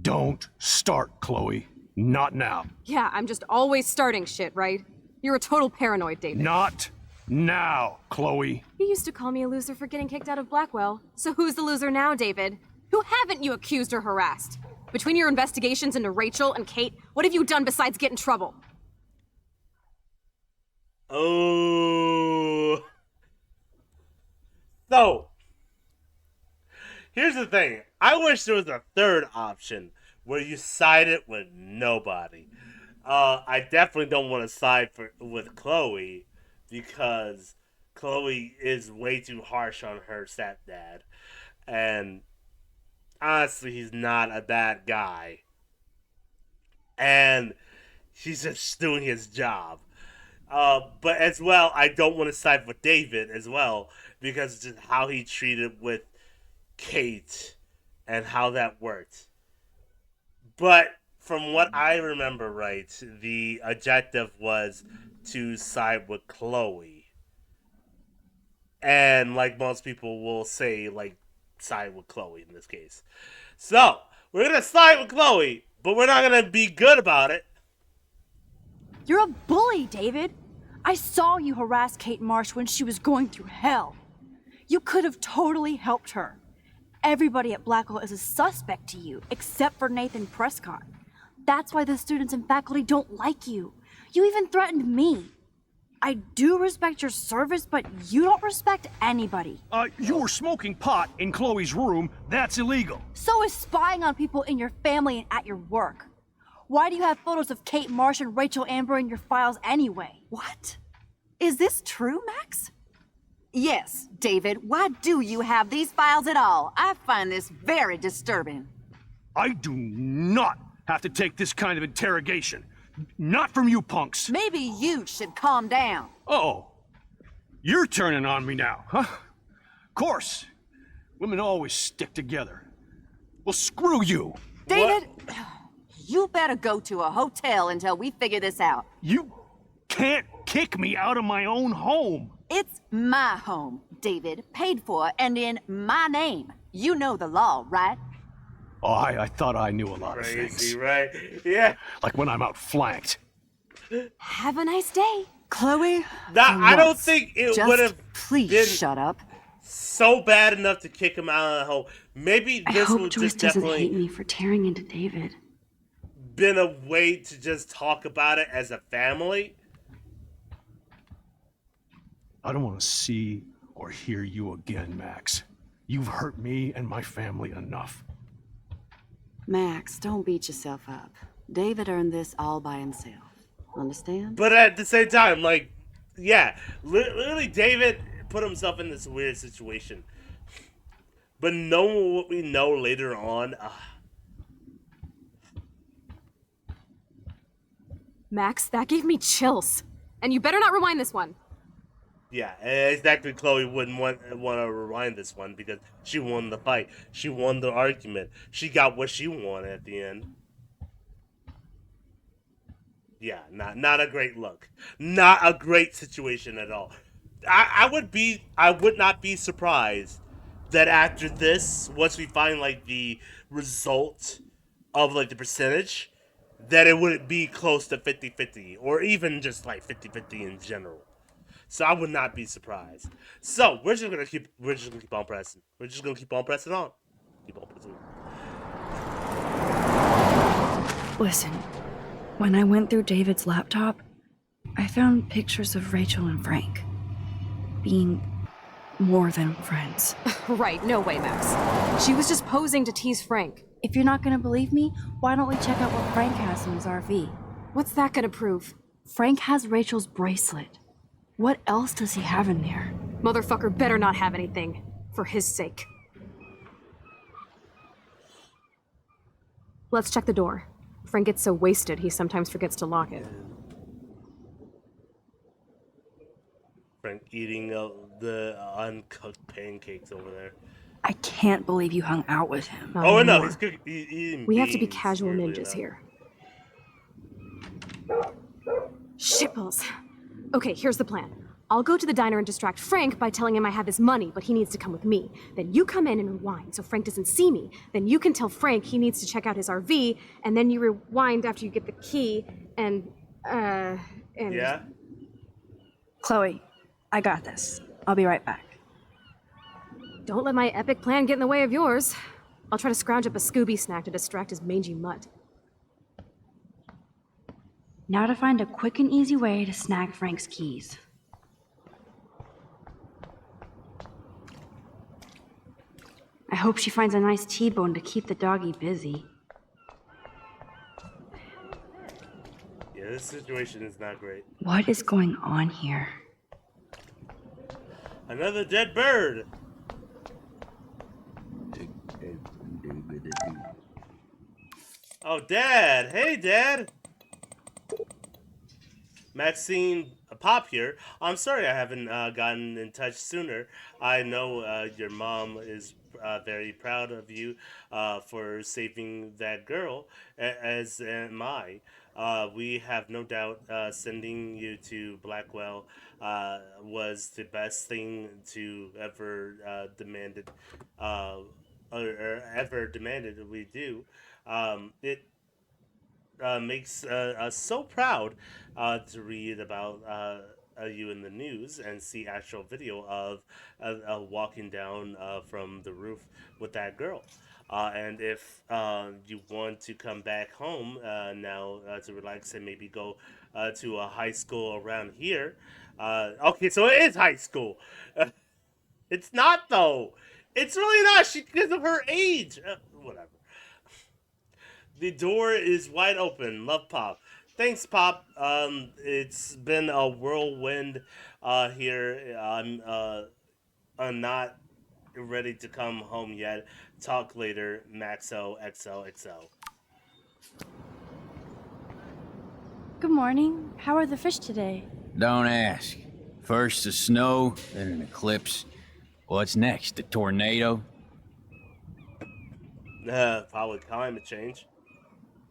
Don't start, Chloe. Not now. Yeah, I'm just always starting shit, right? You're a total paranoid, David. Not now, Chloe. You used to call me a loser for getting kicked out of Blackwell. So who's the loser now, David? Who haven't you accused or harassed? Between your investigations into Rachel and Kate, what have you done besides get in trouble? Oh. So, here's the thing. I wish there was a third option where you sided with nobody. I definitely don't want to side with Chloe because Chloe is way too harsh on her stepdad. And honestly, he's not a bad guy. And he's just doing his job. But as well, I don't want to side with David as well because just how he treated with Kate and how that worked. But from what I remember right, the objective was to side with Chloe. And like most people will say, like, side with Chloe in this case. So, we're going to side with Chloe, but we're not going to be good about it. You're a bully, David. I saw you harass Kate Marsh when she was going through hell. You could have totally helped her. Everybody at Blackwell is a suspect to you, except for Nathan Prescott. That's why the students and faculty don't like you. You even threatened me. I do respect your service, but you don't respect anybody. You were smoking pot in Chloe's room. That's illegal. So is spying on people in your family and at your work. Why do you have photos of Kate Marsh and Rachel Amber in your files anyway? What? Is this true, Max? Yes, David. Why do you have these files at all? I find this very disturbing. I do not have to take this kind of interrogation. Not from you punks. Maybe you should calm down. Uh-oh. You're turning on me now, huh? Of course. Women always stick together. Well, screw you. David, you better go to a hotel until we figure this out. You can't kick me out of my own home. It's my home, David, paid for and in my name. You know the law, right? Oh, I thought I knew a lot of things. Crazy, right? Yeah. Like when I'm outflanked. Have a nice day. Chloe? I don't think it would have please been shut up. so bad enough to kick him out of the home. Maybe I this hope would Joyce just doesn't definitely hate me for tearing into David. been a way to just talk about it as a family. I don't want to see or hear you again, Max. You've hurt me and my family enough. Max, don't beat yourself up. David earned this all by himself. Understand? But at the same time, like, yeah, literally David put himself in this weird situation. But knowing what we know later on, Max, that gave me chills. And you better not rewind this one. yeah, exactly. Chloe wouldn't want to rewind this one because she won the fight. She won the argument. She got what she wanted at the end. Yeah, not a great look. Not a great situation at all. I would not be surprised that after this, once we find like the result of like the percentage, that it would be close to 50-50 or even just like 50-50 in general. So I would not be surprised. So we're just gonna keep on pressing. We're just gonna keep on pressing on. Keep on pressing on. Listen, when I went through David's laptop, I found pictures of Rachel and Frank being more than friends. Right, no way, Max. She was just posing to tease Frank. If you're not gonna believe me, why don't we check out what Frank has in his RV? What's that gonna prove? Frank has Rachel's bracelet. What else does he have in there? Motherfucker better not have anything. For his sake. Let's check the door. Frank gets so wasted, he sometimes forgets to lock it. Frank eating the uncooked pancakes over there. I can't believe you hung out with him. Oh, no, he's eating We have to be beans, casual weirdly ninjas enough. here. Shitballs. Okay, here's the plan. I'll go to the diner and distract Frank by telling him I have his money, but he needs to come with me. Then you come in and rewind so Frank doesn't see me. Then you can tell Frank he needs to check out his RV, and then you rewind after you get the key, and... Yeah? Chloe, I got this. I'll be right back. Don't let my epic plan get in the way of yours. I'll try to scrounge up a Scooby snack to distract his mangy mutt. Now to find a quick and easy way to snag Frank's keys. I hope she finds a nice T-bone to keep the doggy busy. Yeah, this situation is not great. What is going on here? Another dead bird! Oh, Dad! Hey, Dad! Maxine Pop here. I'm sorry I haven't gotten in touch sooner. I know your mom is very proud of you for saving that girl, as am I. We have no doubt sending you to Blackwell was the best thing to ever demanded, or ever demanded we do. It makes us so proud to read about you in the news and see actual video of walking down from the roof with that girl. And if you want to come back home now to relax and maybe go to a high school around here. Okay, so it is high school. It's not, though. It's really not. Because of her age. Whatever. The door is wide open. Love, Pop. Thanks, Pop. It's been a whirlwind here. I'm not ready to come home yet. Talk later, Maxo XOXO. Good morning. How are the fish today? Don't ask. First the snow, then an eclipse. What's next? A tornado? Probably climate change.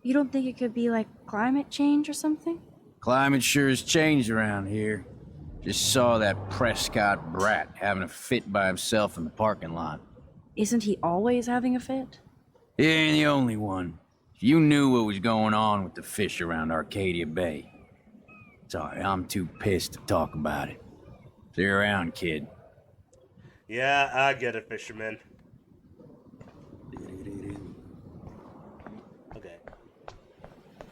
You don't think it could be like climate change or something? Climate sure has changed around here. Just saw that Prescott brat having a fit by himself in the parking lot. Isn't he always having a fit? He ain't the only one. If you knew what was going on with the fish around Arcadia Bay. Sorry, I'm too pissed to talk about it. See you around, kid. Yeah, I get it, fisherman. Okay.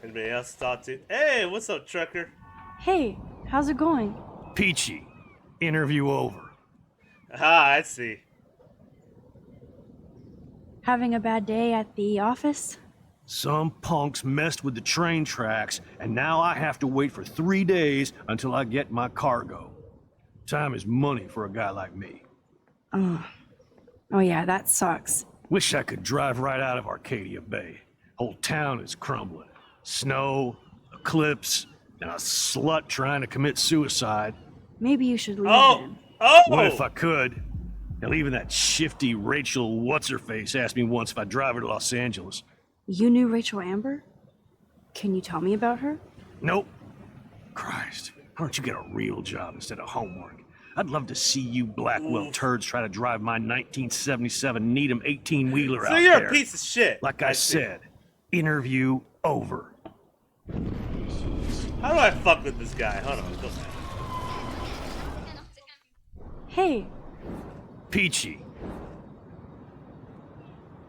Anybody else thought to? Hey, what's up, trucker? Hey, how's it going? Peachy. Interview over. Ah, I see. Having a bad day at the office? Some punks messed with the train tracks, and now I have to wait for 3 days until I get my cargo. Time is money for a guy like me. Oh yeah, that sucks. Wish I could drive right out of Arcadia Bay. Whole town is crumbling. Snow, eclipse, and a slut trying to commit suicide. Maybe you should leave then. Oh! What if I could? Hell, even that shifty Rachel What's-Her-Face asked me once if I'd drive her to Los Angeles. You knew Rachel Amber? Can you tell me about her? Nope. Christ, why don't you get a real job instead of homework? I'd love to see you Blackwell turds try to drive my 1977 Needham 18-wheeler out So you're there. a piece of shit. Like I said, interview over. How do I fuck with this guy? Hold on, go back. Hey, Peachy.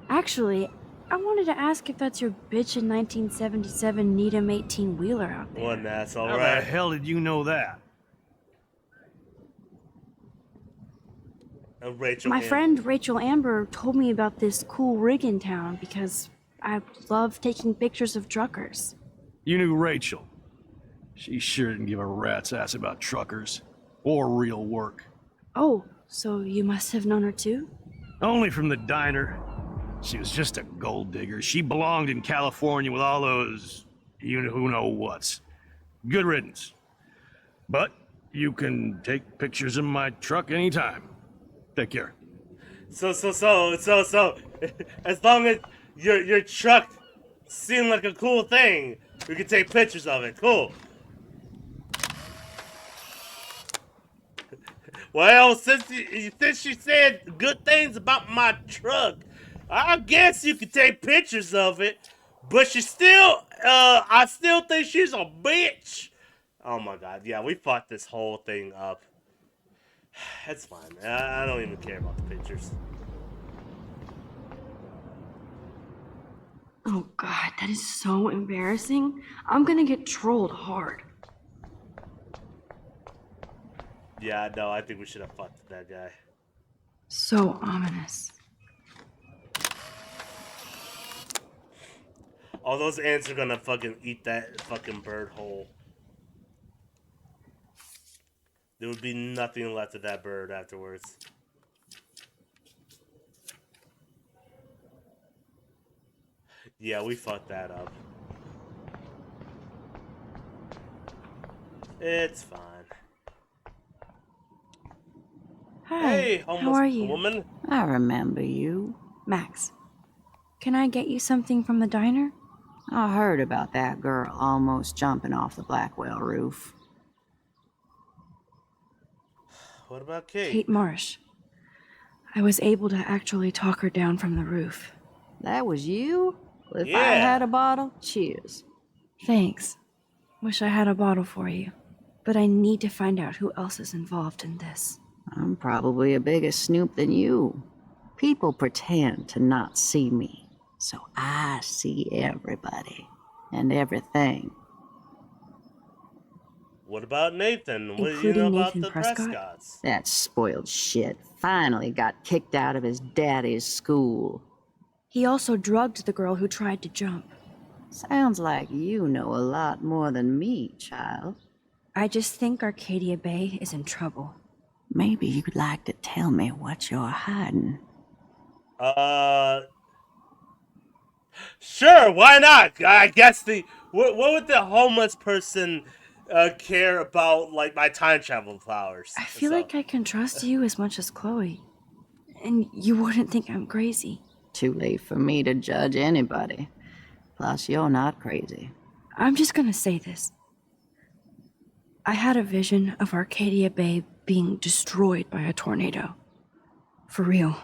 actually, I wanted to ask if that's your bitchin' 1977 Needham 18-wheeler out there. One ass, all How right. the hell did you know that? Rachel My Amber. friend Rachel Amber told me about this cool rig in town because I love taking pictures of truckers. You knew Rachel. She sure didn't give a rat's ass about truckers. Or real work. Oh, so you must have known her too? Only from the diner. She was just a gold digger. She belonged in California with all those you-know-who-know-whats. Good riddance. But you can take pictures of my truck anytime. Take care. So, as long as your truck seemed like a cool thing, we can take pictures of it. Cool. Well, since she said good things about my truck, I guess you could take pictures of it. But she still, I still think she's a bitch. Oh my god, yeah, we fucked this whole thing up. That's fine. I don't even care about the pictures. Oh god, that is so embarrassing. I'm gonna get trolled hard. Yeah, no, I think we should have fucked that guy. So ominous. All those ants are gonna fucking eat that fucking bird whole. There would be nothing left of that bird afterwards. Yeah, we fucked that up. It's fine. Hi, Hey, how homeless are you? woman. I remember you. Max, can I get you something from the diner? I heard about that girl almost jumping off the Blackwell roof. What about Kate? Kate Marsh. I was able to actually talk her down from the roof. That was you? If I Yeah. had a bottle, cheers. Thanks. Wish I had a bottle for you. But I need to find out who else is involved in this. I'm probably a bigger snoop than you. People pretend to not see me, so I see everybody and everything. What about Nathan? What do you Including know about Nathan the Prescott? Prescotts? That spoiled shit finally got kicked out of his daddy's school. He also drugged the girl who tried to jump. Sounds like you know a lot more than me, child. I just think Arcadia Bay is in trouble. Maybe you'd like to tell me what you're hiding. Sure, why not? I guess what would the homeless person care about, like, my time travel powers? I feel like I can trust you as much as Chloe. And you wouldn't think I'm crazy. Too late for me to judge anybody. Plus, you're not crazy. I'm just gonna say this. I had a vision of Arcadia Bay being destroyed by a tornado. For real.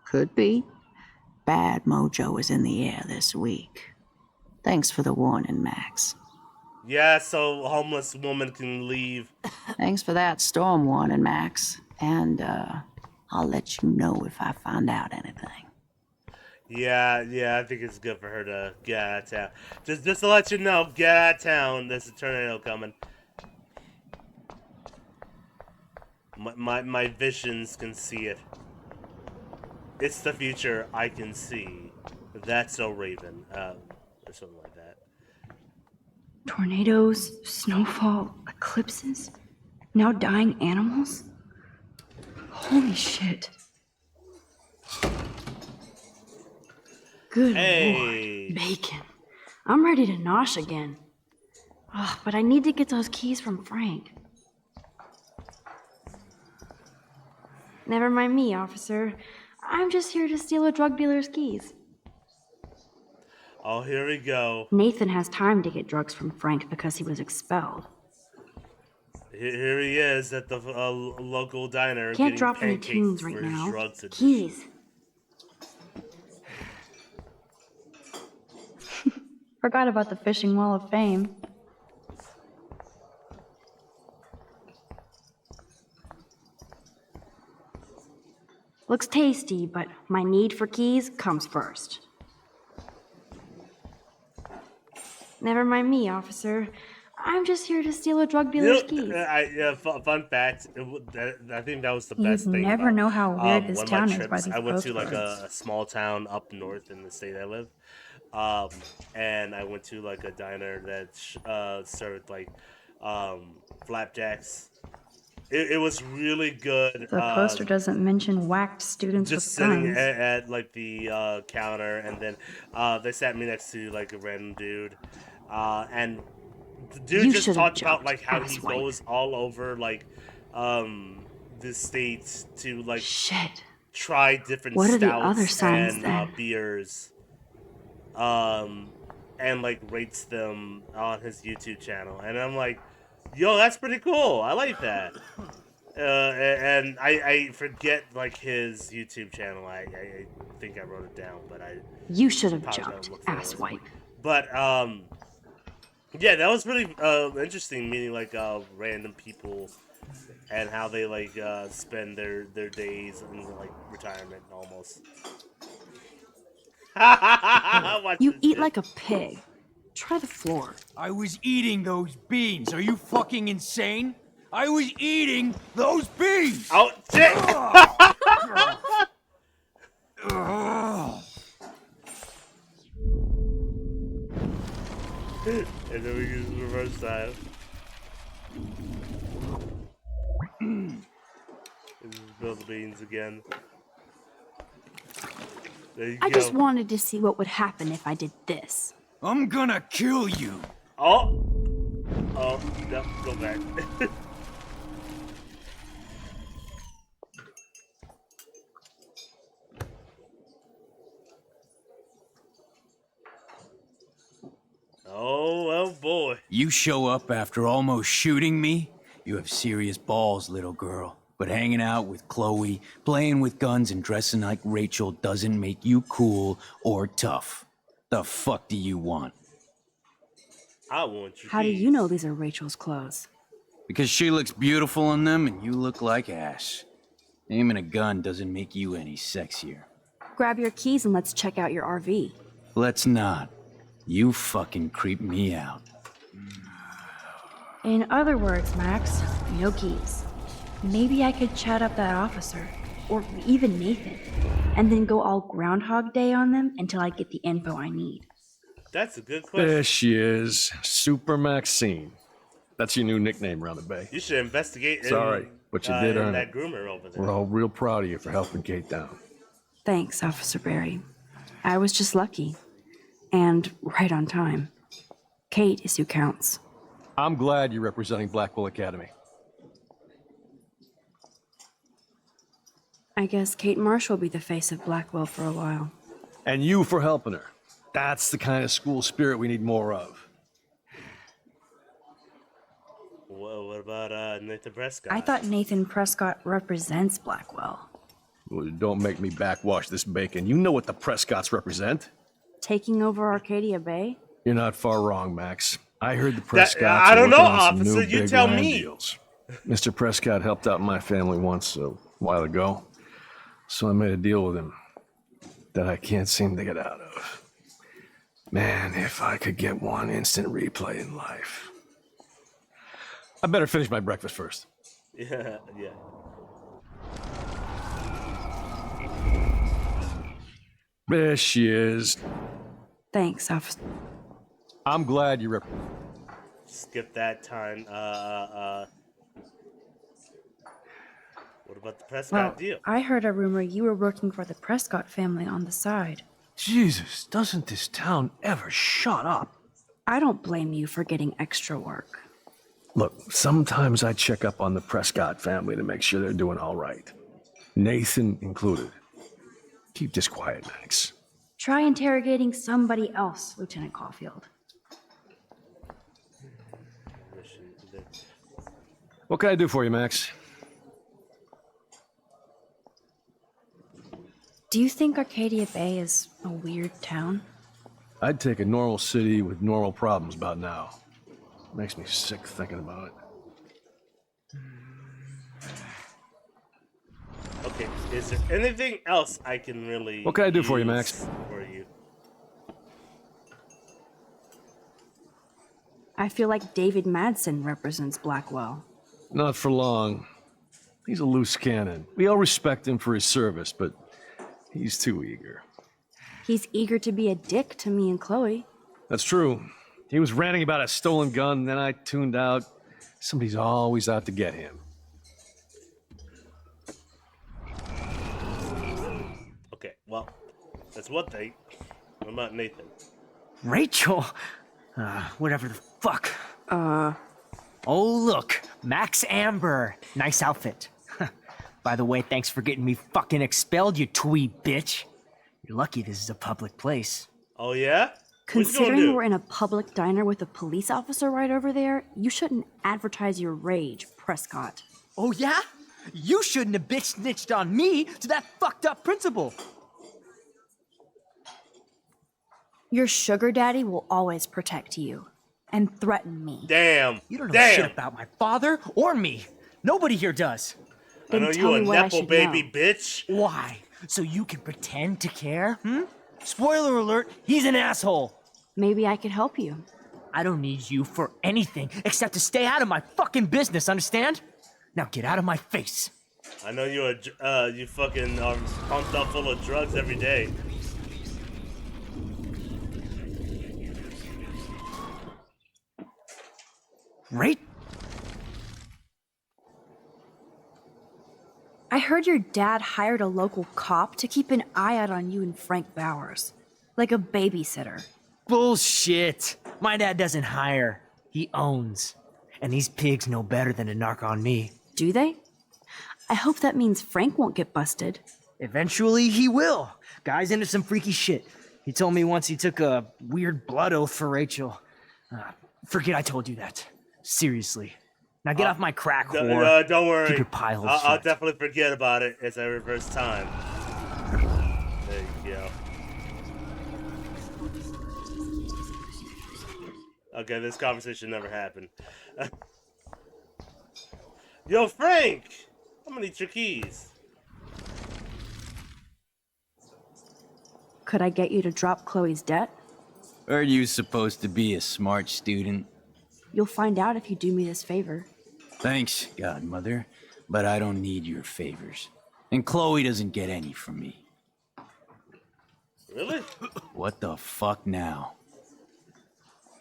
Could be. Bad mojo is in the air this week. Thanks for the warning, Max. Yeah, so homeless woman can leave. Thanks for that storm warning, Max. And, I'll let you know if I find out anything. Yeah, I think it's good for her to get out of town. Just to let you know, get out of town. There's a tornado coming. My visions can see it. It's the future I can see. That's so Raven, or something like that. Tornadoes, snowfall, eclipses, now dying animals? Holy shit. Good Hey. Lord. Bacon. I'm ready to nosh again. Ugh, but I need to get those keys from Frank. Never mind me, officer. I'm just here to steal a drug dealer's keys. Oh, here we go. Nathan has time to get drugs from Frank because he was expelled. Here he is at the local diner. Can't getting drop any pancakes tunes for right his now. drugs addiction. Keys. Forgot about the Fishing Wall of Fame. Looks tasty, but my need for keys comes first. Never mind me, officer. I'm just here to steal a drug dealer's keys. Fun fact. I think that was the best thing. Never about, know how weird this one of town my is by trips, these I went to like postcards. a small town up north in the state I live, and I went to like a diner that served like flapjacks. It was really good. The poster doesn't mention whacked students Just with sitting guns. at like the counter, and then they sat me next to like a random dude, and the dude You just should've talked about jumped, like how he asswipe. goes all over like the states to like try different What are the stouts other signs and then? beers, and like rates them on his YouTube channel, and I'm like, yo, that's pretty cool. I like that. And I forget like his YouTube channel. I think I wrote it down, but I You should have probably gotta jumped, look for it. asswipe. But yeah, that was really interesting meeting like random people and how they like spend their days in like retirement almost. Watch You this eat shit. like a pig. Try the floor. I was eating those beans. Are you fucking insane? I was eating those beans! Oh, shit! And then we use reverse time. This is Bill the Beans again. There you I go. just wanted to see what would happen if I did this. I'm gonna kill you. Oh! Oh, no, go back. Oh boy. You show up after almost shooting me? You have serious balls, little girl. But hanging out with Chloe, playing with guns, and dressing like Rachel doesn't make you cool or tough. The fuck do you want? I want you. How do you know these are Rachel's clothes? Because she looks beautiful in them and you look like ass. Aiming a gun doesn't make you any sexier. Grab your keys and let's check out your RV. Let's not. You fucking creep me out. In other words, Max, no keys. Maybe I could chat up that officer, or even Nathan, and then go all Groundhog Day on them until I get the info I need. That's a good question. There she is, Super Maxine. That's your new nickname around the bay. You should investigate. Sorry, but you did earn that it. groomer over there. We're all real proud of you for helping Kate down. Thanks, Officer Barry. I was just lucky. And right on time. Kate is who counts. I'm glad you're representing Blackwell Academy. I guess Kate Marsh will be the face of Blackwell for a while. And you for helping her. That's the kind of school spirit we need more of. What about Nathan Prescott? I thought Nathan Prescott represents Blackwell. Well, don't make me backwash this bacon. You know what the Prescotts represent. Taking over Arcadia Bay? You're not far wrong, Max. I heard the Prescotts I don't know, working on some officer. new You big tell land me. deals. Mr. Prescott helped out my family once a while ago, so I made a deal with him that I can't seem to get out of. Man, if I could get one instant replay in life. I better finish my breakfast first. Yeah, yeah. There she is. Thanks, Officer. I'm glad you Skip that time. What about the Prescott Well, deal? I heard a rumor you were working for the Prescott family on the side. Jesus, doesn't this town ever shut up? I don't blame you for getting extra work. Look, sometimes I check up on the Prescott family to make sure they're doing all right. Nathan included. Keep this quiet, Max. Try interrogating somebody else, Lieutenant Caulfield. What can I do for you, Max? Do you think Arcadia Bay is a weird town? I'd take a normal city with normal problems about now. Makes me sick thinking about it. Okay, is there anything else I can really What can I do for you, use Max? For you? I feel like David Madsen represents Blackwell. Not for long. He's a loose cannon. We all respect him for his service, but he's too eager. He's eager to be a dick to me and Chloe. That's true. He was ranting about a stolen gun, then I tuned out. Somebody's always out to get him. Okay, well, that's one thing. What about Nathan? Rachel? Whatever the fuck. Oh, look. Max Amber. Nice outfit. By the way, thanks for getting me fucking expelled, you twee bitch. You're lucky this is a public place. Oh, yeah? Considering we're in a public diner with a police officer right over there, you shouldn't advertise your rage, Prescott. Oh, yeah? You shouldn't have bitch snitched on me to that fucked up principal. Your sugar daddy will always protect you and threaten me. Damn. You don't know shit about my father or me. Nobody here does. I know you a nepo baby bitch. Why? So you can pretend to care? Spoiler alert, he's an asshole. Maybe I could help you. I don't need you for anything except to stay out of my fucking business, understand? Now get out of my face. I know you fucking are pumped up full of drugs every day. Right? I heard your dad hired a local cop to keep an eye out on you and Frank Bowers. Like a babysitter. Bullshit. My dad doesn't hire. He owns. And these pigs know better than to narc on me. Do they? I hope that means Frank won't get busted. Eventually he will. Guy's into some freaky shit. He told me once he took a weird blood oath for Rachel. Forget I told you that. Seriously. Now get off my crack, whore. Don't worry. Keep your pie hole I'll shut. definitely forget about it as I reverse time. There you go. Okay, this conversation never happened. Yo, Frank! I'm gonna need your keys. Could I get you to drop Chloe's debt? Are you supposed to be a smart student? You'll find out if you do me this favor. Thanks, Godmother, but I don't need your favors. And Chloe doesn't get any from me. Really? What the fuck now?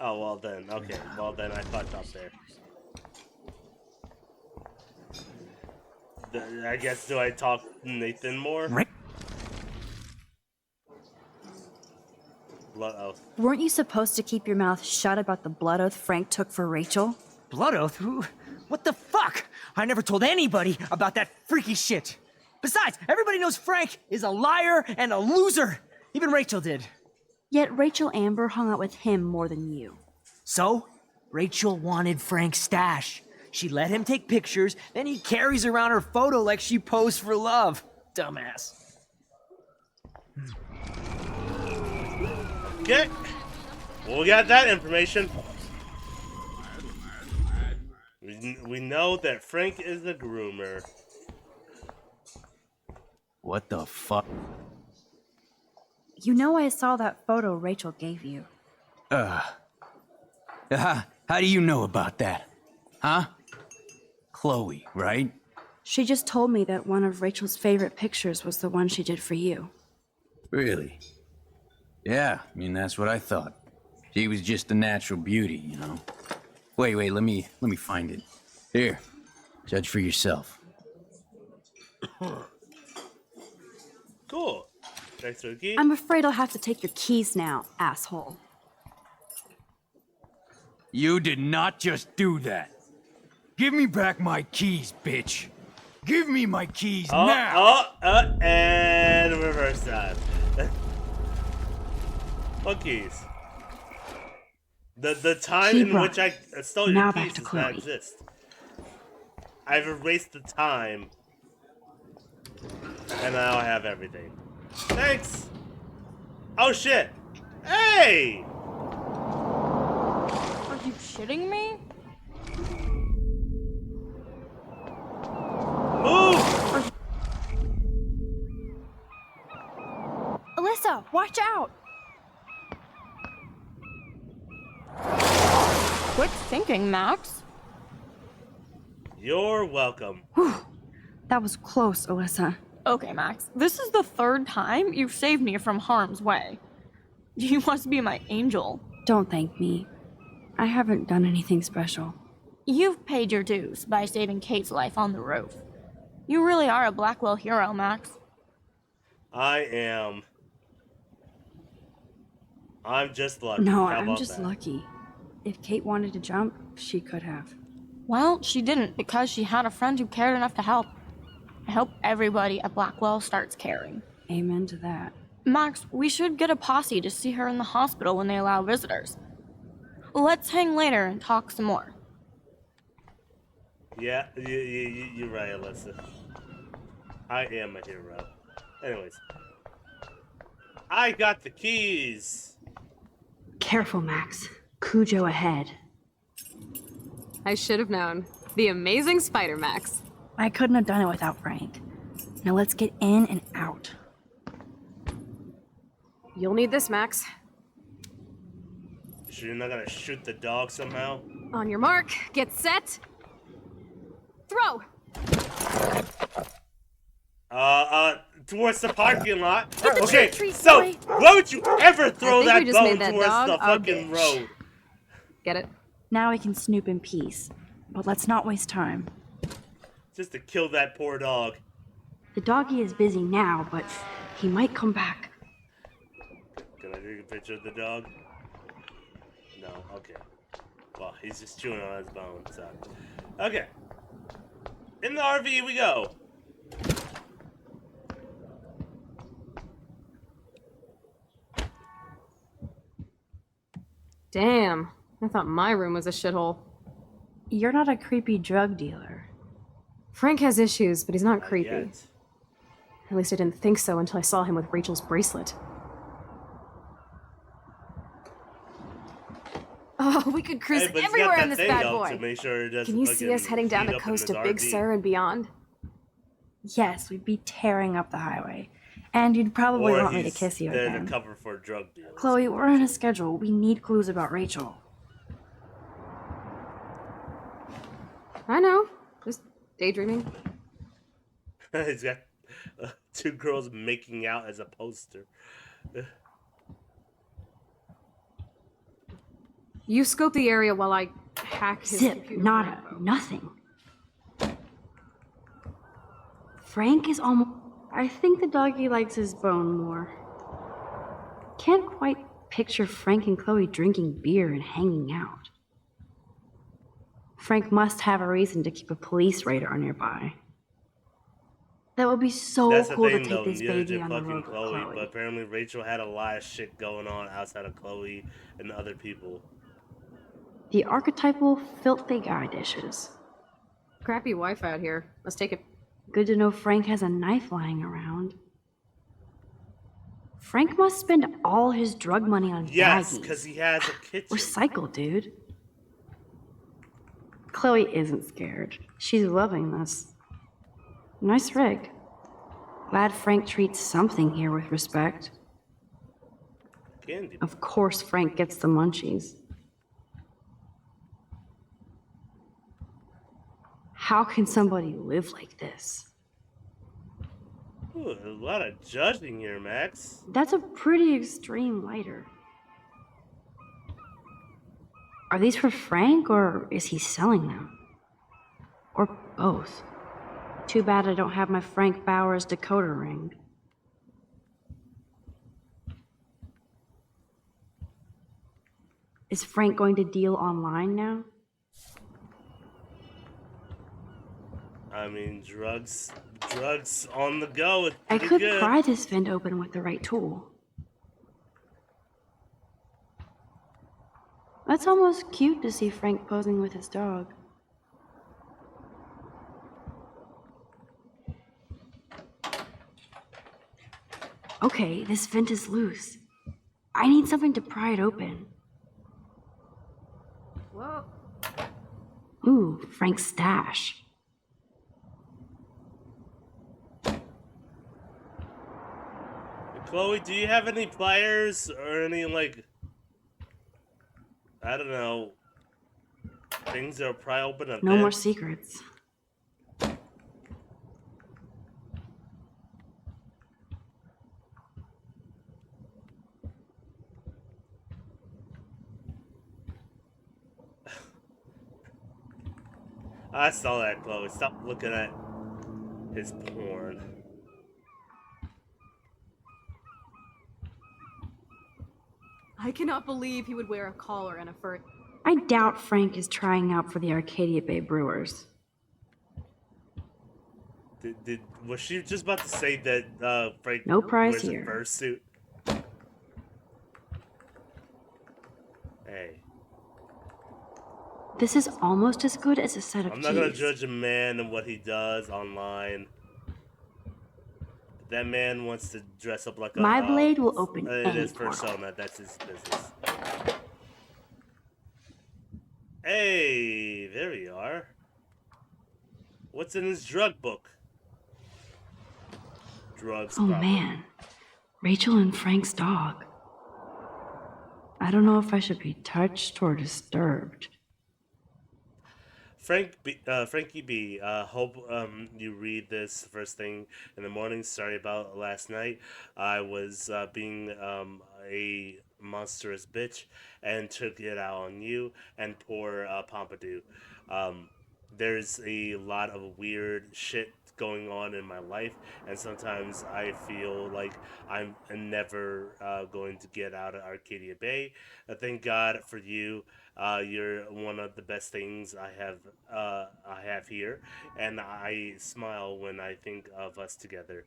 Oh, well then. Okay. Well then, I fucked up there. I guess, do I talk Nathan more? Right. Blood oath. Weren't you supposed to keep your mouth shut about the blood oath Frank took for Rachel? Blood oath? Who? What the fuck? I never told anybody about that freaky shit. Besides, everybody knows Frank is a liar and a loser. Even Rachel did. Yet Rachel Amber hung out with him more than you. So, Rachel wanted Frank's stash. She let him take pictures, then he carries around her photo like she posed for love. Dumbass. Okay. Well, we got that information. We know that Frank is a groomer. What the fuck? You know I saw that photo Rachel gave you. How do you know about that? Huh? Chloe, right? She just told me that one of Rachel's favorite pictures was the one she did for you. Really? Yeah, I mean, that's what I thought. She was just a natural beauty, you know? Wait, let me find it. Here, judge for yourself. Cool. Thanks for the key. I'm afraid I'll have to take your keys now, asshole. You did not just do that. Give me back my keys, bitch. Give me my keys now. And reverse that. What keys? The time Key in brought. which I stole your Now back keys to does not Chloe. exist. I've erased the time, and now I have everything. Thanks. Oh shit! Hey! Are you shitting me? Move! Alyssa, watch out! Quick thinking, Max. You're welcome. That was close, Alyssa. Okay, Max. This is the third time you've saved me from harm's way. You must be my angel. Don't thank me. I haven't done anything special. You've paid your dues by saving Kate's life on the roof. You really are a Blackwell hero, Max. I am. I'm just lucky. No, How I'm about just that? lucky. If Kate wanted to jump, she could have. Well, she didn't because she had a friend who cared enough to help. I hope everybody at Blackwell starts caring. Amen to that. Max, we should get a posse to see her in the hospital when they allow visitors. Let's hang later and talk some more. Yeah, you're right, Alyssa. I am a hero. Anyways. I got the keys. Careful, Max. Cujo ahead. I should have known. The amazing Spider Max. I couldn't have done it without Frank. Now let's get in and out. You'll need this, Max. Sure you're not gonna shoot the dog somehow? On your mark, get set. Throw! Towards the parking lot. Get the Okay, treat, so boy. why would you ever throw I think that we just bone made that towards dog the a fucking bitch. road? Get it? Now we can snoop in peace. But let's not waste time. Just to kill that poor dog. The doggy is busy now, but he might come back. Can I take a picture of the dog? No, okay. Well, he's just chewing on his bones, so. Okay. In the RV we go. Damn. I thought my room was a shithole. You're not a creepy drug dealer. Frank has issues, but he's not creepy. Yet. At least I didn't think so until I saw him with Rachel's bracelet. Oh, we could cruise Hey, but he's got everywhere that in this thing bad up boy. To make sure it doesn't Can you see us fucking heading down heat the up in coast his of Big RV. Sur and beyond? Yes, we'd be tearing up the highway. And you'd probably Or want me to he's kiss you there again. to cover for drug deals. Chloe, we're on a schedule. We need clues about Rachel. I know. Just daydreaming. He's got two girls making out as a poster. You scope the area while I hack his Zip, computer nada, info. nothing. Frank is almost... I think the doggy likes his bone more. Can't quite picture Frank and Chloe drinking beer and hanging out. Frank must have a reason to keep a police radar nearby. That would be so That's the cool thing, to though. take this Neither baby did on the fucking road with Chloe. But apparently Rachel had a lot of shit going on outside of Chloe and the other people. The archetypal filthy guy dishes. Crappy Wi-Fi out here. Let's take it. Good to know Frank has a knife lying around. Frank must spend all his drug money on Yes, baggies. because he has a kitchen. Recycle, dude. Chloe isn't scared. She's loving this. Nice rig. Glad Frank treats something here with respect. Candy. Of course Frank gets the munchies. How can somebody live like this? Ooh, a lot of judging here, Max. That's a pretty extreme lighter. Are these for Frank, or is he selling them? Or both? Too bad I don't have my Frank Bowers decoder ring. Is Frank going to deal online now? I mean, drugs on the go. It's I pretty could good. pry this vent open with the right tool. That's almost cute to see Frank posing with his dog. Okay, this vent is loose. I need something to pry it open. Whoa. Ooh, Frank's stash. Chloe, do you have any pliers or any, like, I don't know, things that'll pry open a No vent? more secrets. I saw that, Chloe. Stop looking at his porn. I cannot believe he would wear a collar and a fur. I doubt Frank is trying out for the Arcadia Bay Brewers. Was she just about to say that Frank No prize wears here. a fursuit? Hey, This is almost as good as a set of I'm keys. not gonna judge a man and what he does online. If that man wants to dress up like a My blade will open it any is portal. persona. That's his business. Hey, there we are. What's in his drug book? Drugs. Oh probably. man, Rachel and Frank's dog. I don't know if I should be touched or disturbed. Frankie B, hope you read this first thing in the morning. Sorry about last night. I was being a monstrous bitch and took it out on you and poor Pompidou. There's a lot of weird shit going on in my life, and sometimes I feel like I'm never going to get out of Arcadia Bay. Thank God for you. You're one of the best things I have here, and I smile when I think of us together.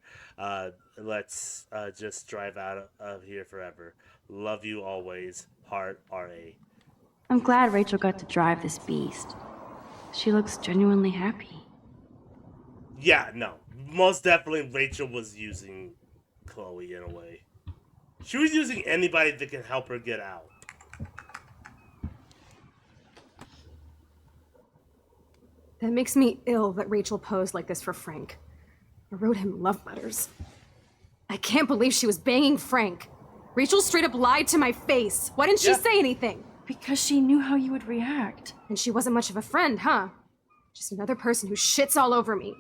Let's just drive out of here forever. Love you always. Heart, R.A. I'm glad Rachel got to drive this beast. She looks genuinely happy. Yeah, no. Most definitely Rachel was using Chloe in a way. She was using anybody that can help her get out. That makes me ill that Rachel posed like this for Frank. I wrote him love letters. I can't believe she was banging Frank. Rachel straight up lied to my face. Why didn't she say anything? Because she knew how you would react. And she wasn't much of a friend, huh? Just another person who shits all over me.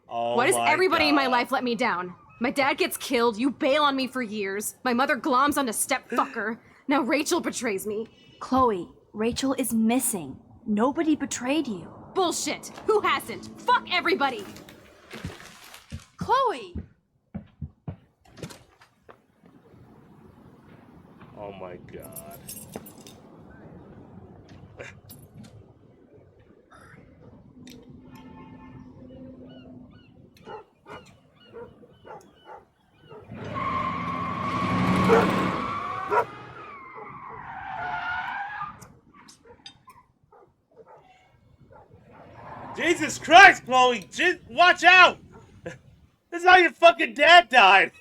Oh Why does my everybody in my God. life let me down? My dad gets killed, you bail on me for years, my mother gloms onto stepfucker, now Rachel betrays me. Chloe, Rachel is missing. Nobody betrayed you. Bullshit! Who hasn't? Fuck everybody! Chloe! Oh my god. Jesus Christ, Chloe! Watch out! This is how your fucking dad died!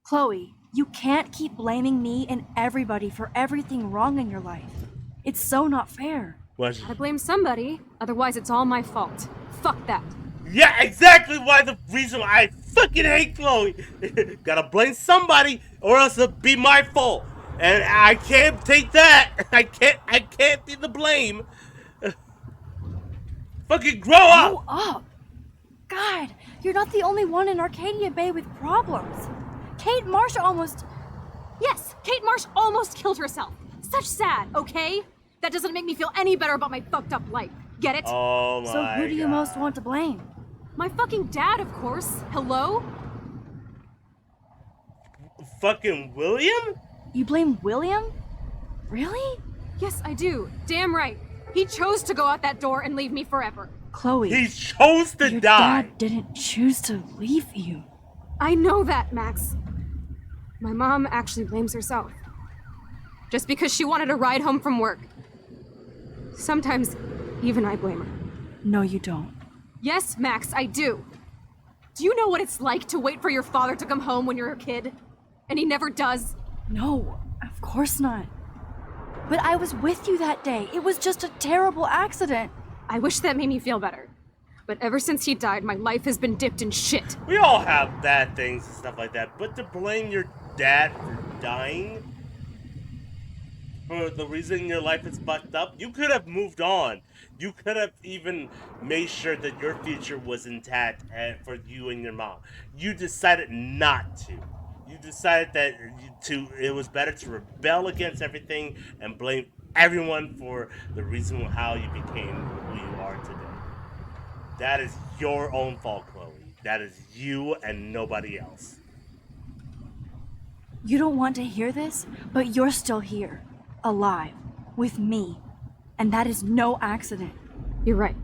Chloe, you can't keep blaming me and everybody for everything wrong in your life. It's so not fair. Gotta blame somebody, otherwise it's all my fault. Fuck that. Yeah, exactly why the reason why I fucking hate Chloe. Gotta blame somebody or else it'll be my fault. And I can't take that. I can't be the blame. Fucking grow up! Grow up! God, you're not the only one in Arcadia Bay with problems. Kate Marsh almost... Yes, Kate Marsh almost killed herself. Such sad, okay? That doesn't make me feel any better about my fucked up life. Get it? Oh my So who do you most want to blame? My fucking dad, of course. Hello? Fucking William? You blame William? Really? Yes, I do. Damn right. He chose to go out that door and leave me forever. Chloe. He chose to your die. Dad didn't choose to leave you. I know that, Max. My mom actually blames herself. Just because she wanted a ride home from work. Sometimes, even I blame her. No, you don't. Yes, Max, I do. Do you know what it's like to wait for your father to come home when you're a kid? And he never does? No, of course not. But I was with you that day. It was just a terrible accident. I wish that made me feel better. But ever since he died, my life has been dipped in shit. We all have bad things and stuff like that, but to blame your dad for dying, for the reason your life is fucked up, you could have moved on. You could have even made sure that your future was intact for you and your mom. You decided not to. You decided that it was better to rebel against everything and blame everyone for the reason how you became who you are today. That is your own fault, Chloe. That is you and nobody else. You don't want to hear this, but you're still here, alive, with me. And that is no accident. You're right.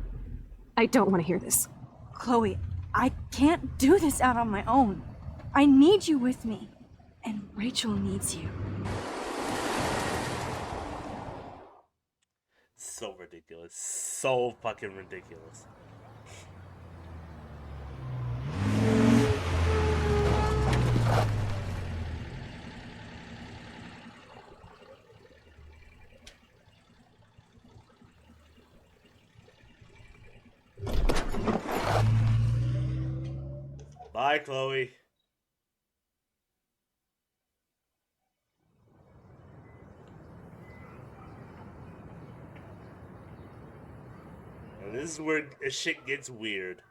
I don't want to hear this. Chloe, I can't do this out on my own. I need you with me. And Rachel needs you. So ridiculous. So fucking ridiculous. Bye, Chloe. And this is where shit gets weird.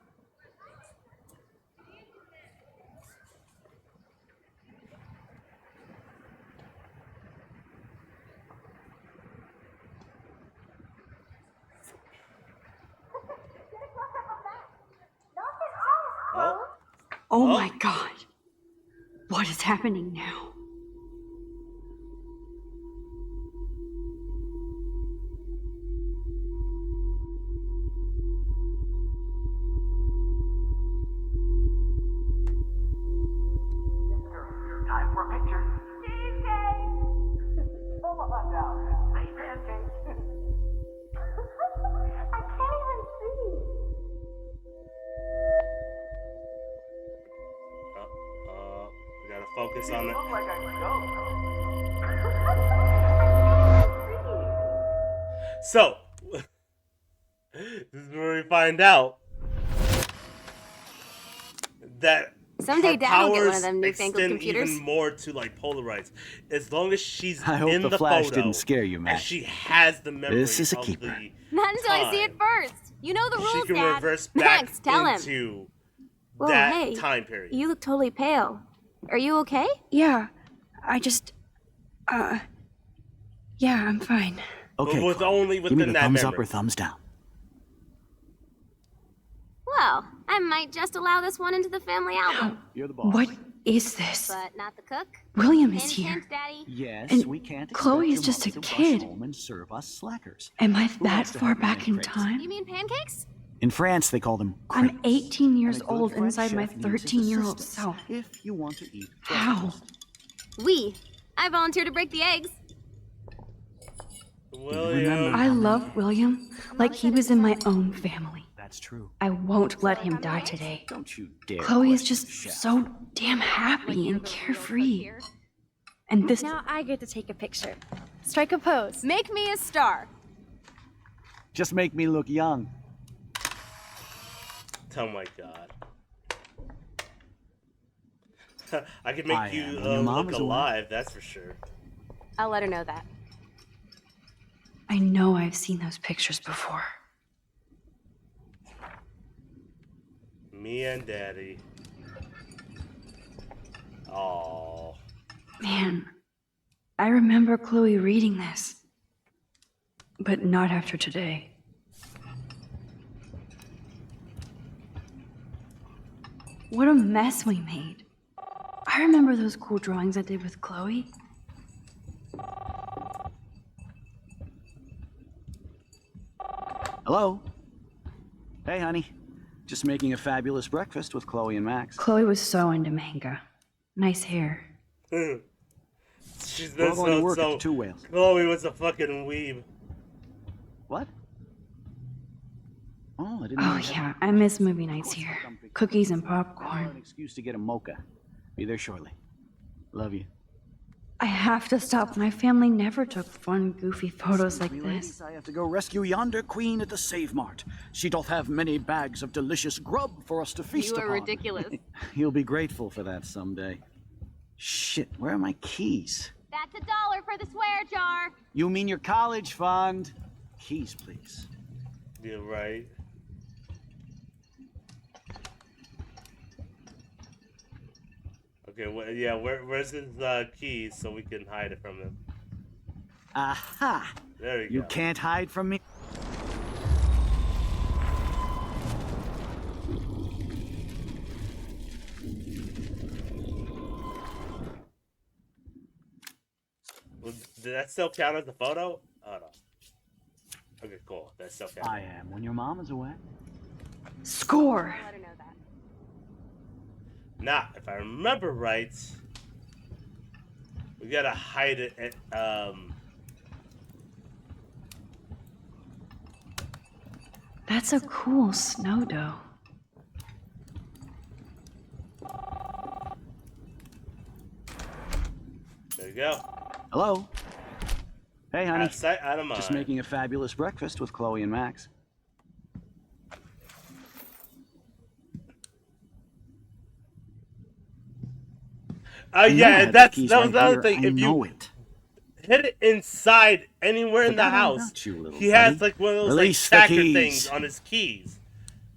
Oh my god. What is happening now? Time for a picture. Cheesecake! Oh my god, now. Say pancakes. I can't even see. We gotta focus on it. Look like I So, this is where we find out that Someday her Dad will get one of powers them newfangled extend computers. even more to like Polaroids. As long as she's I hope in the the flash photo, didn't scare you, and Max. she has the memory This is a of keeper. the Not until I see it first. You know the rules, she can Dad. reverse back Max, tell him. into Whoa, that hey, time period. you look totally pale. Are you okay? Yeah, I just, yeah, I'm fine. Okay, But with only give me within the that thumbs memory. up or thumbs down. Well, I might just allow this one into the family album. You're the boss. What is this? But not the cook. William is Hint, here. hint, Daddy. Yes, And we can't expect Chloe your is just a mother to rush kid. home and serve us slackers. Am I Who that wants to far have back man in crepes? time? You mean pancakes? In France, they call them I'm crepes. 18 years And a good old French inside my chef needs his 13-year-old assistance self. If you want to eat How? I volunteer to break the eggs. William. I love William like he was in my own family. That's true. I won't let him die today. Don't you dare. Chloe is question just the chef. so damn happy and carefree. And this. Now I get to take a picture. Strike a pose. Make me a star. Just make me look young. Oh my god. I can make I you am. Your mom look is away. alive, that's for sure. I'll let her know that. I know I've seen those pictures before. Me and Daddy. Oh. Man, I remember Chloe reading this. But not after today. What a mess we made. I remember those cool drawings I did with Chloe. Hello? Hey, honey. Just making a fabulous breakfast with Chloe and Max. Chloe was so into manga. Nice hair. She's We're been all going to so, work at so the Two Whales. Chloe was a fucking weeb. What? Oh, I didn't Oh know you had yeah, I miss movie nights here. Cookies and popcorn. an excuse to get a mocha. Be there shortly. Love you. I have to stop. My family never took fun, goofy photos like Me, this. ladies, I have to go rescue yonder queen at the Save Mart. She doth have many bags of delicious grub for us to feast You are upon. ridiculous. You'll be grateful for that someday. Shit, where are my keys? That's $1 for the swear jar. You mean your college fund? Keys, please. You're right. Okay, yeah, where's his keys so we can hide it from him? Aha! There you You go. can't hide from me. Well, did that still count as a photo? Oh no. Okay, cool. That still counts. I am when your mom is away. Score! Let her know that. Now, if I remember right, we gotta hide it at, That's a cool snow dough. there you go. Hello? Hey, honey. Out of sight, out of mind. Just making a fabulous breakfast with Chloe and Max. Oh You know I yeah, had the that keys was right the other here. thing. I If know you it. hid it inside anywhere in the Forgot all house, about you, little he has buddy. like one of those like Release the stacker keys. things on his keys.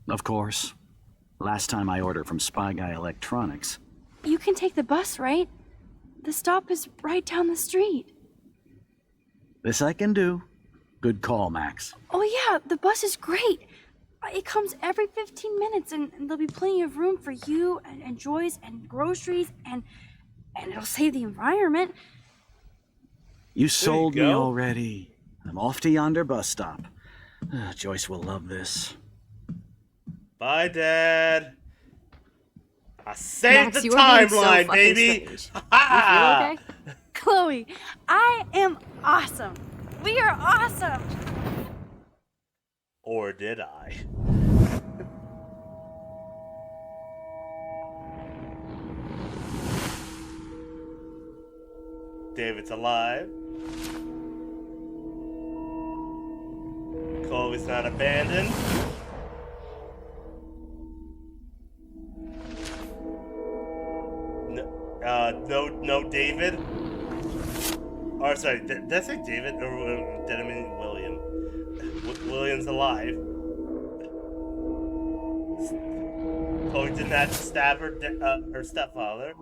Of course. Last time I ordered from Spy Guy Electronics. You can take the bus, right? The stop is right down the street. This I can do. Good call, Max. Oh, yeah, the bus is great. It comes every 15 minutes, and there'll be plenty of room for you and Joyce and groceries, and it'll save the environment. You sold me go. already. I'm off to yonder bus stop. Joyce will love this. Bye, Dad. I saved Max, the you are being so timeline, fucking baby. strange. Ha! You feel okay? Chloe, I am awesome. We are awesome. Or did I? David's alive. Chloe's not abandoned. No David. Or sorry, did I say David or did I mean William? William's alive. Chloe didn't have to stab her stepfather.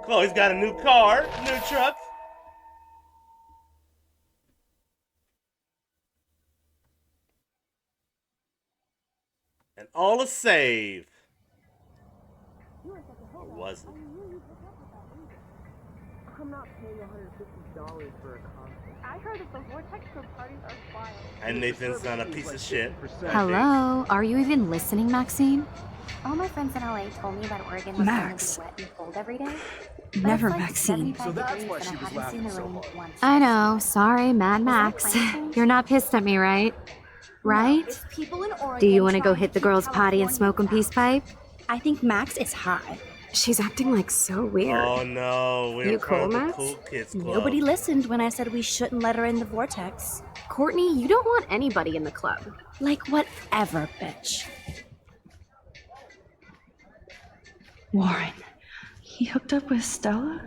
Chloe's got a new car, new truck. And all is saved. Or was it? I'm not paying $150 for a concert. I heard that the Vortex Club parties are wild. And Nathan's not a piece of shit. Hello? Are you even listening, Maxine? All my friends in LA told me that Oregon was Max. going to be wet and cold every day. Never, But it's like Maxine. 75 So that's degrees why and she I was haven't seen laughing the so rain hard. once. I know. Sorry, Mad Max. You're not pissed at me, right? Right? It's people in Oregon Do you want to go trying hit the keep girl's potty and California smoke a peace pipe? I think Max is high. She's acting like so weird. Oh no, we're You part of cool, the Max? cool kids club. Nobody listened when I said we shouldn't let her in the vortex. Courtney, you don't want anybody in the club. Like, whatever, bitch. Warren, he hooked up with Stella?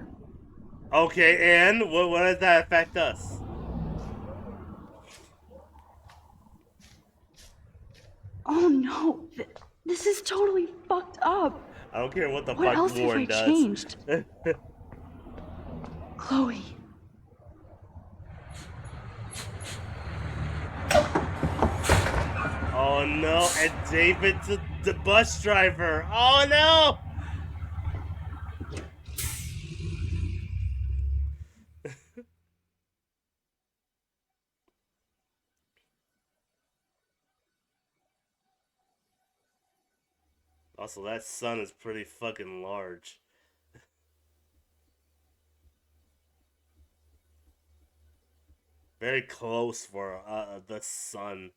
Okay, and what does that affect us? Oh no, this is totally fucked up. I don't care what the What fuck else have Warren I does. changed? Chloe. Oh no, and David's the bus driver. Oh no! Also, that sun is pretty fucking large. Very close for the sun.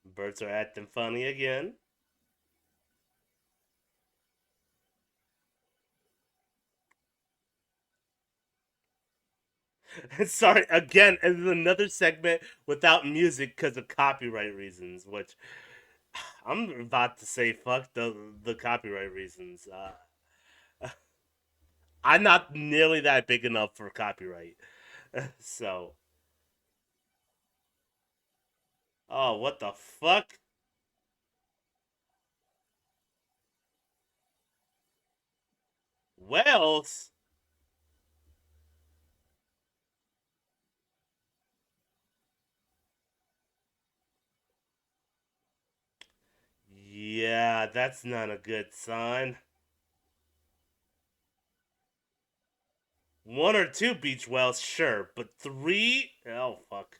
Birds are acting funny again. Sorry, again, and another segment without music because of copyright reasons, which I'm about to say fuck the copyright reasons. I'm not nearly that big enough for copyright. So. Oh, what the fuck? Wells? Yeah, that's not a good sign. One or two beach whales, sure, but three? Oh, fuck.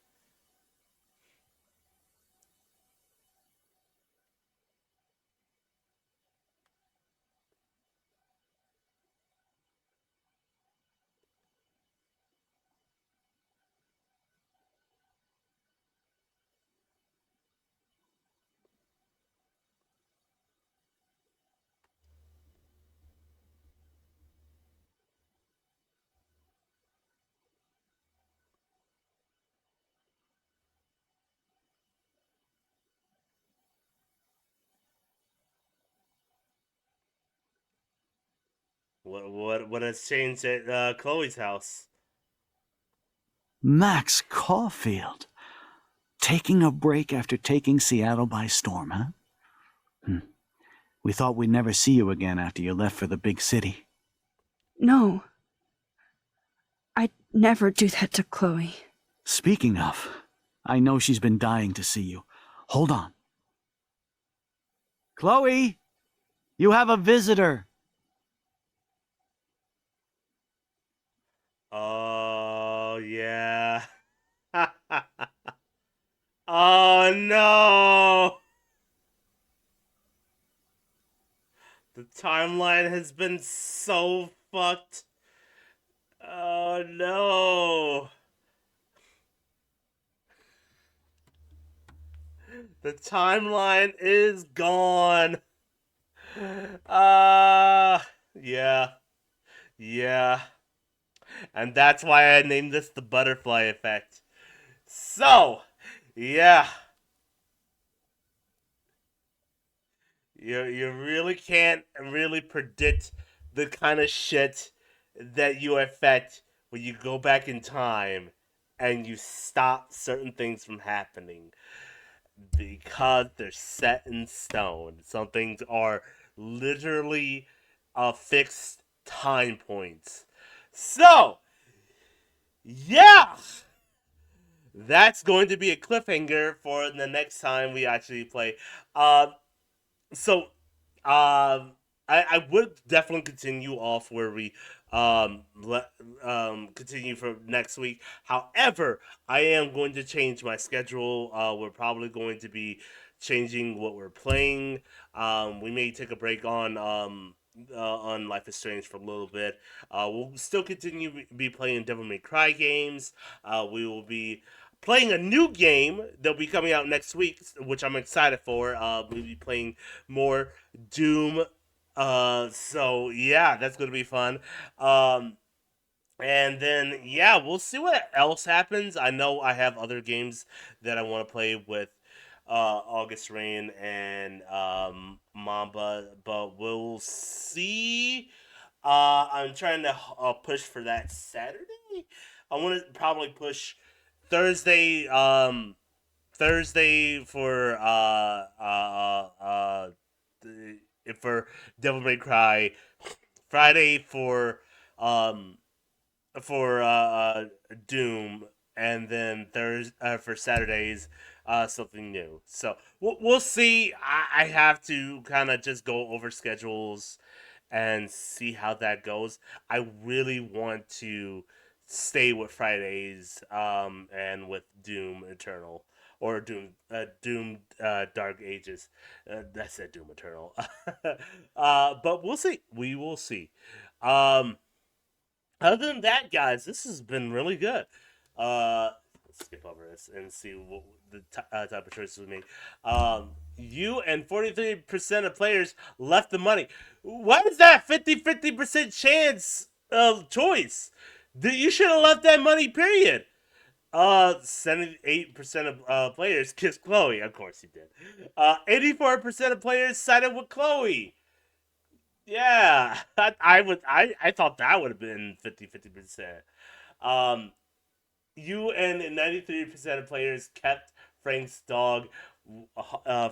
What has changed at Chloe's house? Max Caulfield. Taking a break after taking Seattle by storm, huh? We thought we'd never see you again after you left for the big city. No. I'd never do that to Chloe. Speaking of, I know she's been dying to see you. Hold on. Chloe! You have a visitor! Oh, yeah. Oh, no! The timeline has been so fucked. Oh, no. The timeline is gone. Yeah. Yeah. And that's why I named this the butterfly effect. So, yeah. You really can't really predict the kind of shit that you affect when you go back in time and you stop certain things from happening because they're set in stone. Some things are literally fixed time points. So, yeah, that's going to be a cliffhanger for the next time we actually play. Uh, so I would definitely continue off where we continue for next week. However, I am going to change my schedule. We're probably going to be changing what we're playing. We may take a break on Life is Strange for a little bit. We'll still continue be playing Devil May Cry games. We will be playing a new game that'll be coming out next week, which I'm excited for. We'll be playing more Doom. So yeah, that's gonna be fun. And then yeah, we'll see what else happens. I know I have other games that I want to play with August Rain and Mamba, but we'll see. I'm trying to push for that Saturday. I want to probably push Thursday. Thursday for Devil May Cry, Friday um for Doom, and then Thursday for Saturdays something new. So we'll see. I have to kind of just go over schedules and see how that goes. I really want to stay with Fridays and with Doom Eternal or Doom Dark Ages. That's said Doom Eternal. But we'll see. We will see. Um, Other than that, guys, this has been really good. Let's skip over this and see what the type of choices we made. You and 43% of players left the money. What is that 50% chance of choice? You should have left that money, period. 78% of players kissed Chloe. Of course he did. 84% of players sided with Chloe. Yeah, I thought that would have been 50%. Um, you and 93% of players kept Frank's dog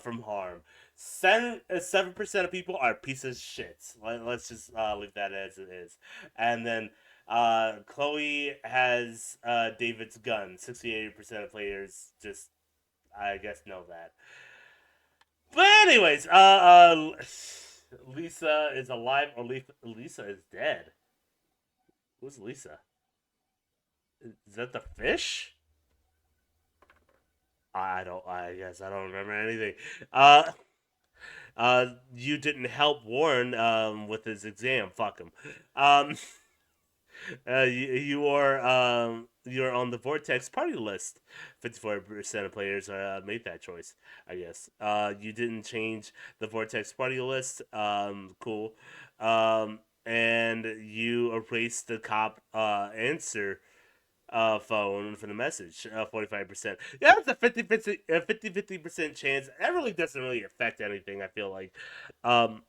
from harm. 7% of people are pieces of shit. Let's just leave that as it is. And then Chloe has David's gun. 68% of players just, I guess, know that. But anyways, Lisa is alive or Lisa is dead. Who's Lisa? Is that the fish? I don't. I guess I don't remember anything. You didn't help Warren with his exam. Fuck him. Um, you're on the Vortex party list. 54% of players made that choice. I guess. You didn't change the Vortex party list. Cool. And you erased the cop answer phone for the message. 45%. Yeah, that's a 50% chance. That really doesn't really affect anything. I feel like, um,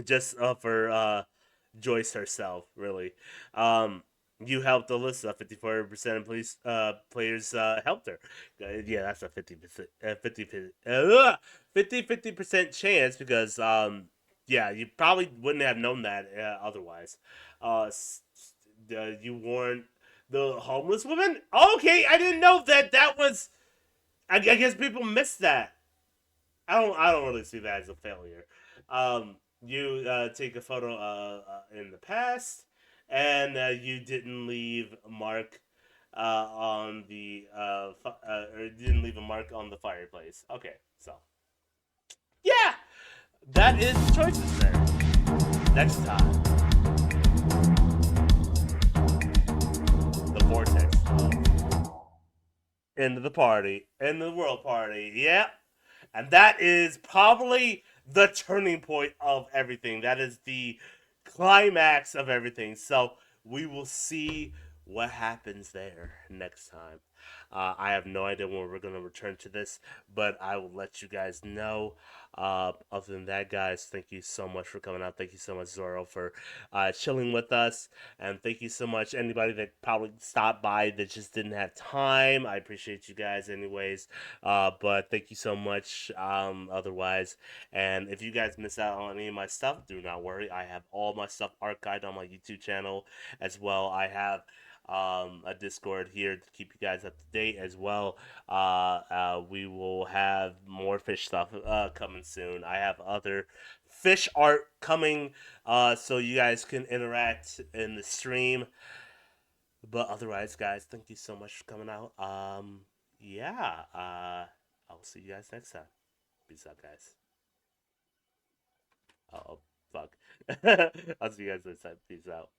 just for Joyce herself, really. You helped Alyssa. 54% of players helped her. Yeah, that's a 50% chance because yeah, you probably wouldn't have known that otherwise. You warned the homeless woman. Okay, I didn't know that. That was. I guess people missed that. I don't really see that as a failure. You take a photo in the past, and you didn't leave a mark on the or didn't leave a mark on the fireplace. Okay, so yeah, that is the choices there. Next time, the vortex into the party, in the world party. Yeah. And that is probably the turning point of everything. That is the climax of everything. So we will see what happens there next time. I have no idea when we're going to return to this, but I will let you guys know. Other than that, guys, thank you so much for coming out. Thank you so much, Zoro, for chilling with us. And thank you so much, anybody that probably stopped by that just didn't have time. I appreciate you guys anyways. But thank you so much otherwise. And if you guys miss out on any of my stuff, do not worry. I have all my stuff archived on my YouTube channel as well. I have a Discord here to keep you guys up to date as well. We will have more fish stuff coming soon. I have other fish art coming so you guys can interact in the stream. But otherwise, guys, thank you so much for coming out. Yeah, I'll see you guys next time. Peace out, guys. Oh, fuck. I'll see you guys next time. Peace out.